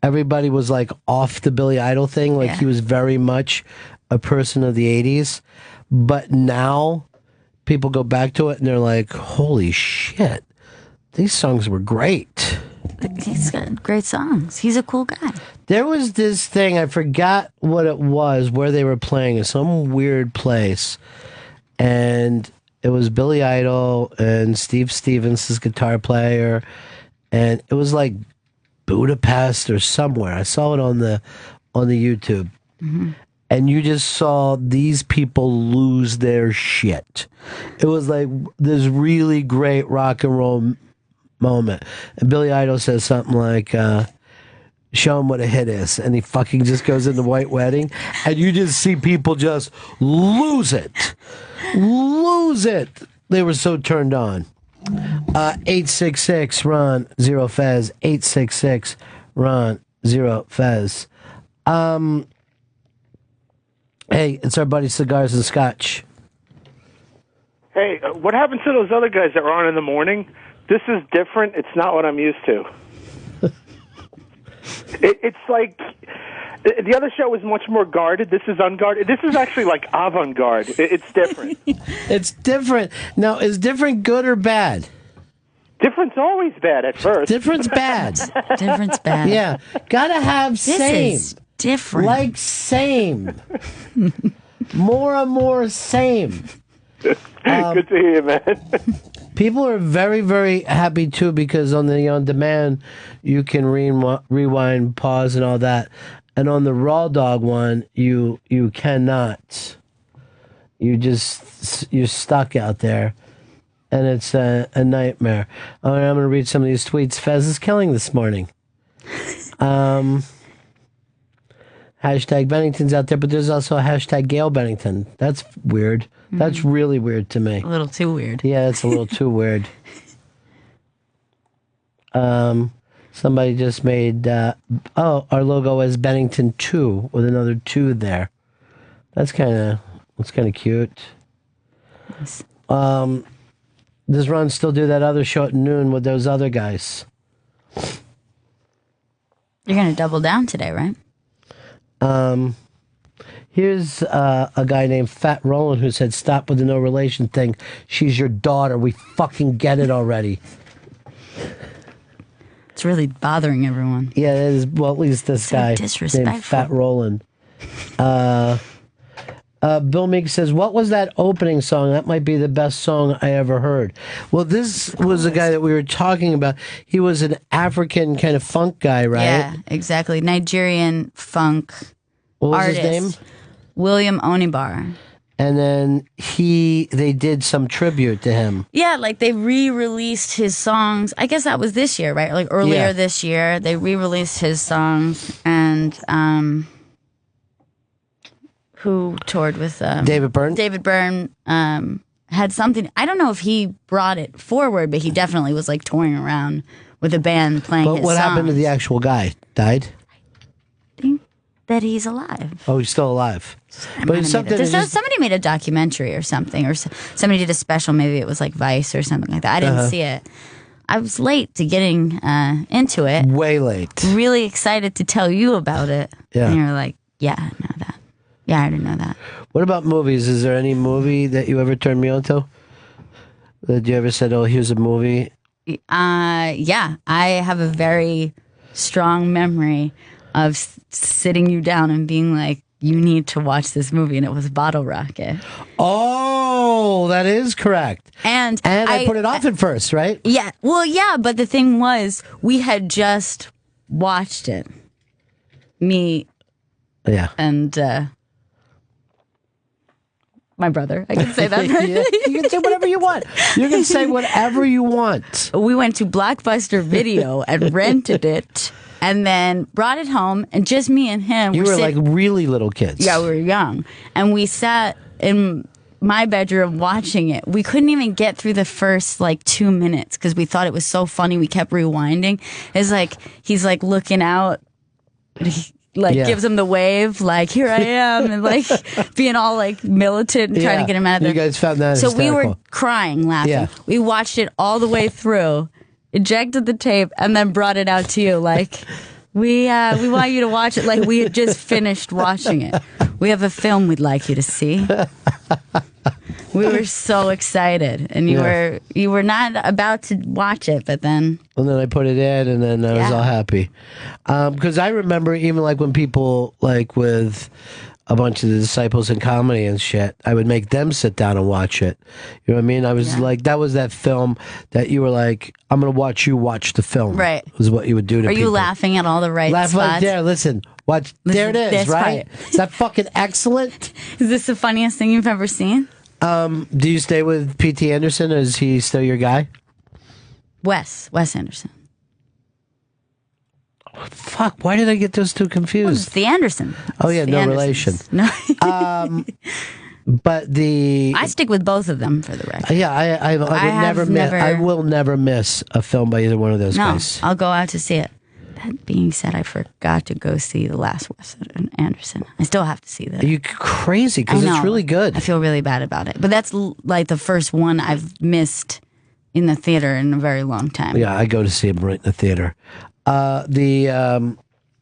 everybody was, off the Billy Idol thing. He was very much a person of the 80s. But now, people go back to it and they're like, holy shit, these songs were great.
He's got great songs. He's a cool guy.
There was this thing, I forgot what it was, where they were playing in some weird place. And... it was Billy Idol and Steve Stevens, his guitar player, and it was Budapest or somewhere. I saw it on the YouTube, and you just saw these people lose their shit. It was like this really great rock and roll moment, and Billy Idol says something like, "Show him what a hit is," and he fucking just goes into White Wedding, and you just see people just lose it. They were so turned on. 866 Ron Zero Fez. 866 Ron Zero Fez. Hey, it's our buddy Cigars and Scotch.
Hey, what happened to those other guys that were on in the morning? This is different. It's not what I'm used to. It's like the other show was much more guarded. This is unguarded. This is actually avant-garde. It's different.
It's different. Now, is different good or bad?
Different's always bad at first.
Different's bad.
Different's bad.
Yeah. Gotta have same.
This is different.
Same. More and more same.
Good to hear you, man.
People are very, very happy, too, because on the on-demand, you can rewind, pause, and all that. And on the Raw Dog one, you cannot. You're stuck out there. And it's a nightmare. All right, I'm going to read some of these tweets. Fez is killing this morning. Hashtag Bennington's out there, but there's also a hashtag Gail Bennington. That's weird. Mm-hmm. That's really weird to me.
A little too weird.
Yeah, it's a little too weird. Somebody just made, our logo is Bennington 2 with another 2 there. That's kind of cute.
Nice.
Does Ron still do that other show at noon with those other guys?
You're going to double down today, right?
Here's a guy named Fat Roland who said, stop with the no relation thing. She's your daughter. We fucking get it already.
It's really bothering everyone.
Yeah, it is. Well, at least this guy
disrespectful.
named Fat Roland. Bill Meek says, "What was that opening song? That might be the best song I ever heard." Well, this was a guy that we were talking about. He was an African kind of funk guy, right?
Yeah, exactly. Nigerian funk
What was
artist.
his name?
William Onibar.
And then they did some tribute to him.
Yeah, like they re-released his songs. I guess that was this year, right? Like earlier this year, they re-released his songs, and who toured with
David Byrne?
David Byrne had something. I don't know if he brought it forward, but he definitely was like touring around with a band playing
But
his
what
songs.
happened to the actual guy? Died?
That he's alive.
Oh, he's still alive. But it's something.
Somebody made a documentary or something, or somebody did a special. Maybe it was like Vice or something like that. I didn't see it. I was late to getting into it.
Way late.
Really excited to tell you about it.
Yeah.
And you're like, yeah, I know that. Yeah, I didn't know that.
What about movies? Is there any movie that you ever turned me on to? That you ever said, "Oh, here's a movie"?
Yeah, I have a very strong memory of sitting you down and being like, "You need to watch this movie," and it was Bottle Rocket.
Oh, that is correct.
And
I put it off at first, right?
Yeah. Well, yeah, but the thing was, we had just watched it. Me.
Yeah.
And my brother. I can say that, right?
Yeah, you can say whatever you want. You can say whatever you want.
We went to Blockbuster Video and rented it, and then brought it home, and just me and him.
You were like really little kids.
Yeah, we were young. And we sat in my bedroom watching it. We couldn't even get through the first like 2 minutes because we thought it was so funny. We kept rewinding. It's like he's like looking out. He, gives him the wave, like, here I am, and like being all like militant and trying to get him out of there.
You guys found that
So
hysterical.
we were crying, laughing.
Yeah.
We watched it all the way through, ejected the tape, and then brought it out to you. Like, we want you to watch it. Like, we had just finished watching it. We have a film we'd like you to see. We were so excited, and you were not about to watch it, but then.
And then I put it in, and then I was all happy. Because I remember even like when people like with a bunch of the disciples in comedy and shit, I would make them sit down and watch it. You know what I mean? I was like, that was that film that you were like, I'm going to watch you watch the film.
Right.
Was what you would do to
Are
people.
you laughing at all the right
Laugh
spots?
right there. Listen. Watch. There it is,
this
right?
part.
Is that fucking excellent?
Is this the funniest thing you've ever seen?
Do you stay with P.T. Anderson, or is he still your guy?
Wes Anderson.
Fuck, why did I get those two confused?
It's the Anderson.
Oh, yeah,
It's the
no
Andersons.
relation.
No.
But the...
I stick with both of them, for the record.
Yeah, I will never miss a film by either one of those guys.
I'll go out to see it. That being said, I forgot to go see the last Wes Anderson. I still have to see that.
Are you crazy? Because it's really good.
I feel really bad about it. But that's like the first one I've missed in the theater in a very long time.
Yeah, I go to see him right in the theater. The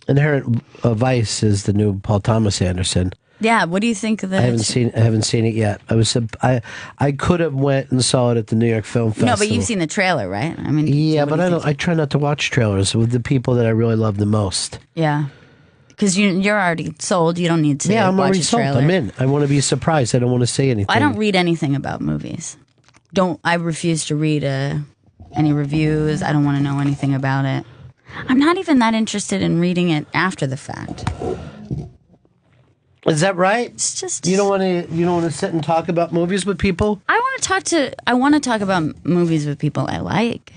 Inherent Vice is the new Paul Thomas Anderson.
Yeah, what do you think of that?
I haven't seen it yet. I could have went and saw it at the New York Film Festival.
No, but you've seen the trailer, right? I mean,
yeah, but I try not to watch trailers with the people that I really love the most.
Yeah, because you're already sold. You don't need to.
Yeah, I'm
watch
already
a
sold.
trailer.
I'm in. I want to be surprised. I don't want to say anything.
I don't read anything about movies. I refuse to read any reviews. I don't want to know anything about it. I'm not even that interested in reading it after the fact.
Is that right?
It's just
you don't want to sit and talk about movies with people.
I want to talk about movies with people I like,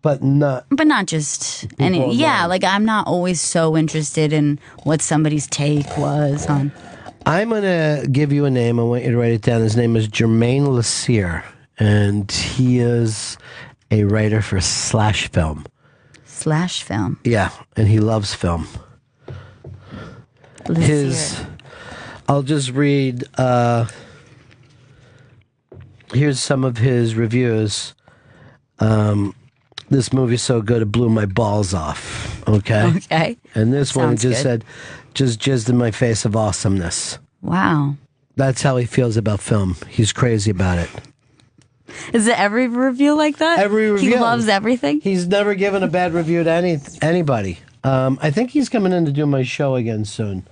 but not
just any. Yeah, like I'm not always so interested in what somebody's take was on.
I'm gonna give you a name. I want you to write it down. His name is Jermaine Lassier, and he is a writer for Slash Film.
Slash Film.
Yeah, and he loves film. I'll just read, here's some of his reviews. This movie's so good, it blew my balls off. Okay?
Okay.
And this one
Sounds
just
good.
said, just jizzed in my face of awesomeness.
Wow.
That's how he feels about film. He's crazy about it.
Is it every review like that?
Every review.
He loves everything?
He's never given a bad review to anybody. I think he's coming in to do my show again soon.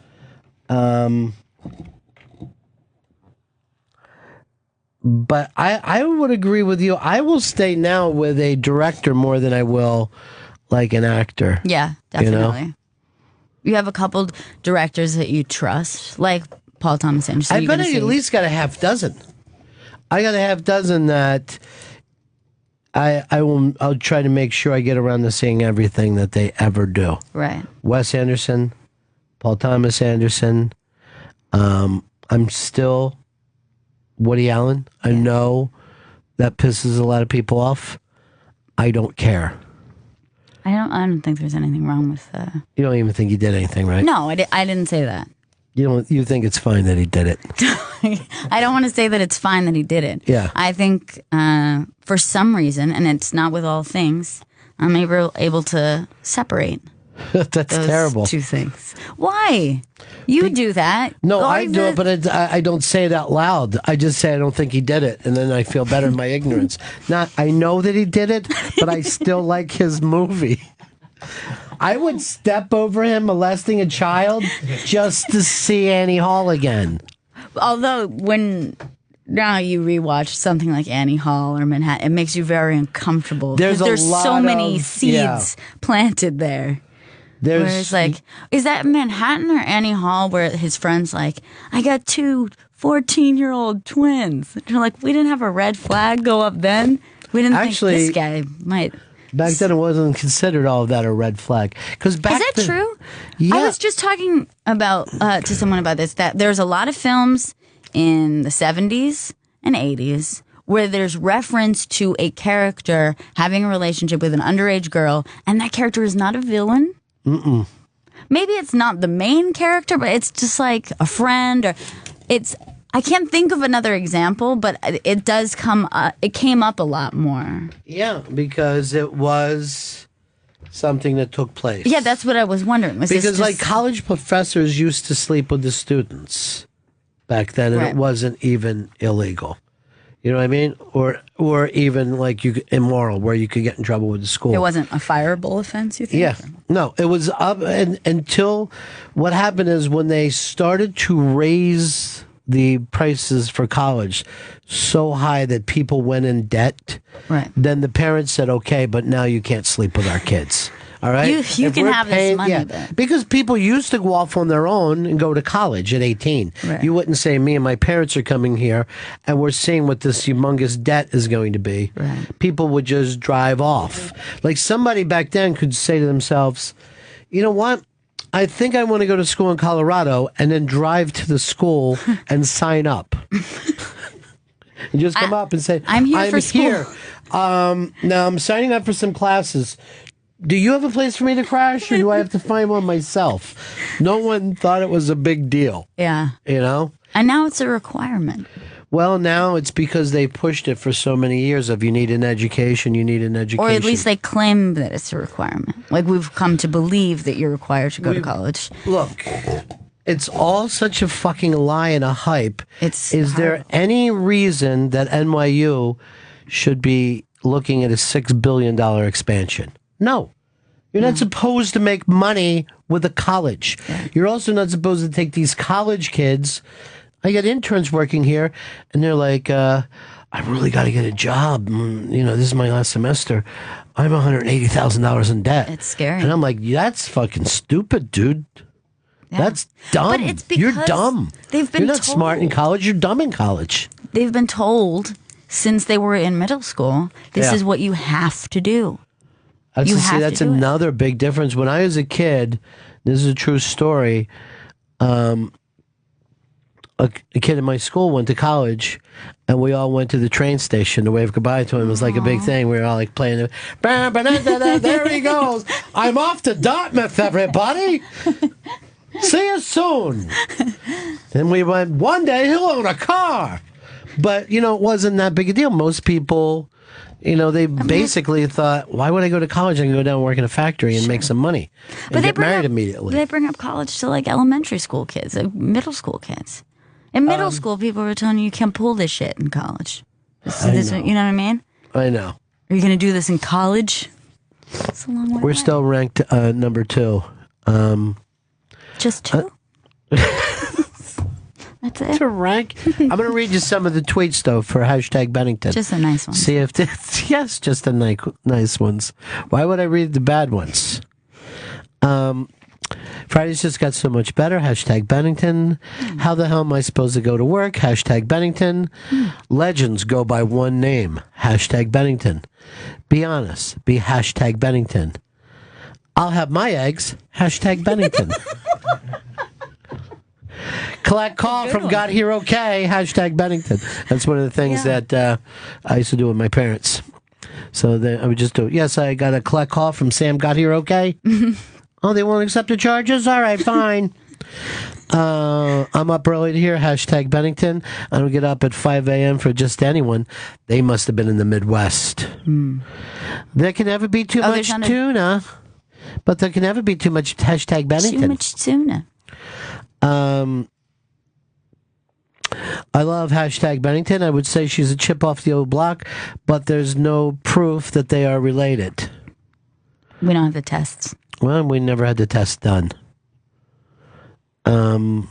But I would agree with you. I will stay now with a director more than I will like an actor.
Yeah, definitely.
You know?
You have a couple directors that you trust, like Paul Thomas Anderson.
I bet I at least got a half dozen. I got a half dozen that I'll try to make sure I get around to seeing everything that they ever do.
Right.
Wes Anderson, Paul Thomas Anderson. I'm still Woody Allen. I know that pisses a lot of people off. I don't care.
I don't think there's anything wrong with that.
You don't even think he did anything, right?
No, I didn't say that.
You think it's fine that he did it?
I don't want to say that it's fine that he did it.
Yeah.
I think for some reason, and it's not with all things, I'm able to separate.
That's
those
terrible.
Two things. Why? You do that.
No, I do it, but I don't say it out loud. I just say I don't think he did it, and then I feel better in my ignorance. I know that he did it, but I still like his movie. I would step over him molesting a child just to see Annie Hall again.
Although when now you rewatch something like Annie Hall or Manhattan, it makes you very uncomfortable.
There's
so many seeds planted there. Where it's like, is that Manhattan or Annie Hall where his friend's like, I got 2 14-year-old twins. And you're like, we didn't have a red flag go up then? We didn't think this guy might...
Back then, it wasn't considered all of that a red flag. Is
that true?
Yeah.
I was just talking about to someone about this, that there's a lot of films in the 70s and 80s where there's reference to a character having a relationship with an underage girl, and that character is not a villain.
Mm-mm.
Maybe it's not the main character, but it's just like a friend, or it's... I can't think of another example, but it does come up. It came up a lot more.
Yeah, because it was something that took place.
Yeah, that's what I was wondering.
Because like college professors used to sleep with the students back then, and it wasn't even illegal. You know what I mean? Or even like immoral, where you could get in trouble with the school.
It wasn't a fireable offense, you think?
Yeah. No, it was up until what happened is when they started to raise the prices for college so high that people went in debt.
Right.
Then the parents said, okay, but now you can't sleep with our kids. All right?
You can have this money then.
Because people used to go off on their own and go to college at 18.
Right.
You wouldn't say, me and my parents are coming here and we're seeing what this humongous debt is going to be.
Right.
People would just drive off. Like somebody back then could say to themselves, you know what? I think I want to go to school in Colorado and then drive to the school and sign up. And just come up and say,
I'm here for school.
Here. Now I'm signing up for some classes. Do you have a place for me to crash, or do I have to find one myself? No one thought it was a big deal.
Yeah.
You know?
And now it's a requirement.
Well, now it's because they pushed it for so many years of you need an education, you need an education.
Or at least they claim that it's a requirement. Like we've come to believe that you're required to go to college.
Look, it's all such a fucking lie and a hype. Is there any reason that NYU should be looking at a $6 billion expansion? No. You're not supposed to make money with a college. Yeah. You're also not supposed to take these college kids. I got interns working here, and they're like, I really got to get a job. You know, this is my last semester. I'm $180,000 in debt.
It's scary.
And I'm like, that's fucking stupid, dude. Yeah. That's dumb.
But it's because
you're dumb.
They've been
You're not smart in college. You're dumb in college.
They've been told since they were in middle school, this is what you have to do.
That's another big difference. When I was a kid, this is a true story. A kid in my school went to college, and we all went to the train station to wave goodbye to him. It was like a big thing. We were all like playing it. There he goes. I'm off to Dartmouth, everybody. See you soon. Then we went, one day he'll own a car. But, you know, it wasn't that big a deal. Most people, you know, they basically thought, why would I go to college? I can go down and work in a factory and make some money and get married immediately.
They bring up college to like elementary school kids, like middle school kids. In middle school, people were telling you can't pull this shit in college. So this, you know what I mean?
I know.
Are you going to do this in college? It's a long way
We're
away.
still ranked number 2.
Just 2? That's it?
To rank? I'm going to read you some of the tweets, though, for hashtag Bennington.
Just the nice ones.
See if yes, just the nice ones. Why would I read the bad ones? Friday's just got so much better. Hashtag Bennington. How the hell am I supposed to go to work? Hashtag Bennington. Legends go by one name. Hashtag Bennington. Be honest. Be hashtag Bennington. I'll have my eggs. Hashtag Bennington. Collect call from Got Here Okay. Hashtag Bennington. That's one of the things that I used to do with my parents. So I would just do, yes, I got a collect call from Sam Got Here Okay. Oh, they won't accept the charges? All right, fine. I'm up early to hear. Hashtag Bennington. I don't get up at 5 a.m. for just anyone. They must have been in the Midwest. There can never be too much tuna. But there can never be too much hashtag Bennington.
Too much tuna.
I love hashtag Bennington. I would say she's a chip off the old block, but there's no proof that they are related.
We don't have the tests.
Well, we never had the test done. The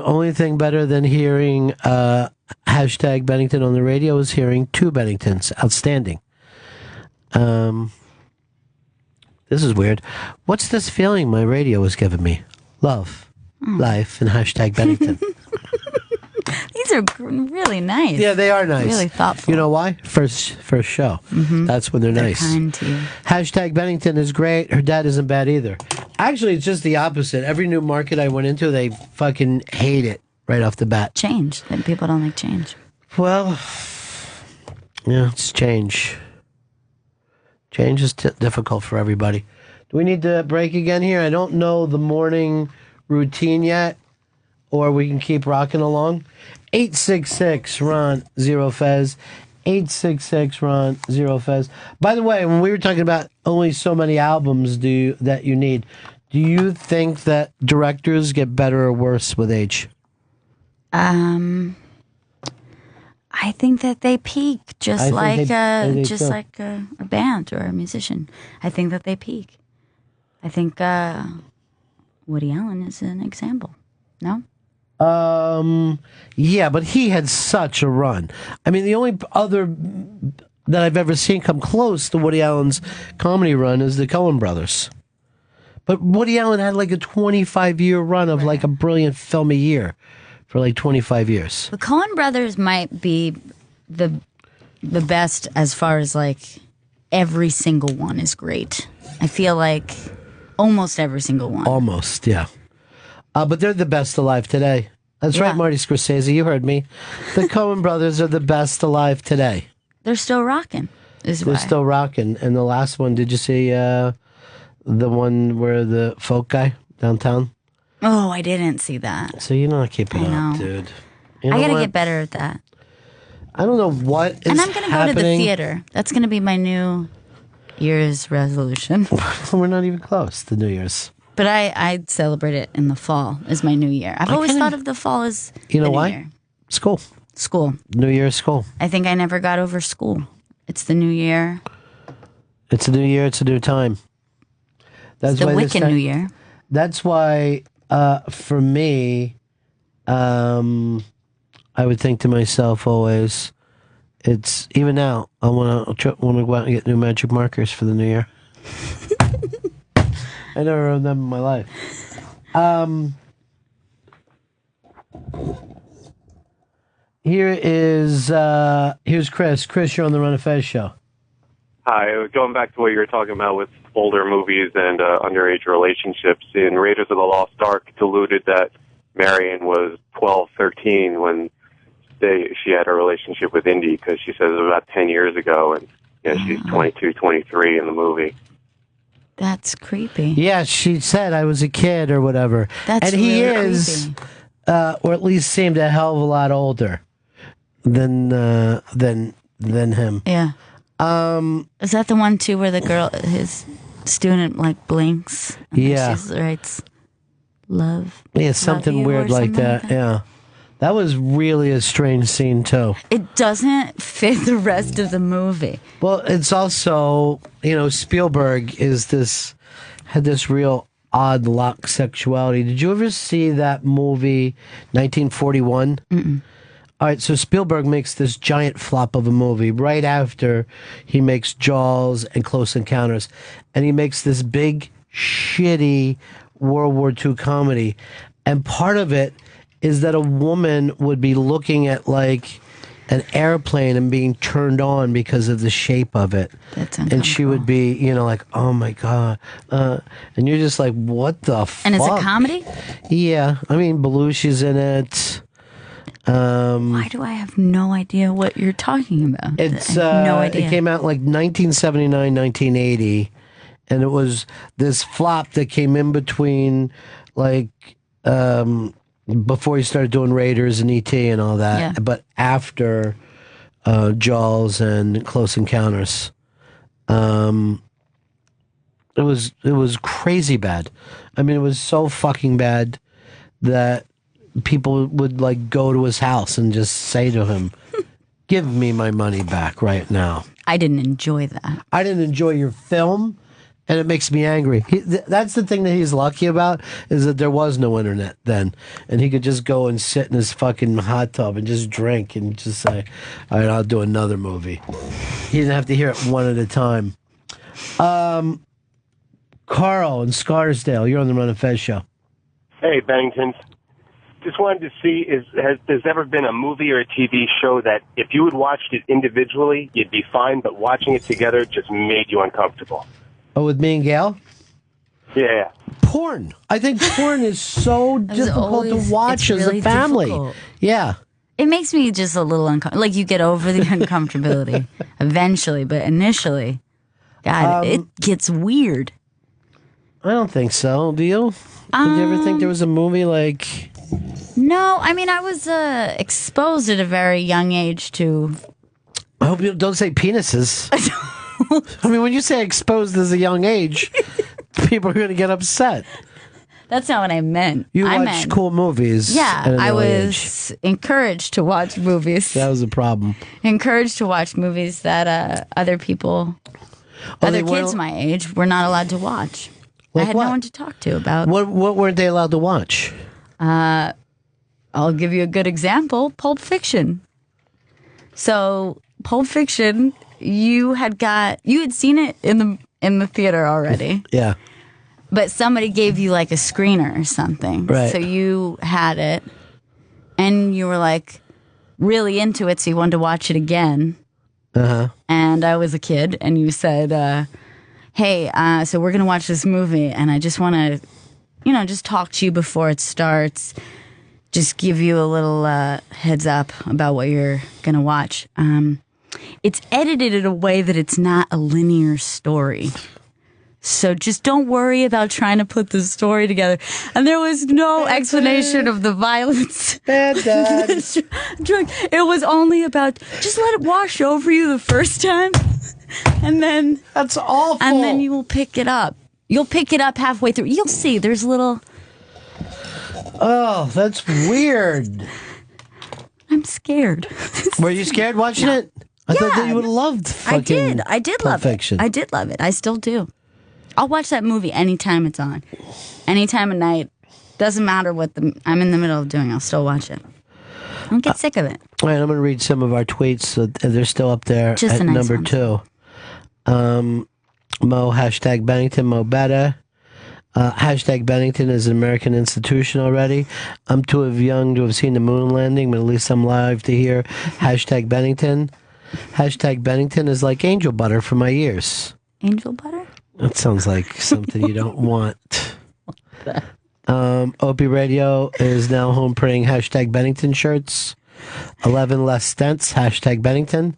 only thing better than hearing hashtag Bennington on the radio is hearing 2 Benningtons. Outstanding. This is weird. What's this feeling my radio is giving me? Love, life, and hashtag Bennington.
These are really nice.
Yeah, they are nice.
Really thoughtful.
You know why? First show. That's when they're nice.
Kind to you.
Hashtag Bennington is great. Her dad isn't bad either. Actually, it's just the opposite. Every new market I went into, they fucking hate it right off the bat.
Change. People don't like change.
Well, yeah, it's change. Change is difficult for everybody. Do we need to break again here? I don't know the morning routine yet, or we can keep rocking along. 866-RON-0-FEZ. 866-RON-0-FEZ. By the way, when we were talking about only so many albums that you need, do you think that directors get better or worse with age?
I think that they peak just like a band or a musician. I think that they peak. I think Woody Allen is an example. No?
Yeah, but he had such a run. I mean, the only other that I've ever seen come close to Woody Allen's comedy run is the Coen Brothers. But Woody Allen had like a 25-year run of like a brilliant film a year for like 25 years.
The Coen Brothers might be the best as far as like every single one is great. I feel like almost every single one.
Almost, yeah. But they're the best alive today. That's right, Marty Scorsese. You heard me. The Coen Brothers are the best alive today.
They're still rocking.
They're still rocking. And the last one, did you see the one where the folk guy downtown?
Oh, I didn't see that.
So you're not keeping up, dude. You know
I gotta
what?
get better at that.
I don't know what is
And I'm gonna go to the theater. That's gonna be my New Year's resolution.
We're not even close to New Year's.
But I celebrate it in the fall as my new year. I've always thought of the fall as
You know
the new
why?
year.
School.
School.
New Year's school.
I think I never got over school. It's the new year.
It's a new year. It's a new time. That's
It's the
why this
wicked
time-
new year.
That's why, for me, I would think to myself always, it's even now. I want to go out and get new magic markers for the new year. I never owned them in my life. Here's Chris. Chris, you're on the Ron and Fez show.
Hi, going back to what you were talking about with older movies and underage relationships, in Raiders of the Lost Ark, it alluded that Marion was 12, 13 when she had a relationship with Indy, because she says it was about 10 years ago, and she's 22, 23 in the movie.
That's creepy.
Yeah, she said I was a kid or whatever.
That's
and he
really
is, or at least seemed a hell of a lot older than him.
Yeah. Is that the one too where the girl, his student, like blinks? And
Yeah.
she writes, "Love."
Yeah, something
you,"
weird
or
like
something
that. Yeah. That was really a strange scene, too.
It doesn't fit the rest of the movie.
Well, it's also, Spielberg had this real odd lock sexuality. Did you ever see that movie, 1941?
Mm-mm.
All right, so Spielberg makes this giant flop of a movie right after he makes Jaws and Close Encounters. And he makes this big, shitty World War II comedy. And part of it is that a woman would be looking at like an airplane and being turned on because of the shape of it. And she would be, like, oh my God. And you're just like, what the fuck?
And it's a comedy?
Yeah. I mean, Belushi's in it.
Why do I have no idea what you're talking about?
It's
I have no idea.
It came out in like 1979, 1980. And it was this flop that came in between like... before he started doing Raiders and E.T. and all that, but after Jaws and Close Encounters, it was crazy bad. I mean, it was so fucking bad that people would like go to his house and just say to him, "Give me my money back right now."
I didn't enjoy that.
I didn't enjoy your film. And it makes me angry. That's the thing that he's lucky about, is that there was no internet then. And he could just go and sit in his fucking hot tub and just drink and just say, all right, I'll do another movie. He didn't have to hear it one at a time. Carl in Scarsdale, you're on the Ron and Fez show.
Hey, Bennington. Just wanted to see, has there ever been a movie or a TV show that if you had watched it individually, you'd be fine, but watching it together just made you uncomfortable?
Oh, with me and Gail?
Yeah.
Porn. I think porn is so difficult to watch as a family.
Difficult.
Yeah.
It makes me just a little uncomfortable. Like, you get over the uncomfortability eventually, but initially, God, it gets weird.
I don't think so. Do you? Did you ever think there was a movie like...
No, I mean, I was exposed at a very young age to...
I hope you don't say penises. I mean, when you say exposed as a young age, people are going to get upset.
That's not what I meant.
You watch cool movies.
Yeah, I was encouraged to watch movies.
That was the problem.
Encouraged to watch movies that other people, other kids my age, were not allowed to watch.
Like
I had
what?
no one to talk to about.
What weren't they allowed to watch?
I'll give you a good example. Pulp Fiction. So, Pulp Fiction... You had seen it in the theater already.
Yeah.
But somebody gave you like a screener or something.
Right.
So you had it and you were like really into it, so you wanted to watch it again.
Uh-huh.
And I was a kid and you said, hey, so we're going to watch this movie and I just want to, just talk to you before it starts. Just give you a little heads up about what you're going to watch. It's edited in a way that it's not a linear story. So just don't worry about trying to put the story together. And there was no explanation of the violence. It was only about, just let it wash over you the first time. And then...
That's awful.
And then you will pick it up. You'll pick it up halfway through. You'll see, there's little...
Oh, that's weird.
I'm scared.
Were you scared watching it? I thought that you would have loved fucking
I did
Pulp
love
Fiction.
it. I did love it. I still do. I'll watch that movie anytime it's on. Any time of night. Doesn't matter what I'm in the middle of doing. I'll still watch it. I don't get sick of it.
All right, I'm going to read some of our tweets. So they're still up there
Just
at
the nice
number
ones.
2. Mo, hashtag Bennington, Mo better. Hashtag Bennington is an American institution already. I'm too young to have seen the moon landing, but at least I'm live to hear hashtag Bennington. Hashtag Bennington is like angel butter for my ears.
Angel butter?
That sounds like something you don't want. Opie Radio is now home printing hashtag Bennington shirts. 11 less stents, hashtag Bennington.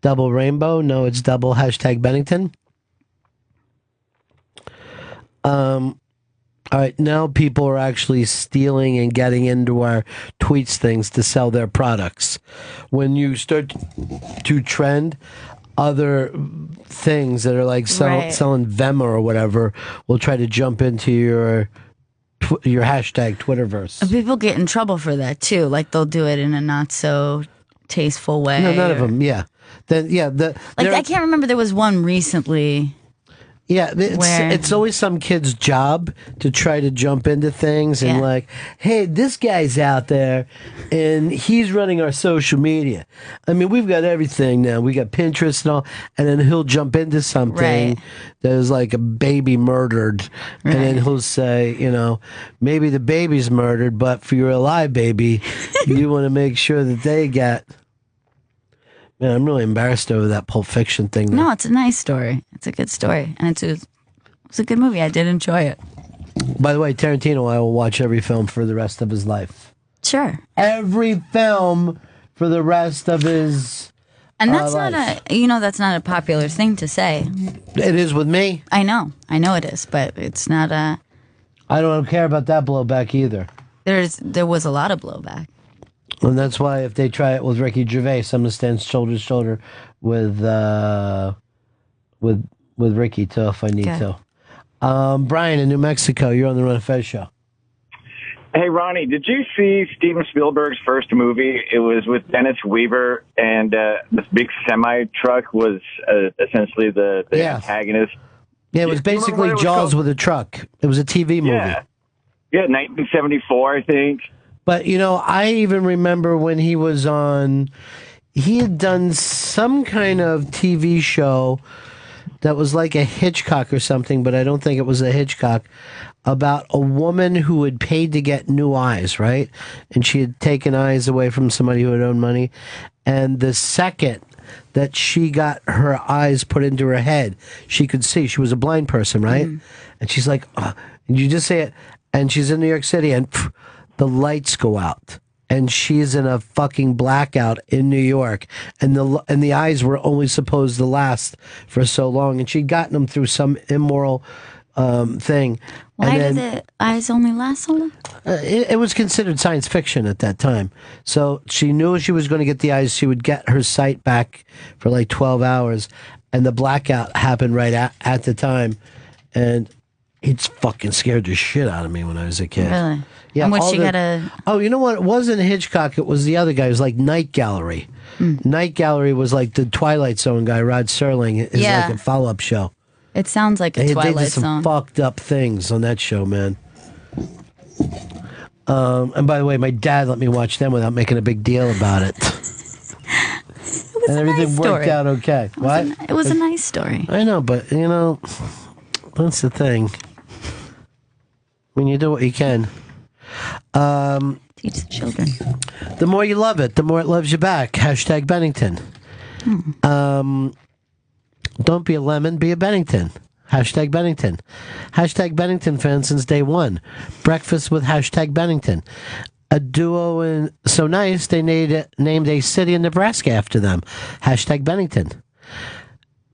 Double rainbow, no, it's double hashtag Bennington. All right, now people are actually stealing and getting into our tweets things to sell their products. When you start to trend, other things that are like selling Vema or whatever will try to jump into your your hashtag Twitterverse.
People get in trouble for that too. Like they'll do it in a not so tasteful way.
No, none of them. Yeah. Then
I can't remember. There was one recently.
Yeah, it's always some kid's job to try to jump into things and like, hey, this guy's out there and he's running our social media. I mean, we've got everything now. We got Pinterest and all, and then he'll jump into something that is like a baby murdered, and then he'll say, maybe the baby's murdered, but for your alive baby, you want to make sure that they got. Man, I'm really embarrassed over that Pulp Fiction thing.
No, it's a nice story. It's a good story. And it's a good movie. I did enjoy it.
By the way, Tarantino, I will watch every film for the rest of his life.
Sure.
Every film for the rest of his
And that's
life.
that's not a popular thing to say.
It is with me.
I know it is, but it's not a...
I don't care about that blowback either.
There was a lot of blowback.
And that's why if they try it with Ricky Gervais, I'm going to stand shoulder to shoulder with Ricky too if I need to. Brian in New Mexico, you're on the Ron and Fez show.
Hey, Ronnie, did you see Steven Spielberg's first movie? It was with Dennis Weaver, and this big semi-truck was essentially the antagonist.
Yeah, it was basically Jaws with a truck. It was a TV movie.
Yeah, 1974, I think.
But, I even remember when he was on, he had done some kind of TV show that was like a Hitchcock or something, but I don't think it was a Hitchcock, about a woman who had paid to get new eyes, right? And she had taken eyes away from somebody who had owed money. And the second that she got her eyes put into her head, she could see. She was a blind person, right? And she's like, and you just say it, and she's in New York City, and the lights go out, and she's in a fucking blackout in New York, and the eyes were only supposed to last for so long, and she'd gotten them through some immoral thing.
Why did the eyes only last so long?
It was considered science fiction at that time. So she knew she was going to get the eyes. She would get her sight back for like 12 hours, and the blackout happened right at the time, and it's fucking scared the shit out of me when I was a kid.
Really?
Yeah.
And what she got a...
Oh, you know what? It wasn't Hitchcock. It was the other guy. It was like Night Gallery. Night Gallery was like the Twilight Zone guy, Rod Serling. It's like a follow-up show.
It sounds like a Twilight
They did some
Zone.
fucked up things on that show, man. And by the way, my dad let me watch them without making a big deal about it. And everything worked out okay.
It was a nice story.
I know, but, that's the thing. When you do what you can.
Teach the children.
The more you love it, the more it loves you back. Hashtag Bennington. Don't be a lemon, be a Bennington. Hashtag Bennington. Hashtag Bennington fan since day one. Breakfast with hashtag Bennington. A duo in So Nice, they named a city in Nebraska after them. Hashtag Bennington.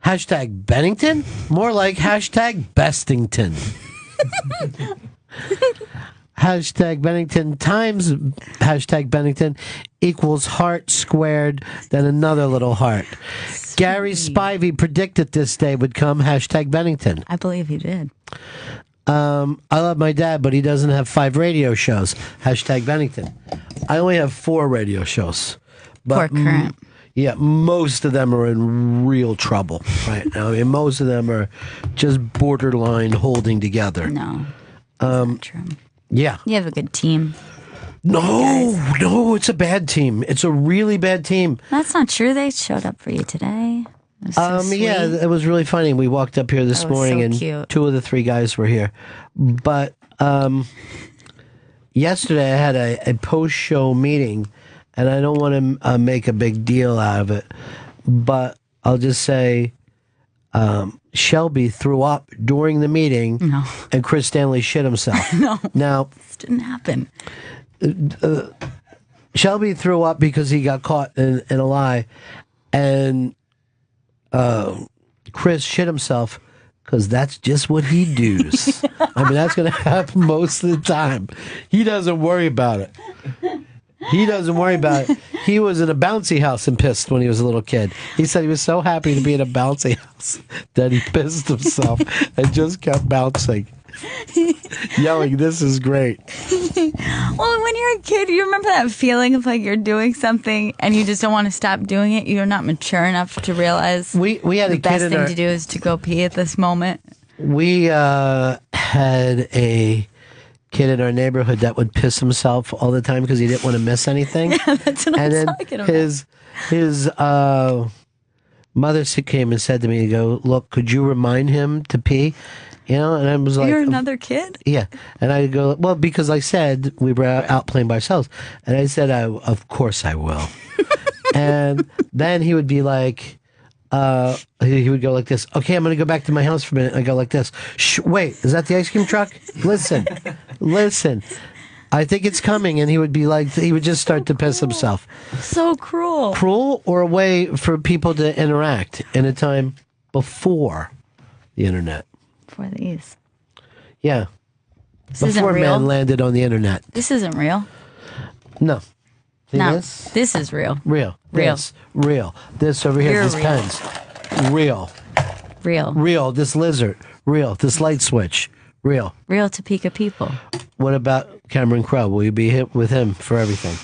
Hashtag Bennington? More like hashtag Bestington. Hashtag Bennington times hashtag Bennington equals heart squared, then another little heart. Gary Spivey predicted this day would come. Hashtag Bennington.
I believe he did.
I love my dad, but he doesn't have 5 radio shows. Hashtag Bennington. I only have 4 radio shows. But
Poor current.
Yeah, most of them are in real trouble right now. I mean, most of them are just borderline holding together.
No, that's not true.
Yeah.
You have a good team.
No, it's a bad team. It's a really bad team.
That's not true. They showed up for you today. It was so sweet.
Yeah, it was really funny. We walked up here this morning, and
cute.
2 of the 3 guys were here. But yesterday I had a post-show meeting, and I don't want to make a big deal out of it, but I'll just say Shelby threw up during the meeting, and Chris Stanley shit himself. Now,
this didn't happen.
Shelby threw up because he got caught in a lie, and Chris shit himself because that's just what he does. I mean, that's going to happen most of the time. He doesn't worry about it. He doesn't worry about it. He was in a bouncy house and pissed when he was a little kid. He said he was so happy to be in a bouncy house that he pissed himself and just kept bouncing. yelling, "This is great."
Well, when you're a kid, you remember that feeling of like you're doing something and you just don't want to stop doing it. You're not mature enough to realize
we had
the
a kid
best
in
thing
our-
to do is to go pee at this moment.
We had a kid in our neighborhood that would piss himself all the time because he didn't want to miss anything.
Yeah, that's what
And
I'm
then
talking about.
his mother came and said to me, "Go look, could you remind him to pee?" You know, and I was like,
You're another kid?
Yeah. And I go, well, because I said we were out playing by ourselves. And I said, of course I will. And then he would be like, he would go like this. Okay, I'm going to go back to my house for a minute. I go like this. Shh, wait, is that the ice cream truck? Listen. I think it's coming. And he would be like, he would just start to piss himself.
So cruel.
Cruel, or a way for people to interact in a time before the internet.
For these.
Yeah.
This isn't
Before
real.
man landed on the internet.
This isn't real.
No. See
No,
this?
this is real.
Real.
Real.
This. Real. This over here,
You're
these
real.
pens. Real.
Real.
Real. This lizard. Real. This light switch. Real.
Real Topeka people.
What about Cameron Crowe? Will you be hit with him for everything?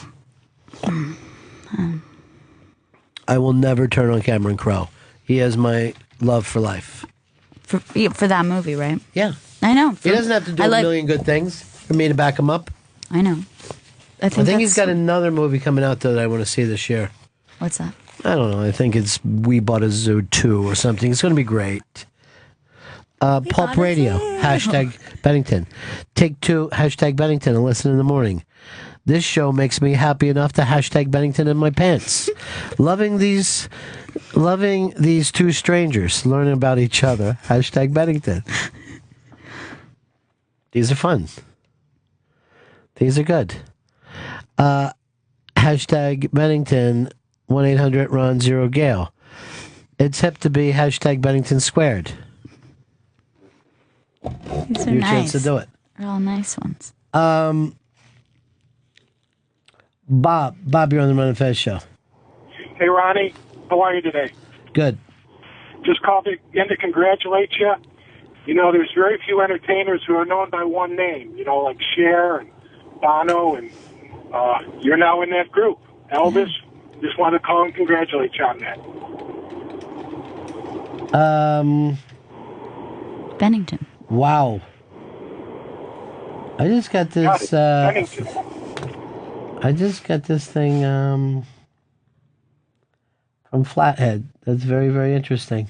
I will never turn on Cameron Crowe. He has my love for life.
For that movie, right?
Yeah.
I know.
He doesn't have to do a million good things for me to back him up.
I know. I think
he's got another movie coming out that I want to see this year.
What's that?
I don't know. I think it's We Bought a Zoo 2 or something. It's going to be great. Pulp Radio, hashtag Bennington. Take 2, hashtag Bennington, and listen in the morning. This show makes me happy enough to hashtag Bennington in my pants. Loving these two strangers, learning about each other, hashtag Bennington. These are fun. These are good. Hashtag Bennington, 1-800-RON-0-GAIL. It's hip to be hashtag Bennington squared.
These are
Your
nice.
chance to do it.
They're all nice ones.
Bob, you're on the Ron and Fez show.
Hey, Ronnie, how are you today?
Good.
Just called again to congratulate you. You know, there's very few entertainers who are known by one name, you know, like Cher and Bono, and you're now in that group. Elvis, just want to call and congratulate you on that.
Bennington.
Wow. I just got this.
Bennington.
I just got this thing from Flathead. That's very, very interesting.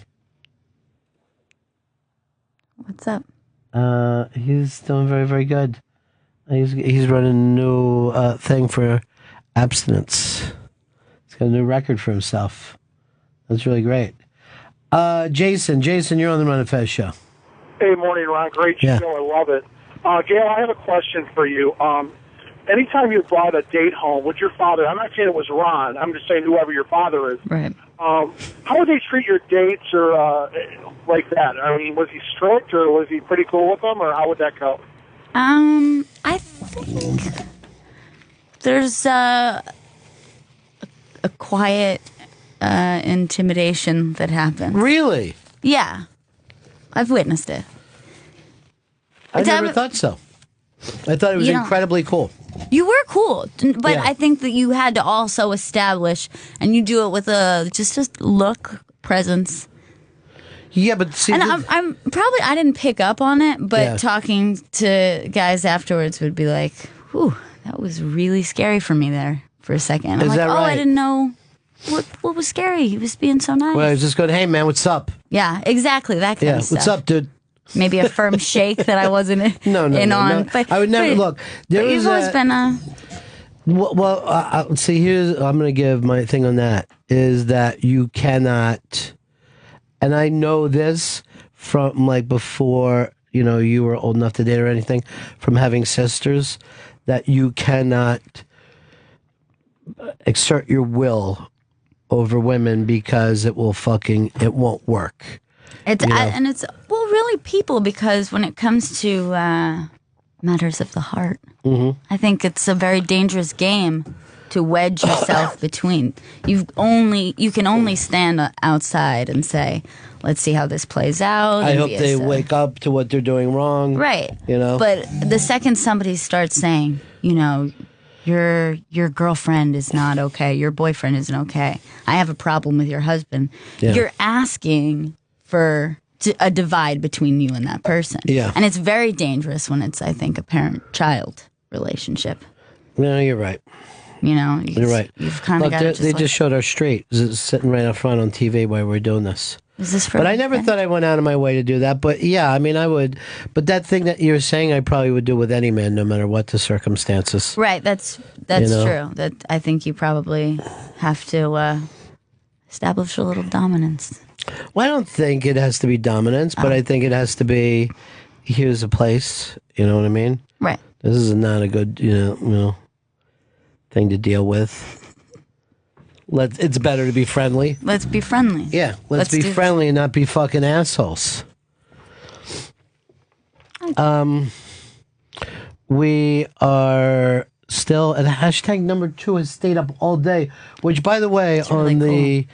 What's up?
He's doing very, very good. He's running a new thing for abstinence. He's got a new record for himself. That's really great. Jason, you're on the Ron and Fez show.
Hey, morning, Ron. Great show.
Yeah.
I love it. Gail, I have a question for you. Anytime you brought a date home with your father, I'm not saying it was Ron, I'm just saying whoever your father is.
Right.
How would they treat your dates or like that? I mean, was he strict or was he pretty cool with them, or how would that go?
I think there's a quiet intimidation that happens.
Really?
Yeah. I've witnessed it.
I never thought so. I thought it was
You know-
incredibly cool.
You were cool, but
Yeah.
I think that you had to also establish, and you do it with just a look, presence.
Yeah, but see,
and I'm probably I didn't pick up on it, but
Yeah.
talking to guys afterwards would be like, "Whew, that was really scary for me there for a second." I'm
Is
like,
that
"Oh,
right?
I didn't know what was scary. He was being so nice."
Well, I was just going, hey, man, what's up?
Yeah, exactly that kind
Yeah,
of stuff.
what's up, dude?
Maybe a firm shake that I wasn't
No,
in on.
no.
But
I would never
but-
look. There
but
was
you've always been a.
Well, see, I'm going to give my thing on that is that you cannot, and I know this from like before, you were old enough to date or anything, from having sisters, that you cannot exert your will over women because it won't work.
It's and it's really people, because when it comes to matters of the heart,
Mm-hmm.
I think it's a very dangerous game to wedge yourself between. You can only stand outside and say, let's see how this plays out.
I hope they wake up to what they're doing wrong.
Right.
You know?
But the second somebody starts saying, you know, your girlfriend is not okay, your boyfriend isn't okay, I have a problem with your husband, you're asking for a divide between you and that person.
Yeah.
And it's very dangerous when it's, I think, a parent-child relationship.
No, you're right.
You know?
You're right.
You've kind of
Look,
got to
they just showed our street. It's sitting right up front on TV while we're doing this.
Is this for?
But I never thought I went out of my way to do that. But yeah, I mean, I would. But that thing that you're saying, I probably would do with any man, no matter what the circumstances.
Right. That's true. That I think you probably have to establish a little dominance.
Well, I don't think it has to be dominance, but I think it has to be. Here's a place. You know what I mean?
Right.
This is not a good, you know, thing to deal with. It's better to be friendly.
Let's be friendly.
Yeah, let's be friendly and not be fucking assholes. We are still at hashtag number 2 has stayed up all day, which, by the way,
It's really
on the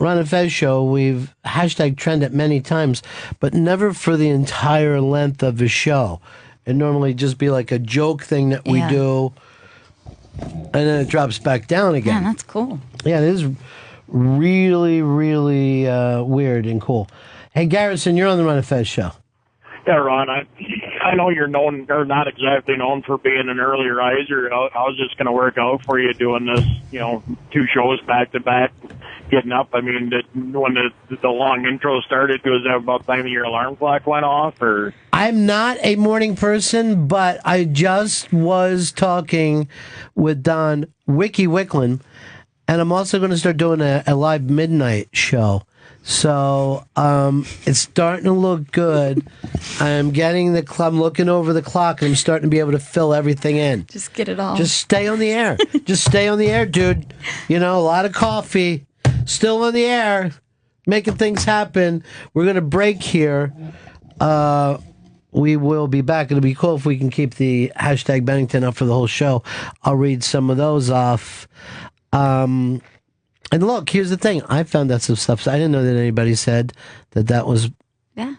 Ron and Fez show, we've hashtag trended many times, but never for the entire length of the show. It normally just be like a joke thing that we do, and then it drops back down again.
Yeah, that's cool.
Yeah, it is really, really weird and cool. Hey, Garrison, you're on the Ron and Fez show.
Yeah, Ron, I know you're known, or not exactly known for being an early riser. I was just going to work out for you doing this, 2 shows back to back, getting up. I mean, when the long intro started, was that about the time your alarm clock went off, or?
I'm not a morning person, but I just was talking with Don Wicklin, and I'm also going to start doing a live midnight show. So it's starting to look good. I'm looking over the clock, and I'm starting to be able to fill everything in.
Just get it all.
Just stay on the air. Just stay on the air, dude. A lot of coffee. Still on the air. Making things happen. We're going to break here. We will be back. It'll be cool if we can keep the hashtag Bennington up for the whole show. I'll read some of those off. And look, here's the thing. I found out some stuff. So I didn't know that anybody said that was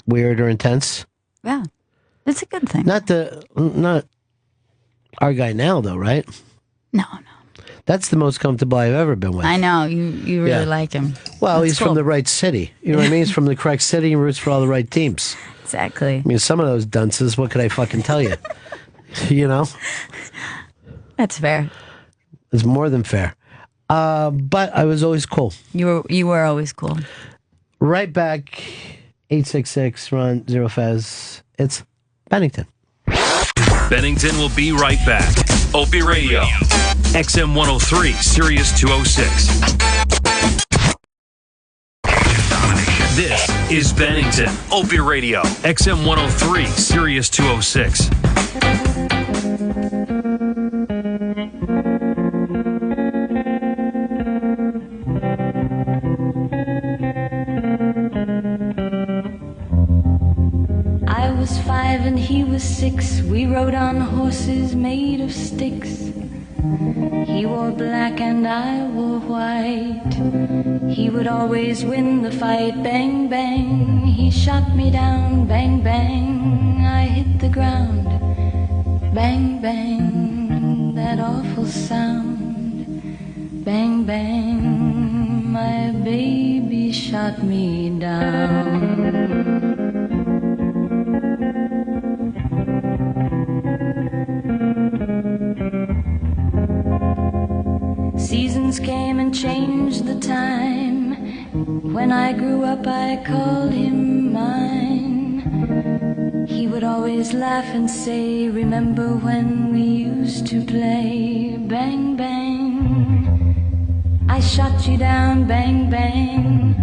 weird or intense.
Yeah. It's a good thing.
Not our guy now, though, right?
No.
That's the most comfortable I've ever been with.
I know. You really like him.
Well,
That's
he's
cool.
from the right city. You know what I mean? He's from the correct city and roots for all the right teams.
Exactly.
I mean, some of those dunces, what could I fucking tell you?
That's fair.
It's more than fair. But I was always cool.
You were always cool.
Right back, 866 Ron 0 Fez. It's Bennington.
Bennington will be right back. Opie Radio, XM 103, Sirius 206. This is Bennington, Opie Radio, XM 103, Sirius 206.
I was 5 and he was 6. We rode on horses made of sticks. He wore black and I wore white. He would always win the fight. Bang, bang, he shot me down. Bang, bang, I hit the ground. Bang, bang, that awful sound. Bang, bang, my baby shot me down. Seasons came and changed the time. When I grew up I called him mine. He would always laugh and say, remember when we used to play? Bang, bang, I shot you down. Bang, bang,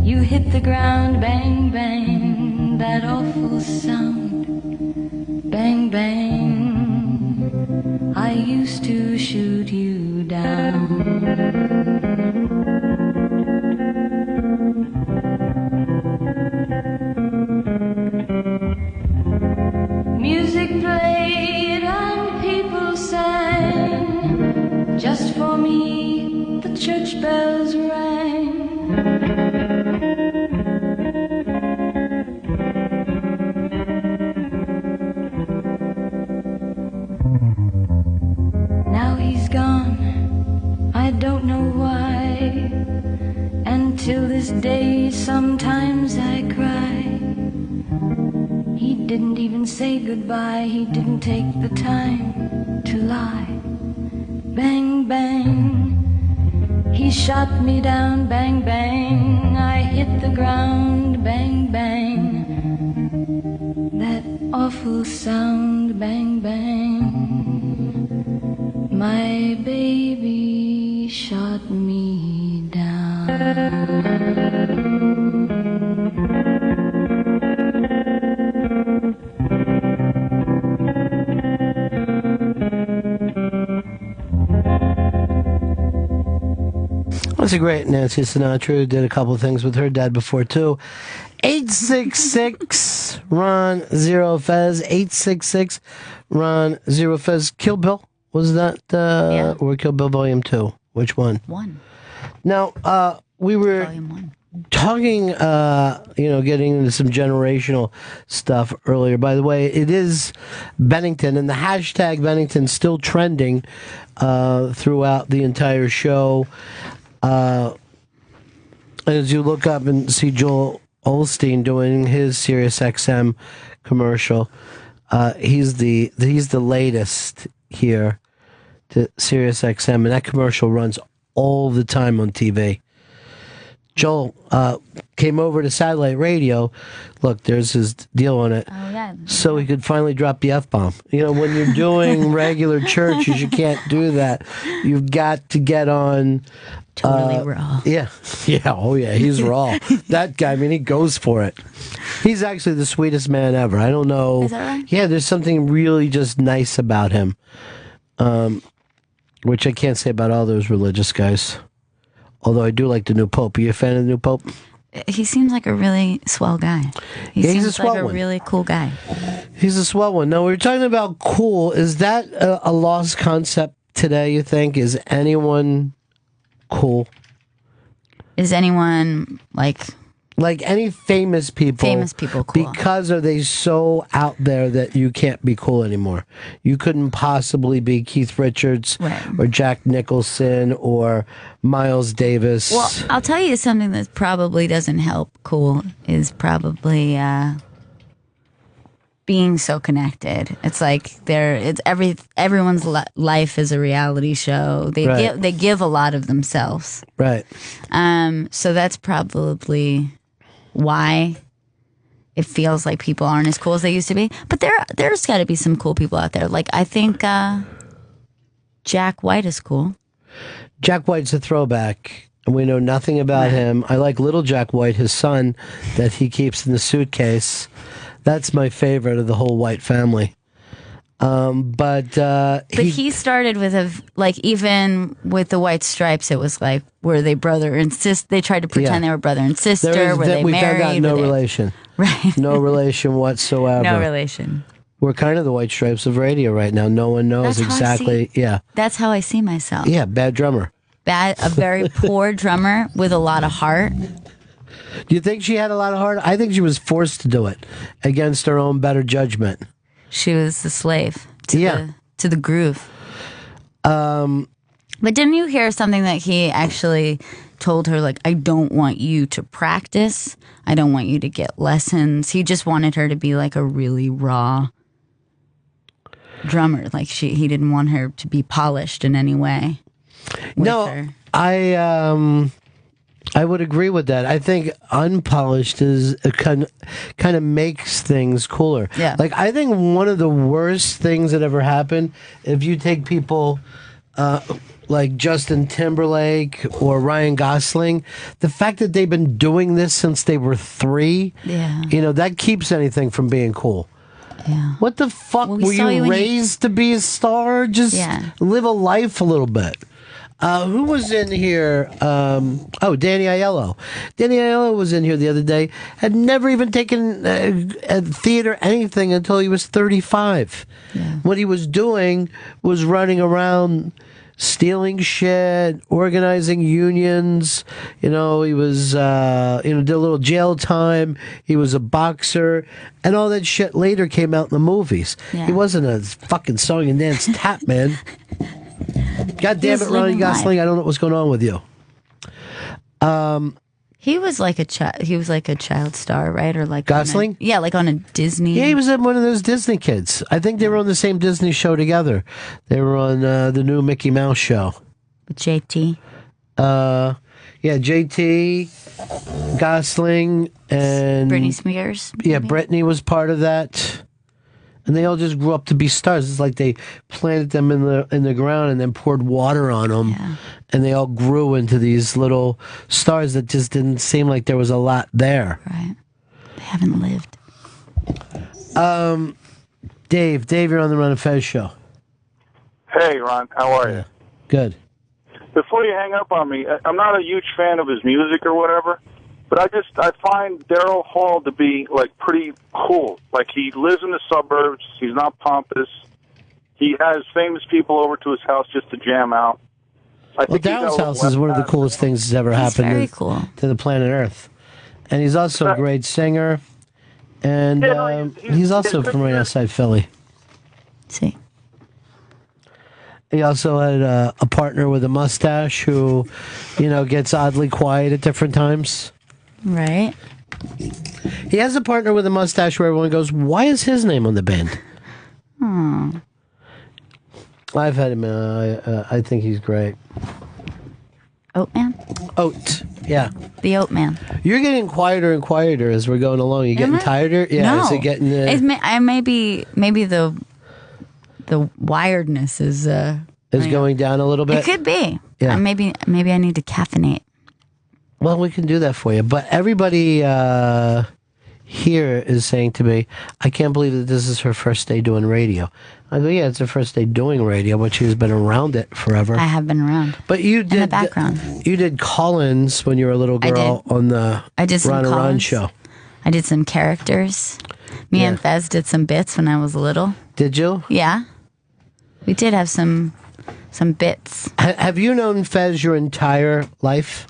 you hit the ground. Bang, bang, that awful sound. Bang, bang, I used to shoot you down. Music played and people sang. Just gone, I don't know why. And till this day, sometimes I cry. He didn't even say goodbye, he didn't take the time to lie. Bang, bang, he shot me down, bang, bang. I hit the ground, bang, bang. That awful sound, bang, bang. My baby shot me down.
That's a great Nancy Sinatra. Did a couple of things with her dad before, too. 866 Ron Zero Fez. 866 Ron Zero Fez. Kill Bill? Was that or Kill Bill Volume 2? Which one?
One.
Now, we were talking, getting into some generational stuff earlier. By the way, it is Bennington, and the hashtag Bennington still trending throughout the entire show. As you look up and see Joel Osteen doing his Sirius XM commercial, he's the latest here to Sirius XM, and that commercial runs all the time on TV. Joel came over to satellite radio. Look, there's his deal on it.
Oh, yeah.
So he could finally drop the F-bomb. You know, when you're doing regular churches, you can't do that. You've got to get on...
Totally raw.
Yeah. Yeah. Oh, yeah. He's raw. That guy, I mean, he goes for it. He's actually the sweetest man ever. I don't know.
Is that right?
Yeah, there's something really just nice about him, which I can't say about all those religious guys. Although I do like the new Pope. Are you a fan of the new Pope?
He seems like a really swell guy. He
Yeah, he's
seems
a swell
like a
one.
really cool guy.
He's a swell one. Now, we were talking about cool. Is that a lost concept today, you think? Is anyone cool?
Is anyone like
any famous people?
Famous people cool.
Because are they so out there that you can't be cool anymore? You couldn't possibly be Keith Richards or Jack Nicholson or Miles Davis.
Well, I'll tell you something that probably doesn't help cool is probably being so connected. It's like everyone's life is a reality show. They give a lot of themselves.
Right.
So that's probably why it feels like people aren't as cool as they used to be. But there's got to be some cool people out there. Like I think Jack White is cool.
Jack White's a throwback, and we know nothing about him. I like little Jack White, his son, that he keeps in the suitcase. That's my favorite of the whole White family. But
he started with even with the White Stripes, it was like were they brother and sister? They tried to pretend they were brother and sister. Were they
we
married?
found out no relation.
Right.
No relation whatsoever.
No relation.
We're kind of the White Stripes of radio right now. No one knows exactly. Yeah.
That's how I see myself.
Yeah, bad drummer.
A very poor drummer with a lot of heart.
Do you think she had a lot of heart? I think she was forced to do it against her own better judgment.
She was the slave to the groove. But didn't you hear something that he actually told her, like, I don't want you to practice. I don't want you to get lessons. He just wanted her to be like a really raw drummer. Like he didn't want her to be polished in any way.
No, I would agree with that. I think unpolished is kind of makes things cooler.
Yeah.
Like I think one of the worst things that ever happened, if you take people like Justin Timberlake or Ryan Gosling, the fact that they've been doing this since they were 3, that keeps anything from being cool.
Yeah.
What the fuck?
Well,
were you raised to be a star? Just live a life a little bit. Who was in here? Danny Aiello. Danny Aiello was in here the other day. Had never even taken a theater anything until he was 35. Yeah. What he was doing was running around stealing shit, organizing unions. He was, did a little jail time. He was a boxer. And all that shit later came out in the movies. Yeah. He wasn't a fucking song and dance tap man. God damn it, Ronnie Gosling! I don't know what's going on with you.
He was like a child star, right? Or like
Gosling?
Like on a Disney.
Yeah, he was in one of those Disney kids. I think they were on the same Disney show together. They were on the new Mickey Mouse show.
With JT.
JT, Gosling, and
Britney Spears.
Yeah, Britney was part of that. And they all just grew up to be stars. It's like they planted them in the ground and then poured water on them. Yeah. And they all grew into these little stars that just didn't seem like there was a lot there.
Right. They haven't lived.
Dave, you're on the Ron and Fez show.
Hey, Ron, how are you?
Good.
Before you hang up on me, I'm not a huge fan of his music or whatever, but I find Daryl Hall to be, like, pretty cool. Like, he lives in the suburbs. He's not pompous. He has famous people over to his house just to jam out.
Daryl's house is one of the coolest things that's ever happened to the planet Earth. And he's also a great singer. And he's also from right outside Philly.
See.
He also had a partner with a mustache who, gets oddly quiet at different times.
Right.
He has a partner with a mustache where everyone goes, why is his name on the band? I've had him. I think he's great.
Oatman?
Oat, yeah.
The Oatman.
You're getting quieter and quieter as we're going along. You getting tireder? Yeah.
No.
Is it getting?
Maybe the wiredness is
going down a little bit.
It could be.
Yeah.
Maybe I need to caffeinate.
Well, we can do that for you. But everybody here is saying to me, I can't believe that this is her first day doing radio. I go, yeah, it's her first day doing radio, but she's been around it forever.
I have been around.
But you did
in the background.
You did Collins when you were a little girl on the Ron and Ron show.
I did some characters. Me and Fez did some bits when I was little.
Did you?
Yeah. We did have some bits.
Have you known Fez your entire life?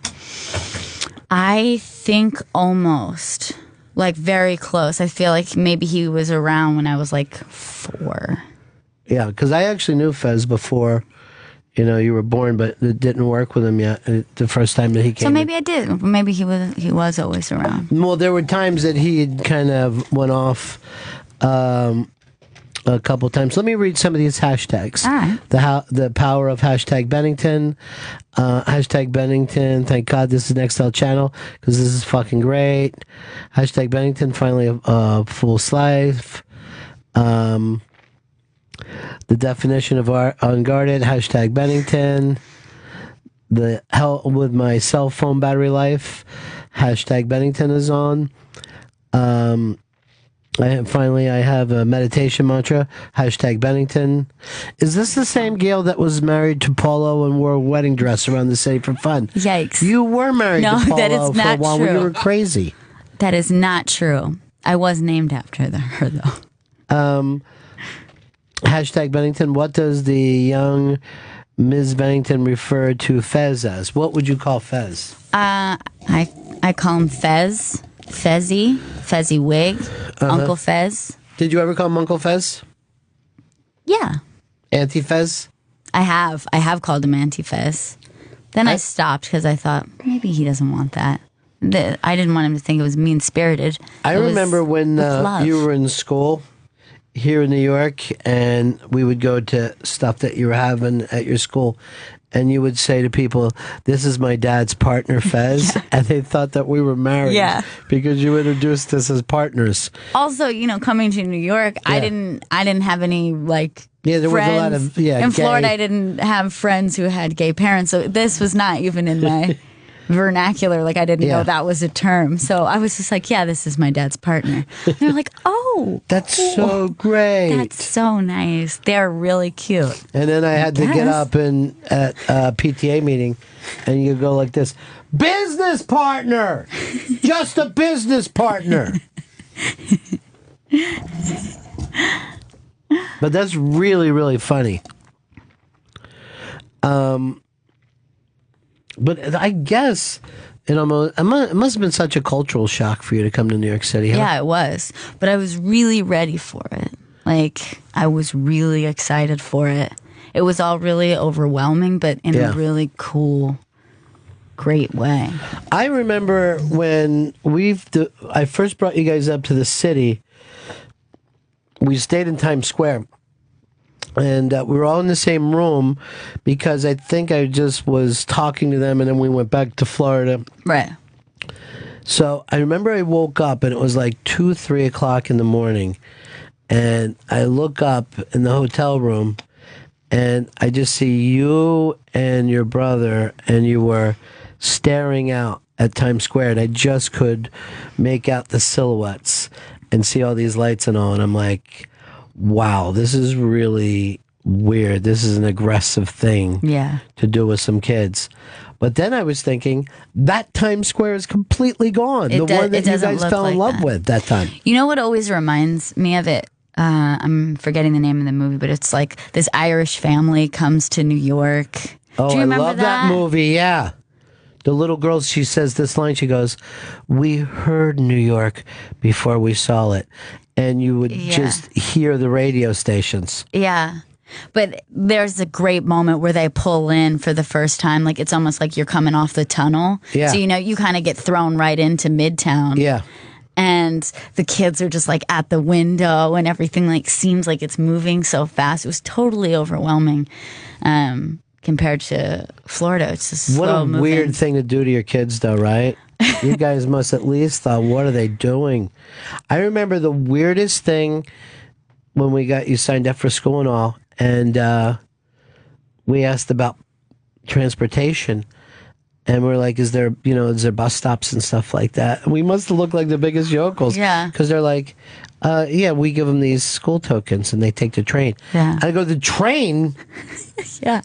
I think almost. Like, very close. I feel like maybe he was around when I was, like, 4.
Yeah, because I actually knew Fez before, you were born, but it didn't work with him yet the first time that he came.
So maybe I did. Maybe he was always around.
Well, there were times that he had kind of went off a couple times. Let me read some of these hashtags.
All right.
The power of hashtag Bennington. Hashtag Bennington. Thank God this is an XL channel because this is fucking great. Hashtag Bennington. Finally a full life. The definition of unguarded. Hashtag Bennington. The hell with my cell phone battery life. Hashtag Bennington is on. I have a meditation mantra. Hashtag Bennington. Is this the same Gail that was married to Paulo and wore a wedding dress around the city for fun?
Yikes.
You were married to Paulo
that is not
for a while
true.
when you were crazy.
That is not true. I was named after her, though.
Hashtag Bennington. What does the young Ms. Bennington refer to Fez as? What would you call Fez?
I call him Fez. Fezzy Wig, Uncle Fez.
Did you ever call him Uncle Fez?
Yeah.
Auntie Fez?
I have called him Auntie Fez. Then I stopped because I thought maybe he doesn't want that. I didn't want him to think it was mean-spirited.
I remember when you were in school here in New York and we would go to stuff that you were having at your school and you would say to people, this is my dad's partner, Fez. Yeah. And they thought that we were married because you introduced us as partners.
Also, coming to New York, I didn't have any,
there
friends.
Was a lot of,
in
gay.
Florida, I didn't have friends who had gay parents. So this was not even in my vernacular. I didn't know that was a term. So I was just like, this is my dad's partner. And they're like, oh.
That's cool. So great.
That's so nice. They're really cute.
And then I had to get up at a PTA meeting and you go like this, business partner, just a business partner. But that's really, really funny. But I guess it must have been such a cultural shock for you to come to New York City. Huh?
Yeah, it was. But I was really ready for it. I was really excited for it. it was all really overwhelming, but in a really cool, great way.
I remember when I first brought you guys up to the city, we stayed in Times Square. And we were all in the same room because I think I just was talking to them, and then we went back to Florida.
Right.
So I remember I woke up, and it was like 2, 3 o'clock in the morning. And I look up in the hotel room, and I just see you and your brother, and you were staring out at Times Square, and I just could make out the silhouettes and see all these lights and all. And I'm like, wow, this is really weird. This is an aggressive thing to do with some kids. But then I was thinking, that Times Square is completely gone. The one that you guys fell in love with that time.
You know what always reminds me of it? I'm forgetting the name of the movie, but it's like this Irish family comes to New York.
Oh,
Do you remember
I love that movie, yeah. The little girl, she says this line, she goes, "We heard New York before we saw it." And you would just hear the radio stations.
Yeah. But there's a great moment where they pull in for the first time. Like, it's almost like you're coming off the tunnel.
Yeah.
So, you kind of get thrown right into Midtown.
Yeah.
And the kids are just like at the window, and everything like seems like it's moving so fast. It was totally overwhelming compared to Florida. It's just slow
What a
moving.
weird thing to do to your kids, though, right? You guys must at least thought, what are they doing? I remember the weirdest thing when we got you signed up for school and all, and we asked about transportation, and we're like, is there bus stops and stuff like that? And we must have looked like the biggest yokels.
Yeah.
Because they're like, we give them these school tokens, and they take the train.
Yeah.
And I go, the train?
Yeah.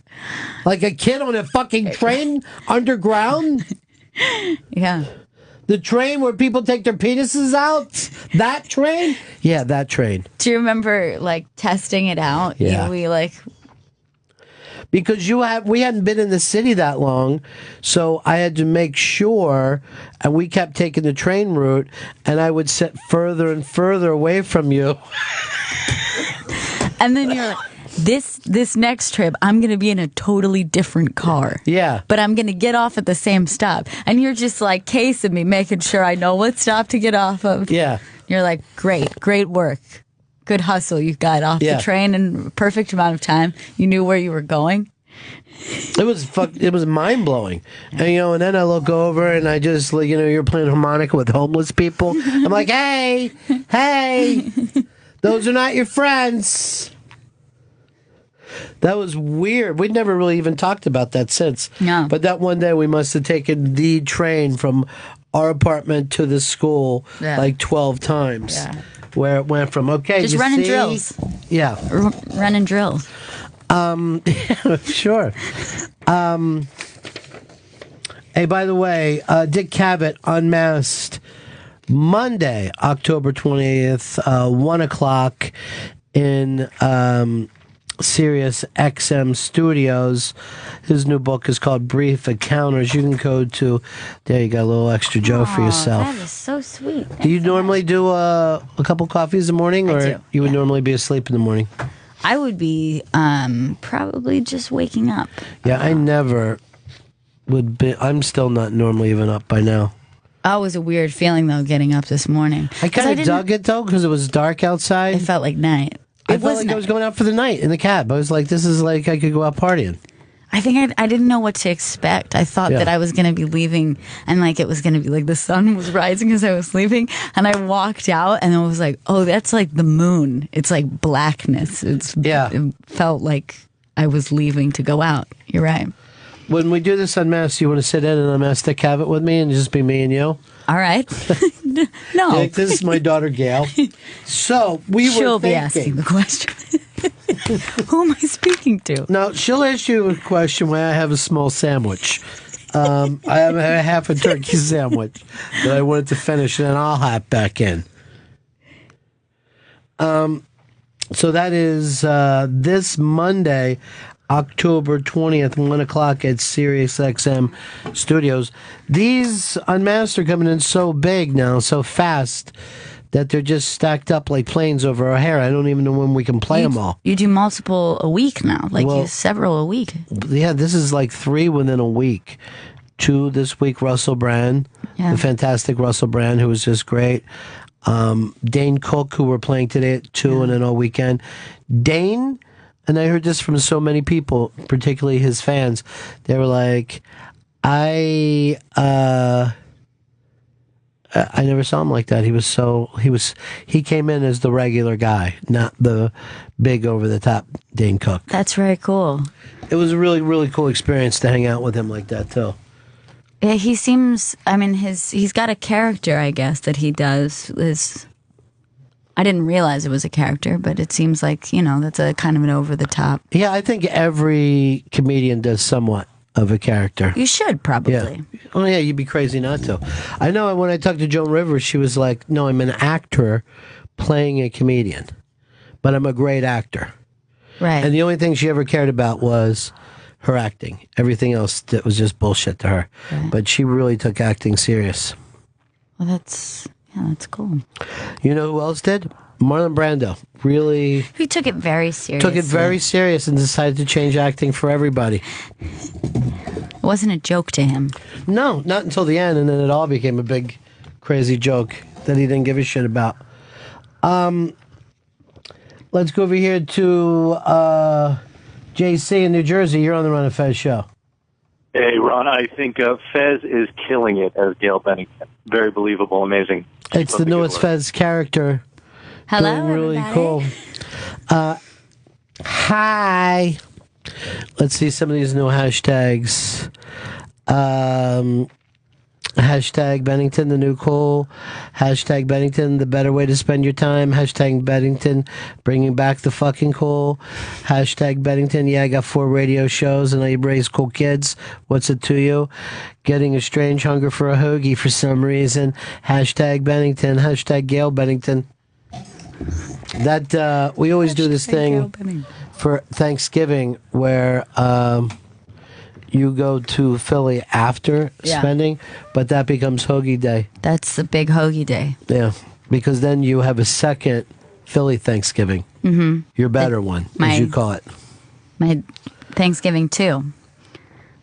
Like a kid on a fucking train underground?
Yeah.
The train where people take their penises out? That train? Yeah, that train.
Do you remember like testing it out?
Yeah. Because we hadn't been in the city that long, so I had to make sure, and we kept taking the train route, and I would sit further and further away from you.
And then you're like, this next trip, I'm going to be in a totally different car.
Yeah.
But I'm going to get off at the same stop. And you're just like casing me, making sure I know what stop to get off of.
Yeah.
You're like, great work. Good hustle. You got off the train in a perfect amount of time. You knew where you were going.
It was mind blowing. And then I look over and I just, you're playing harmonica with homeless people. I'm like, hey, those are not your friends. That was weird. We'd never really even talked about that since.
No.
But that one day we must have taken the train from our apartment to the school like 12 times.
Yeah.
Where it went from,
just running drills.
Yeah.
Running drills.
Yeah, sure. Hey, by the way, Dick Cavett unmasked Monday, October 20th, 1 o'clock in Sirius XM Studios. His new book is called Brief Encounters. You can go to, there you got a little extra Joe for yourself.
That is so sweet.
Do you normally do a couple coffees in the morning, or
do,
you would normally be asleep in the morning?
I would be probably just waking up.
Yeah, I never would be. I'm still not normally even up by now.
Oh, it was a weird feeling, though, getting up this morning.
I kind of dug it, though, because it was dark outside.
It felt like night.
I felt like I was going out for the night in the cab. I was like, this is like I could go out partying.
I think I didn't know what to expect. I thought that I was going to be leaving, and like it was going to be like the sun was rising as I was leaving, and I walked out, and I was like, oh, that's like the moon. It's like blackness. It felt like I was leaving to go out. You're right.
When we do this unmasked, you want to sit in and unmask Dick Cavett with me and just be me and you?
All right. No.
Like, this is my daughter, Gail. So,
She'll be asking the question. Who am I speaking to?
No, she'll ask you a question when I have a small sandwich. I have a half a turkey sandwich that I wanted to finish, and then I'll hop back in. So that is this Monday, October 20th, 1 o'clock at Sirius XM Studios. These Unmasked are coming in so big now, so fast, that they're just stacked up like planes over our hair. I don't even know when we can play them all.
You do multiple a week now, several a week.
Yeah, this is like 3 within a week. 2 this week, Russell Brand, the fantastic Russell Brand, who was just great. Dane Cook, who we're playing today at 2 and then all weekend. Dane, and I heard this from so many people, particularly his fans, they were like, I never saw him like that. He came in as the regular guy, not the big over the top Dane Cook.
That's very cool.
It was a really, really cool experience to hang out with him like that too.
Yeah, he seems, he's got a character, I guess, that he does. I didn't realize it was a character, but it seems like, that's a kind of an over the top.
Yeah, I think every comedian does somewhat of a character.
You should probably.
Yeah. Oh yeah, you'd be crazy not to. I know when I talked to Joan Rivers, she was like, "No, I'm an actor playing a comedian, but I'm a great actor."
Right.
And the only thing she ever cared about was her acting. Everything else that was just bullshit to her. Right. But she really took acting serious.
Well, that's cool.
You know who else did? Marlon Brando. Really.
He took it very serious.
Took it very serious and decided to change acting for everybody.
It wasn't a joke to him.
No, not until the end, and then it all became a big, crazy joke that he didn't give a shit about. Let's go over here to JC in New Jersey. You're on the Ron and Fez show.
Hey, Ron, I think Fez is killing it as Gail Bennington. Very believable, amazing.
It's the newest Fez character.
Hello,
doing really
everybody.
Cool. Hi. Let's see some of these new hashtags. Hashtag Bennington, the new cool. Hashtag Bennington, the better way to spend your time. Hashtag Bennington, bringing back the fucking cool. Hashtag Bennington, yeah, I got 4 radio shows and I raise cool kids. What's it to you? Getting a strange hunger for a hoagie for some reason. Hashtag Bennington. Hashtag Gail Bennington. That we always do this thing for Thanksgiving where you go to Philly after spending, but that becomes Hoagie Day.
That's the big Hoagie Day.
Yeah, because then you have a second Philly Thanksgiving.
Mm-hmm.
Your better one, as you call it.
My Thanksgiving too,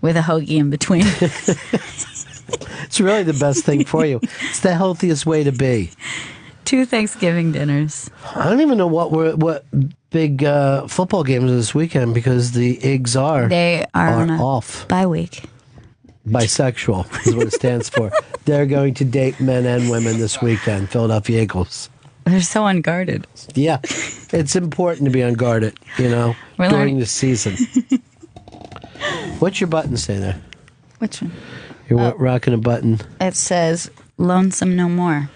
with a hoagie in between.
It's really the best thing for you. It's the healthiest way to be.
2 Thanksgiving dinners.
I don't even know what big football games this weekend because the Igs are
on a
off.
Bye week.
Bisexual is what it stands for. They're going to date men and women this weekend. Philadelphia Eagles.
They're so unguarded.
Yeah, it's important to be unguarded. During the season. What's your button say there?
Which one?
You're rocking a button.
It says "Lonesome No More."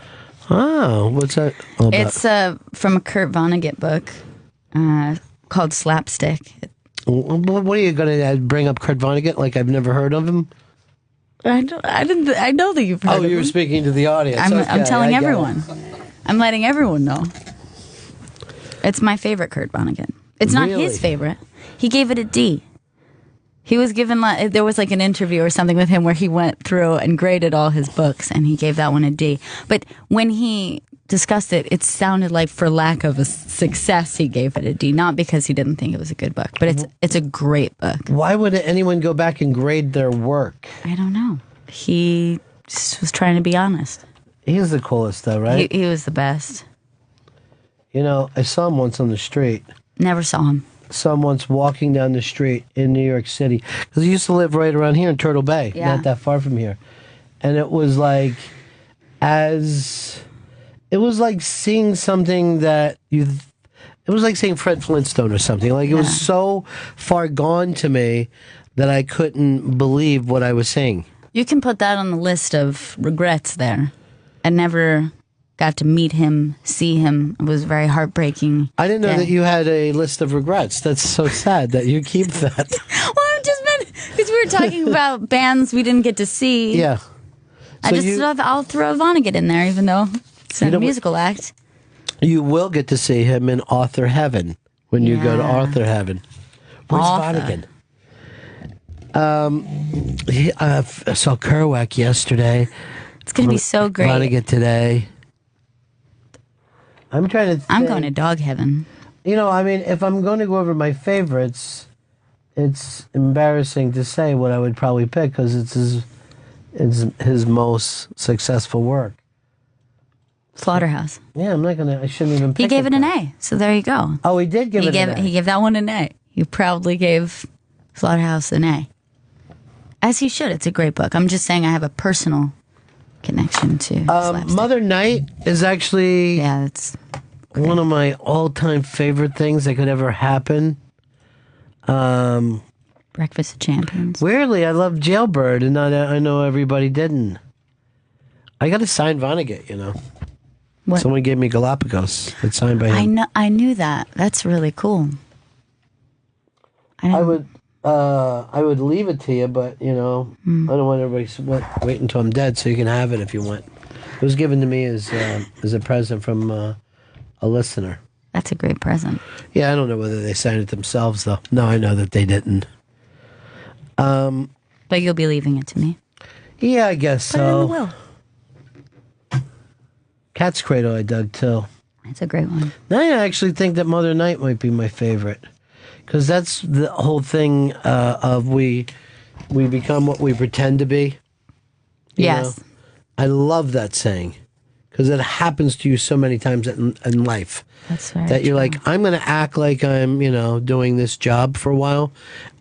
Oh, what's that all about?
It's from a Kurt Vonnegut book called Slapstick.
What are you going to bring up Kurt Vonnegut like I've never heard of him?
I know that you've heard of him.
Oh, you were speaking to the audience.
I'm telling everyone. I'm letting everyone know. It's my favorite Kurt Vonnegut. It's not his favorite. He gave it a D. He was given, there was like an interview or something with him where he went through and graded all his books and he gave that one a D. But when he discussed it, it sounded like for lack of a success, he gave it a D. Not because he didn't think it was a good book, but it's a great book.
Why would anyone go back and grade their work?
I don't know. He just was trying to be honest.
He was the coolest though, right?
He was the best.
I saw him once on the street.
Never saw him.
Saw him once walking down the street in New York City. Because he used to live right around here in Turtle Bay, not that far from here. And it was like, it was like seeing something that it was like seeing Fred Flintstone or something. Like it was so far gone to me that I couldn't believe what I was seeing.
You can put that on the list of regrets there. I never got to meet him, see him. It was very heartbreaking.
I didn't know that you had a list of regrets. That's so sad that you keep that.
Well, I just meant because we were talking about bands we didn't get to see.
Yeah. So
I'll throw Vonnegut in there, even though it's not a musical act.
You will get to see him in Author Heaven when you go to Author Heaven. Where's Vonnegut? I saw Kerouac yesterday.
It's going to be so great.
Vonnegut today. I'm trying to think.
I'm going to dog heaven.
You know, I mean, if I'm going to go over my favorites, it's embarrassing to say what I would probably pick because it's his most successful work.
Slaughterhouse.
Yeah, I shouldn't even pick
He gave it an A, so there you go.
Oh, he did give it an A.
He gave that one an A. He proudly gave Slaughterhouse an A. As he should. It's a great book. I'm just saying I have a personal connection to
Mother Night is actually
it's
one of my all-time favorite things that could ever happen.
Breakfast of Champions.
Weirdly, I love Jailbird, and I know everybody didn't. I got a signed Vonnegut, you know.
What?
Someone gave me Galapagos. It's signed by him.
I knew that. That's really cool.
I would leave it to you, but you know, I don't want everybody to wait until I'm dead, so you can have it if you want. It was given to me as a present from a listener.
That's a great present.
Yeah, I don't know whether they signed it themselves though. No, I know that they didn't.
But you'll be leaving it to me.
Yeah, I guess
Put it in the
so.
will.
Cat's Cradle I dug too.
That's a great one.
Now I actually think that Mother Night might be my favorite. Because that's the whole thing of we become what we pretend to be. You
Yes.
know? I love that saying. Because it happens to you so many times in life.
That's very
That you're
true.
like, I'm going to act like I'm, doing this job for a while.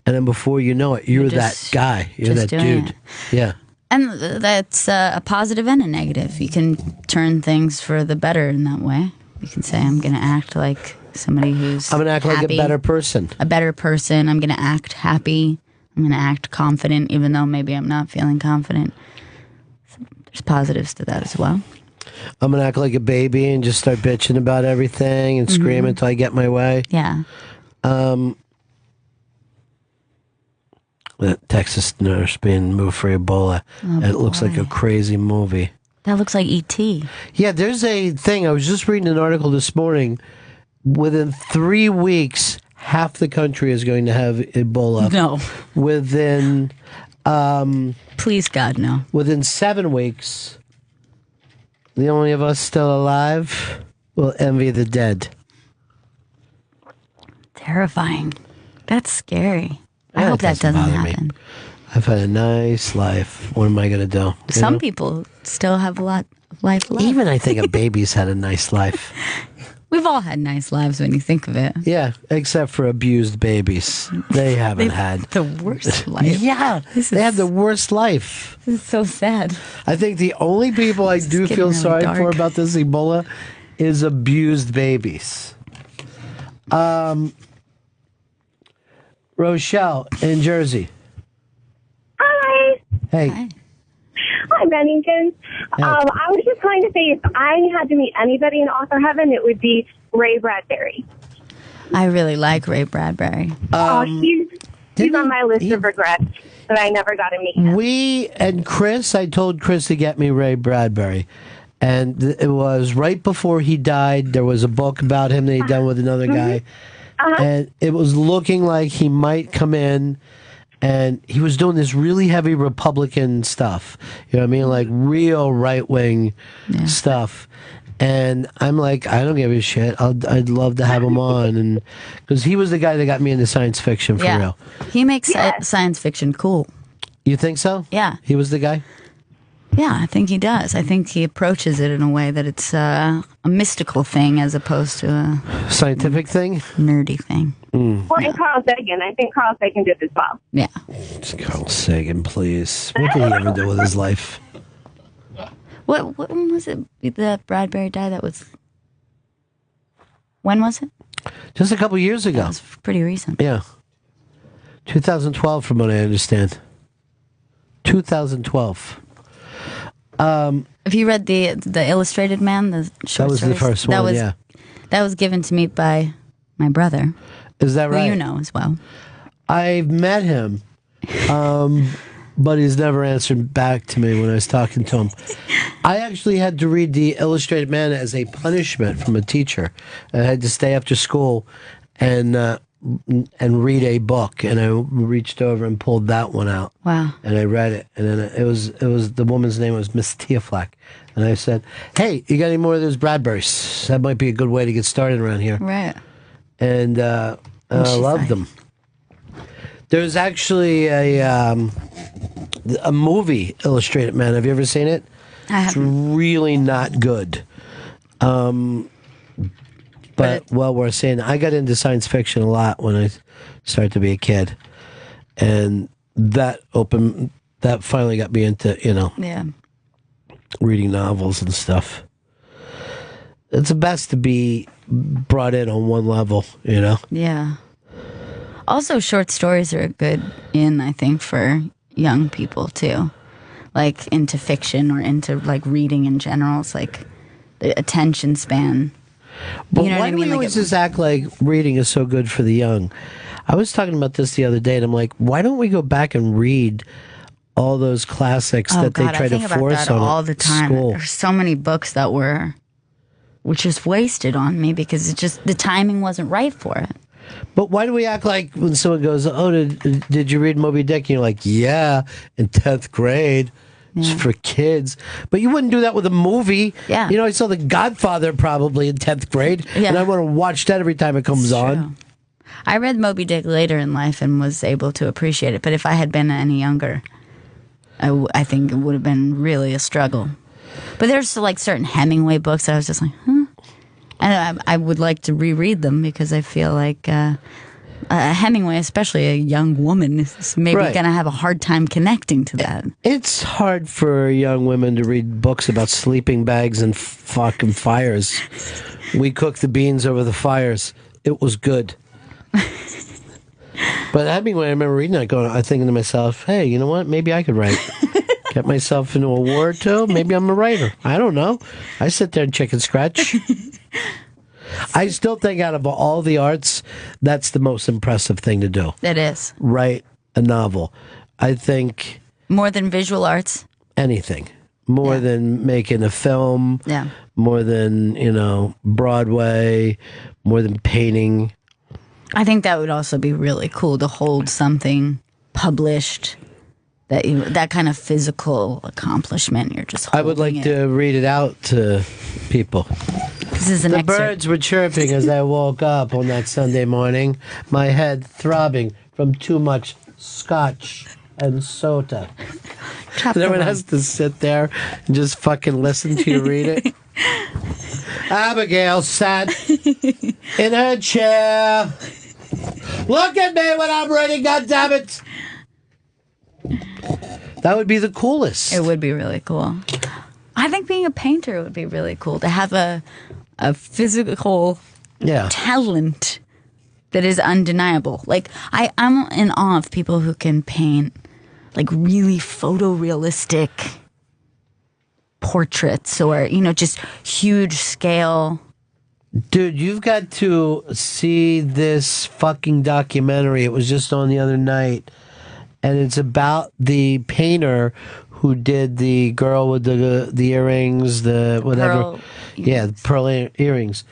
And then before you know it, you're that guy. You're
just
that
doing
dude.
it.
Yeah.
And that's a positive and a negative. You can turn things for the better in that way. You can say, I'm going to act like somebody who's
I'm going to act like a
happy,
better person.
a better person. I'm going to act happy. I'm going to act confident, even though maybe I'm not feeling confident. So there's positives to that as well.
I'm going to act like a baby and just start bitching about everything and scream until I get my way.
Yeah.
That Texas nurse being moved for Ebola.
Oh,
It looks like a crazy movie.
That looks like E.T.
Yeah, there's a thing. I was just reading an article this morning. Within 3 weeks, half the country is going to have Ebola.
No.
Within...
Please, God, no.
Within 7 weeks, the only of us still alive will envy the dead.
Terrifying. That's scary. I
Yeah,
hope
it
that doesn't
bother me.
happen.
I've had a nice life. What am I going to do? You
Some
know?
people still have a lot of life left.
Even I think a baby's had a nice life.
We've all had nice lives when you think of it.
Yeah, except for abused babies. They haven't had
the worst life.
Yeah, they have the worst life.
This is so sad.
I think the only people I do
getting
feel
really
sorry
dark.
for about this Ebola is abused babies. Rochelle in Jersey.
Hi.
Hey.
Hi, Bennington.
Hey.
I was just trying to say, if I had to meet anybody in author heaven, it would be Ray Bradbury.
I really like Ray Bradbury.
He's on my list of regrets that I never got to meet him.
I told Chris to get me Ray Bradbury. And it was right before he died. There was a book about him that he'd done with another guy. And it was looking like he might come in, and he was doing this really heavy Republican stuff. You know what I mean? Like real right-wing stuff. And I'm like, I don't give a shit. I'd love to have him on. And because he was the guy that got me into science fiction for real.
He makes science fiction cool.
You think so?
Yeah.
He was the guy?
Yeah, I think he does. I think he approaches it in a way that it's a mystical thing as opposed to a
scientific thing,
nerdy thing.
Well, and Carl Sagan. I think Carl Sagan did as well.
Yeah.
Carl Sagan, please. What did he ever do with his life?
What when was it that Bradbury died? That was when was it?
Just a couple years ago.
That was pretty recent.
Yeah. 2012, from what I understand. 2012.
Have you read the Illustrated Man? The short
That was the
stories?
first one, yeah.
That was given to me by my brother.
Is that right?
Who you know as well.
I've met him, but he's never answered back to me when I was talking to him. I actually had to read the Illustrated Man as a punishment from a teacher. I had to stay after school and and read a book, and I reached over and pulled that one out.
Wow.
And I read it, and then it was the woman's name was Miss Tiaflack, and I said, "Hey, you got any more of those Bradburys? That might be a good way to get started around here."
Right.
And I loved them. There's actually a movie, Illustrated Man. Have you ever seen it?
I haven't.
It's really not good. But while we're saying, I got into science fiction a lot when I started to be a kid, and that finally got me into
Yeah.
reading novels and stuff. It's the best to be brought in on one level,
Yeah. Also, short stories are good I think, for young people too, like into fiction or into like reading in general. It's like the attention span.
But
You know
why
what I
do
mean?
we
Like
always just act like reading is so good for the young? I was talking about this the other day, and I'm like, why don't we go back and read all those classics that
God,
they try
I think
to
about
force
that
on
all the time.
school?
There's so many books that were just wasted on me because the timing wasn't right for it.
But why do we act like when someone goes, "Oh, did you read Moby Dick?" And you're like, "Yeah, in 10th grade. It's for kids." But you wouldn't do that with a movie.
Yeah.
I saw The Godfather probably in 10th grade, and I want to watch that every time it comes on.
I read Moby Dick later in life and was able to appreciate it. But if I had been any younger, I think it would have been really a struggle. But there's like certain Hemingway books that I was just like, and I would like to reread them because I feel like Hemingway, especially a young woman, is maybe
Right.
going to have a hard time connecting to that.
It's hard for young women to read books about sleeping bags and fucking fires. We cooked the beans over the fires. It was good. But Hemingway, I remember reading that, thinking to myself, "Hey, you know what? Maybe I could write. Get myself into a war or two. Maybe I'm a writer. I don't know. I sit there and chicken scratch." I still think out of all the arts, that's the most impressive thing to do.
It is.
Write a novel. I think
More than visual arts.
anything. More than making a film.
Yeah.
More than, Broadway. More than painting.
I think that would also be really cool to hold something published, that kind of physical accomplishment. You're just holding
I would like
it.
to read it out to people.
This is an
The
excerpt.
birds were chirping as I woke up on that Sunday morning, my head throbbing from too much scotch and soda. And everyone has to sit there and just fucking listen to you read it. Abigail sat in her chair. Look at me when I'm reading, goddammit! That would be the coolest.
It would be really cool. I think being a painter would be really cool to have a physical talent that is undeniable. Like I'm in awe of people who can paint like really photorealistic portraits or just huge scale.
Dude, you've got to see this fucking documentary. It was just on the other night. And it's about the painter who did the girl with the earrings, the whatever.
Pearl
the pearl earrings.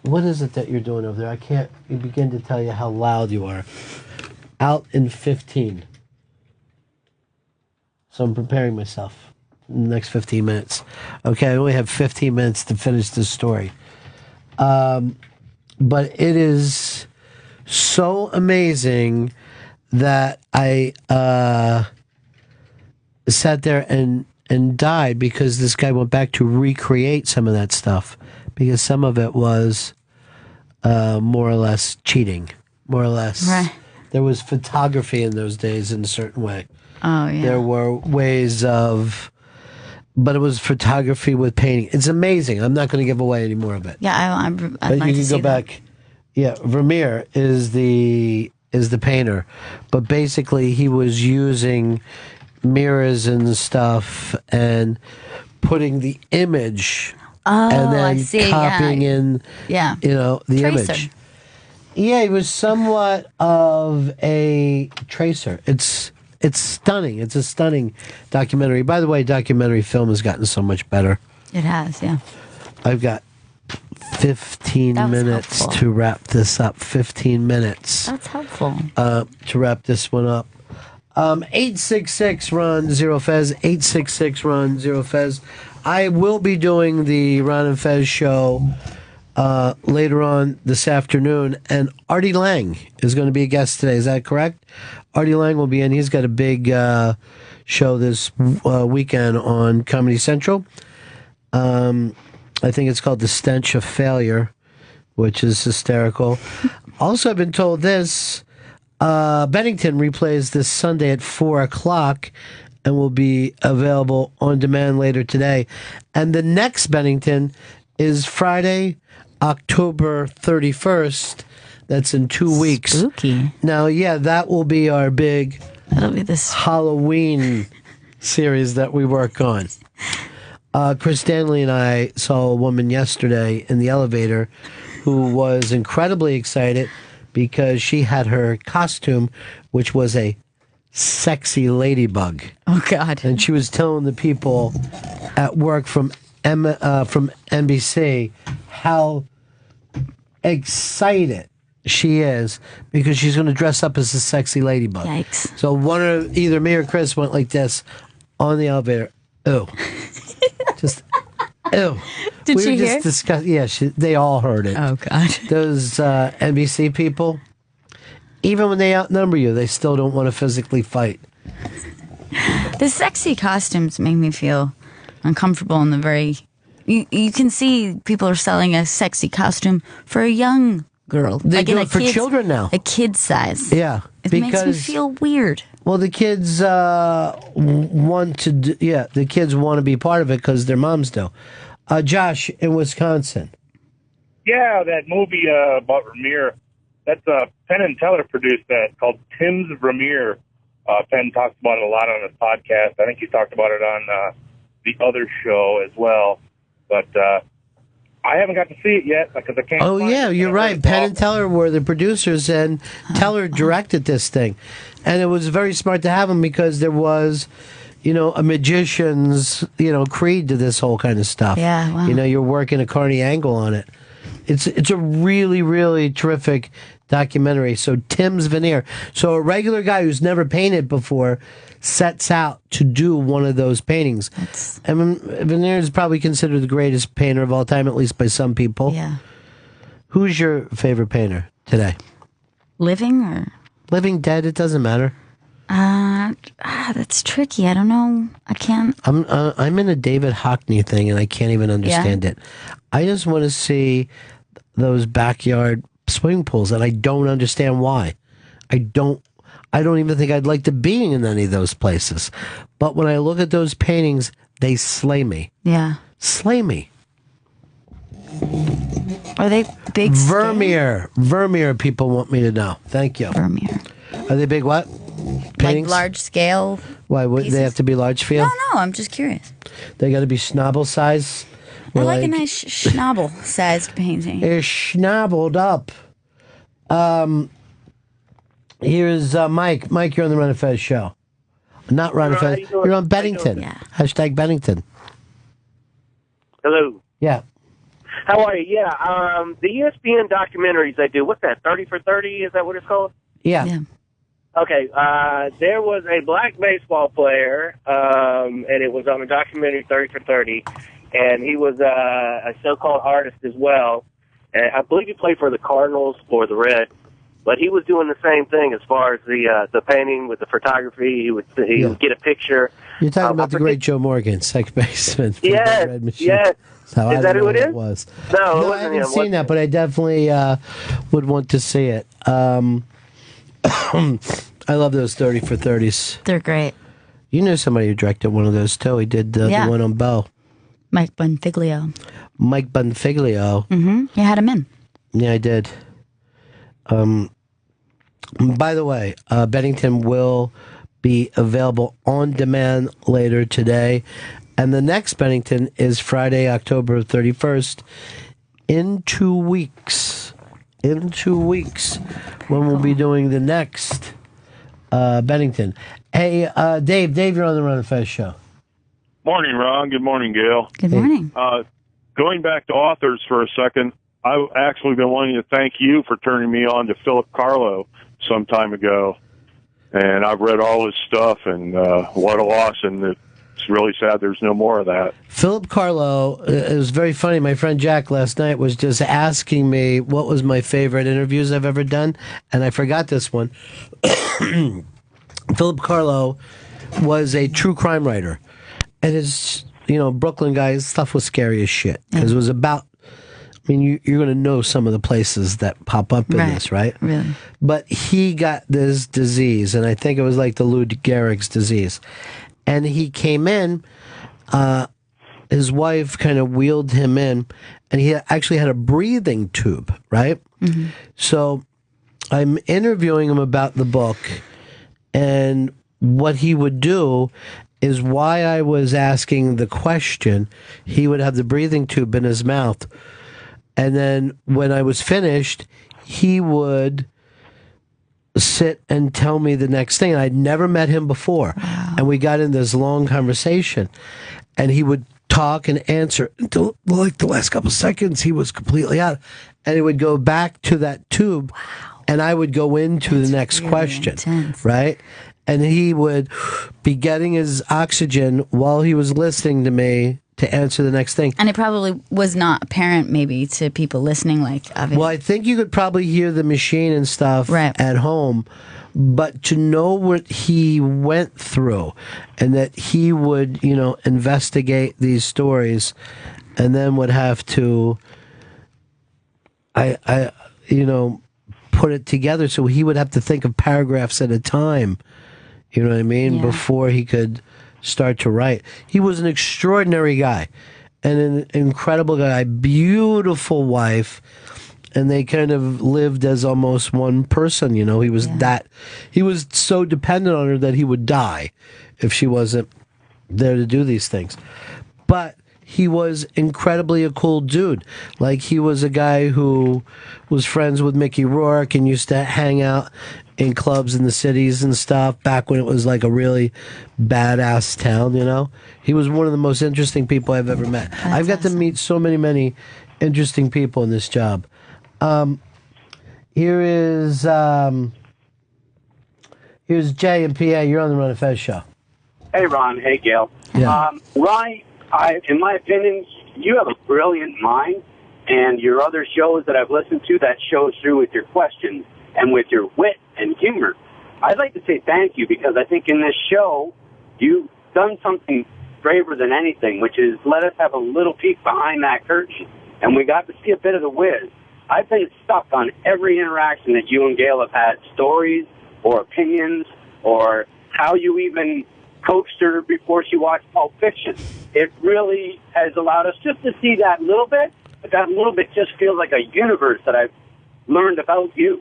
What is it that you're doing over there? I can't begin to tell you how loud you are. Out in 15. So I'm preparing myself in the next 15 minutes. Okay, I only have 15 minutes to finish this story. But it is so amazing that I sat there and died because this guy went back to recreate some of that stuff because some of it was more or less cheating, more or less.
Right.
There was photography in those days in a certain way.
Oh, yeah.
There were ways of, but it was photography with painting. It's amazing. I'm not going to give away any more of it.
Yeah, I'd
But
like
you
to
can
see
go back. Yeah, Vermeer is the painter, but basically he was using mirrors and stuff and putting the image
Oh,
and then
I see,
copying in
Yeah.
the
Tracer.
image. Yeah, he was somewhat of a tracer. It's stunning. It's a stunning documentary. By the way, documentary film has gotten so much better.
It has, yeah.
I've got 15
That was
minutes
helpful.
to wrap this up. 15 minutes.
That's helpful.
To wrap this one up. 866 Ron Zero Fez. 866 Ron Zero Fez. I will be doing the Ron and Fez show later on this afternoon, and Artie Lang is going to be a guest today. Is that correct? Artie Lang will be in. He's got a big show this weekend on Comedy Central. I think it's called The Stench of Failure, which is hysterical. Also, I've been told this. Bennington replays this Sunday at 4 o'clock and will be available on demand later today. And the next Bennington is Friday, October 31st. That's in 2 weeks.
Spooky.
Now, yeah, that will be our big
That'll be this
Halloween series that we work on. Chris Stanley and I saw a woman yesterday in the elevator who was incredibly excited because she had her costume, which was a sexy ladybug.
Oh, God.
And she was telling the people at work from NBC how excited she is because she's going to dress up as a sexy ladybug.
Yikes.
So either me or Chris went like this on the elevator. Ew. Just, ew.
Did
we
she
were just
hear?
discuss- yeah, they all heard it.
Oh, God.
Those NBC people, even when they outnumber you, they still don't want to physically fight.
The sexy costumes make me feel uncomfortable in the very... You can see people are selling a sexy costume for a young girl.
They
like
do
in
it for children now.
A kid's size.
Yeah.
It makes me feel weird.
Well, the kids want to do, the kids want to be part of it because their moms do. Josh, in Wisconsin.
Yeah, that movie about Vermeer. That's Penn and Teller produced that called Tim's Vermeer. Penn talks about it a lot on his podcast. I think he talked about it on the other show as well. But I haven't got to see it yet because I can't.
Oh, yeah, you're right. Penn and Teller were the producers, and Teller directed this thing. And it was very smart to have him because there was, a magician's, creed to this whole kind of stuff.
Yeah, wow.
You're working a Carney angle on it. It's a really, really terrific documentary. So Tim's Veneer. So a regular guy who's never painted before sets out to do one of those paintings. And Veneer is probably considered the greatest painter of all time, at least by some people.
Yeah.
Who's your favorite painter today?
Living or?
Living, dead, it doesn't matter.
That's tricky. I don't know. I can't.
I'm in a David Hockney thing, and I can't even understand it. I just want to see those backyard swimming pools, and I don't understand why. I don't even think I'd like to be in any of those places. But when I look at those paintings, they slay me.
Yeah.
Slay me.
Are they big?
Vermeer. Vermeer people want me to know. Thank you.
Vermeer.
Are they big what? Paintings?
Like large scale?
Why, would they have to be large for you?
No, I'm just curious.
They got to be schnabel size?
I like a nice schnabel-sized painting.
They're schnabeled up. Here's Mike. Mike, you're on the Ron and Fez show. Not Ron and Fez. You're on Bennington.
Yeah.
Hashtag Bennington.
Hello.
Yeah.
How are you? Yeah, the ESPN documentaries they do, what's that, 30 for 30? Is that what it's called?
Yeah.
Okay, there was a black baseball player, and it was on a documentary, 30 for 30, and he was a so-called artist as well. And I believe he played for the Cardinals or the Reds, but he was doing the same thing as far as the painting with the photography. He would get a picture.
You're talking about the great Joe Morgan, second baseman. from
Yes,
the Red Machine.
yes.
So
Is that who it is?
Was.
No,
I haven't seen that, but I definitely would want to see it. I love those 30 for 30s.
They're great.
You knew somebody who directed one of those, too. He did the one on Bo.
Mike Bonfiglio.
Mike Bonfiglio.
Mm-hmm. You had him in.
Yeah, I did. By the way, Bennington will be available on demand later today. And the next Bennington is Friday, October 31st, in 2 weeks. In 2 weeks, when we'll be doing the next Bennington. Hey, Dave, you're on the Ron and Fez show.
Morning, Ron. Good morning, Gail.
Good morning.
going back to authors for a second, I've actually been wanting to thank you for turning me on to Philip Carlo some time ago. And I've read all his stuff, and what a loss, and it's really sad there's no more of that.
Philip Carlo, it was very funny. My friend Jack last night was just asking me what was my favorite interviews I've ever done, and I forgot this one. Philip Carlo was a true crime writer, and his, Brooklyn guy, his stuff was scary as shit, because it was about, you're going to know some of the places that pop up in this, right?
Really.
But he got this disease, and I think it was like the Lou Gehrig's disease. And he came in, his wife kind of wheeled him in, and he actually had a breathing tube, right? Mm-hmm. So I'm interviewing him about the book, and what he would do is, why I was asking the question, he would have the breathing tube in his mouth. And then when I was finished, he would sit and tell me the next thing. I'd never met him before. Wow. And we got in this long conversation. And he would talk and answer until, like, the last couple of seconds, he was completely out. And he would go back to that tube. Wow. And I would go into the next really question. Intense. Right? And he would be getting his oxygen while he was listening to me to answer the next thing.
And it probably was not apparent, maybe, to people listening, like, obviously.
Well, I think you could probably hear the machine and stuff at home, but to know what he went through, and that he would, investigate these stories, and then would have to, put it together. So he would have to think of paragraphs at a time, you know what I mean, before he could start to write. He was an extraordinary guy and an incredible guy, beautiful wife, and they kind of lived as almost one person. He was he was so dependent on her that he would die if she wasn't there to do these things. But he was incredibly a cool dude. Like, he was a guy who was friends with Mickey Rourke and used to hang out in clubs in the cities and stuff back when it was like a really badass town, He was one of the most interesting people I've ever met. That's I've got to meet so many interesting people in this job. Here's Jay in PA. You're on the Ron and Fez show.
Hey, Ron. Hey, Gail.
Yeah.
Ron, in my opinion, you have a brilliant mind, and your other shows that I've listened to, that shows through with your questions and with your wit and humor. I'd like to say thank you, because I think in this show, you've done something braver than anything, which is let us have a little peek behind that curtain, and we got to see a bit of the whiz. I've been stuck on every interaction that you and Gail have had, stories or opinions, or how you even coached her before she watched Pulp Fiction. It really has allowed us just to see that little bit, but that little bit just feels like a universe that I've learned about you.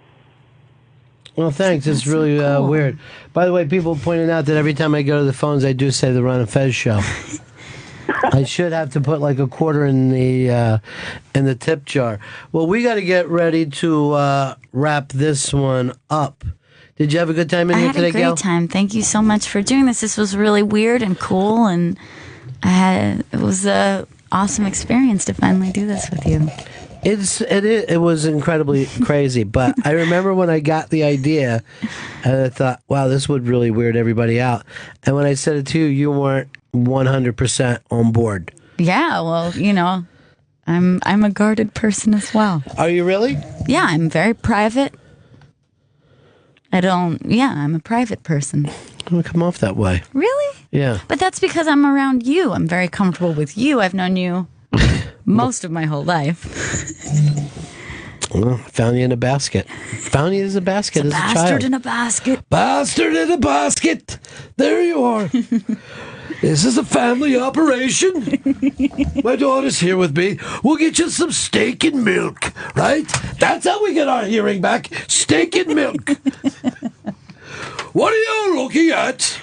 Well, thanks. It's really weird. By the way, people pointed out that every time I go to the phones, I do say the Ron and Fez show. I should have to put like a quarter in the tip jar. Well, we got to get ready to wrap this one up. Did you have a good time in here today, Gail?
I had a great time. Thank you so much for doing this. This was really weird and cool, and it was an awesome experience to finally do this with you.
It was incredibly crazy, but I remember when I got the idea, and I thought, wow, this would really weird everybody out. And when I said it to you, you weren't 100% on board.
Yeah, well, I'm a guarded person as well.
Are you really?
Yeah, I'm very private. I'm a private person.
I'm going to come off that way.
Really?
Yeah.
But that's because I'm around you. I'm very comfortable with you. I've known you most of my whole life.
Well, found you in a basket. Found you in a basket as a child.
Bastard in a basket.
Bastard in a basket. There you are. This is a family operation. My daughter's here with me. We'll get you some steak and milk, right? That's how we get our hearing back. Steak and milk. What are you looking at?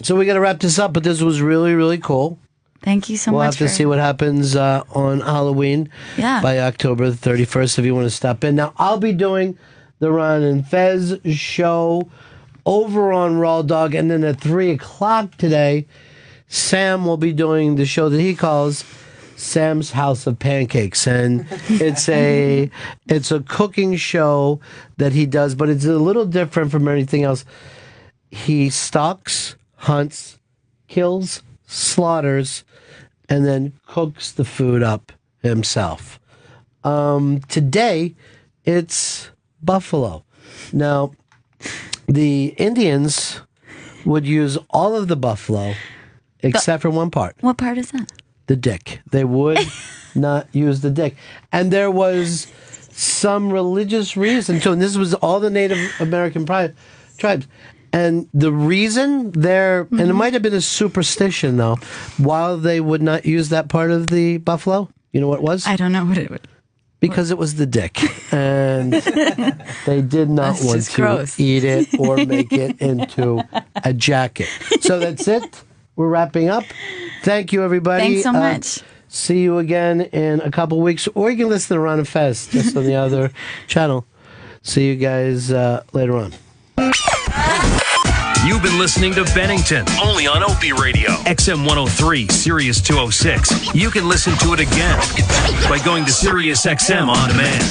So we got to wrap this up, but this was really, really cool.
Thank you so much.
We'll have to see what happens on Halloween by October the 31st if you want to stop in. Now, I'll be doing the Ron and Fez show over on Raw Dog, and then at 3 o'clock today, Sam will be doing the show that he calls Sam's House of Pancakes, and it's a cooking show that he does, but it's a little different from anything else. He stalks, hunts, kills, slaughters, and then cooks the food up himself. Today, it's buffalo. Now, the Indians would use all of the buffalo except for one part.
What part is that?
The dick. They would not use the dick. And there was some religious reason to it. And this was all the Native American tribes. And the reason and it might have been a superstition, though, while they would not use that part of the buffalo, you know what it was?
I don't know what it was.
Because it was the dick. And they did not want to eat it or make it into a jacket. So that's it. We're wrapping up. Thank you, everybody.
Thanks so much.
See you again in a couple weeks. Or you can listen to Ron and Fez just on the other channel. See you guys later on.
You've been listening to Bennington, only on Opie Radio, XM 103, Sirius 206. You can listen to it again by going to Sirius XM On Demand.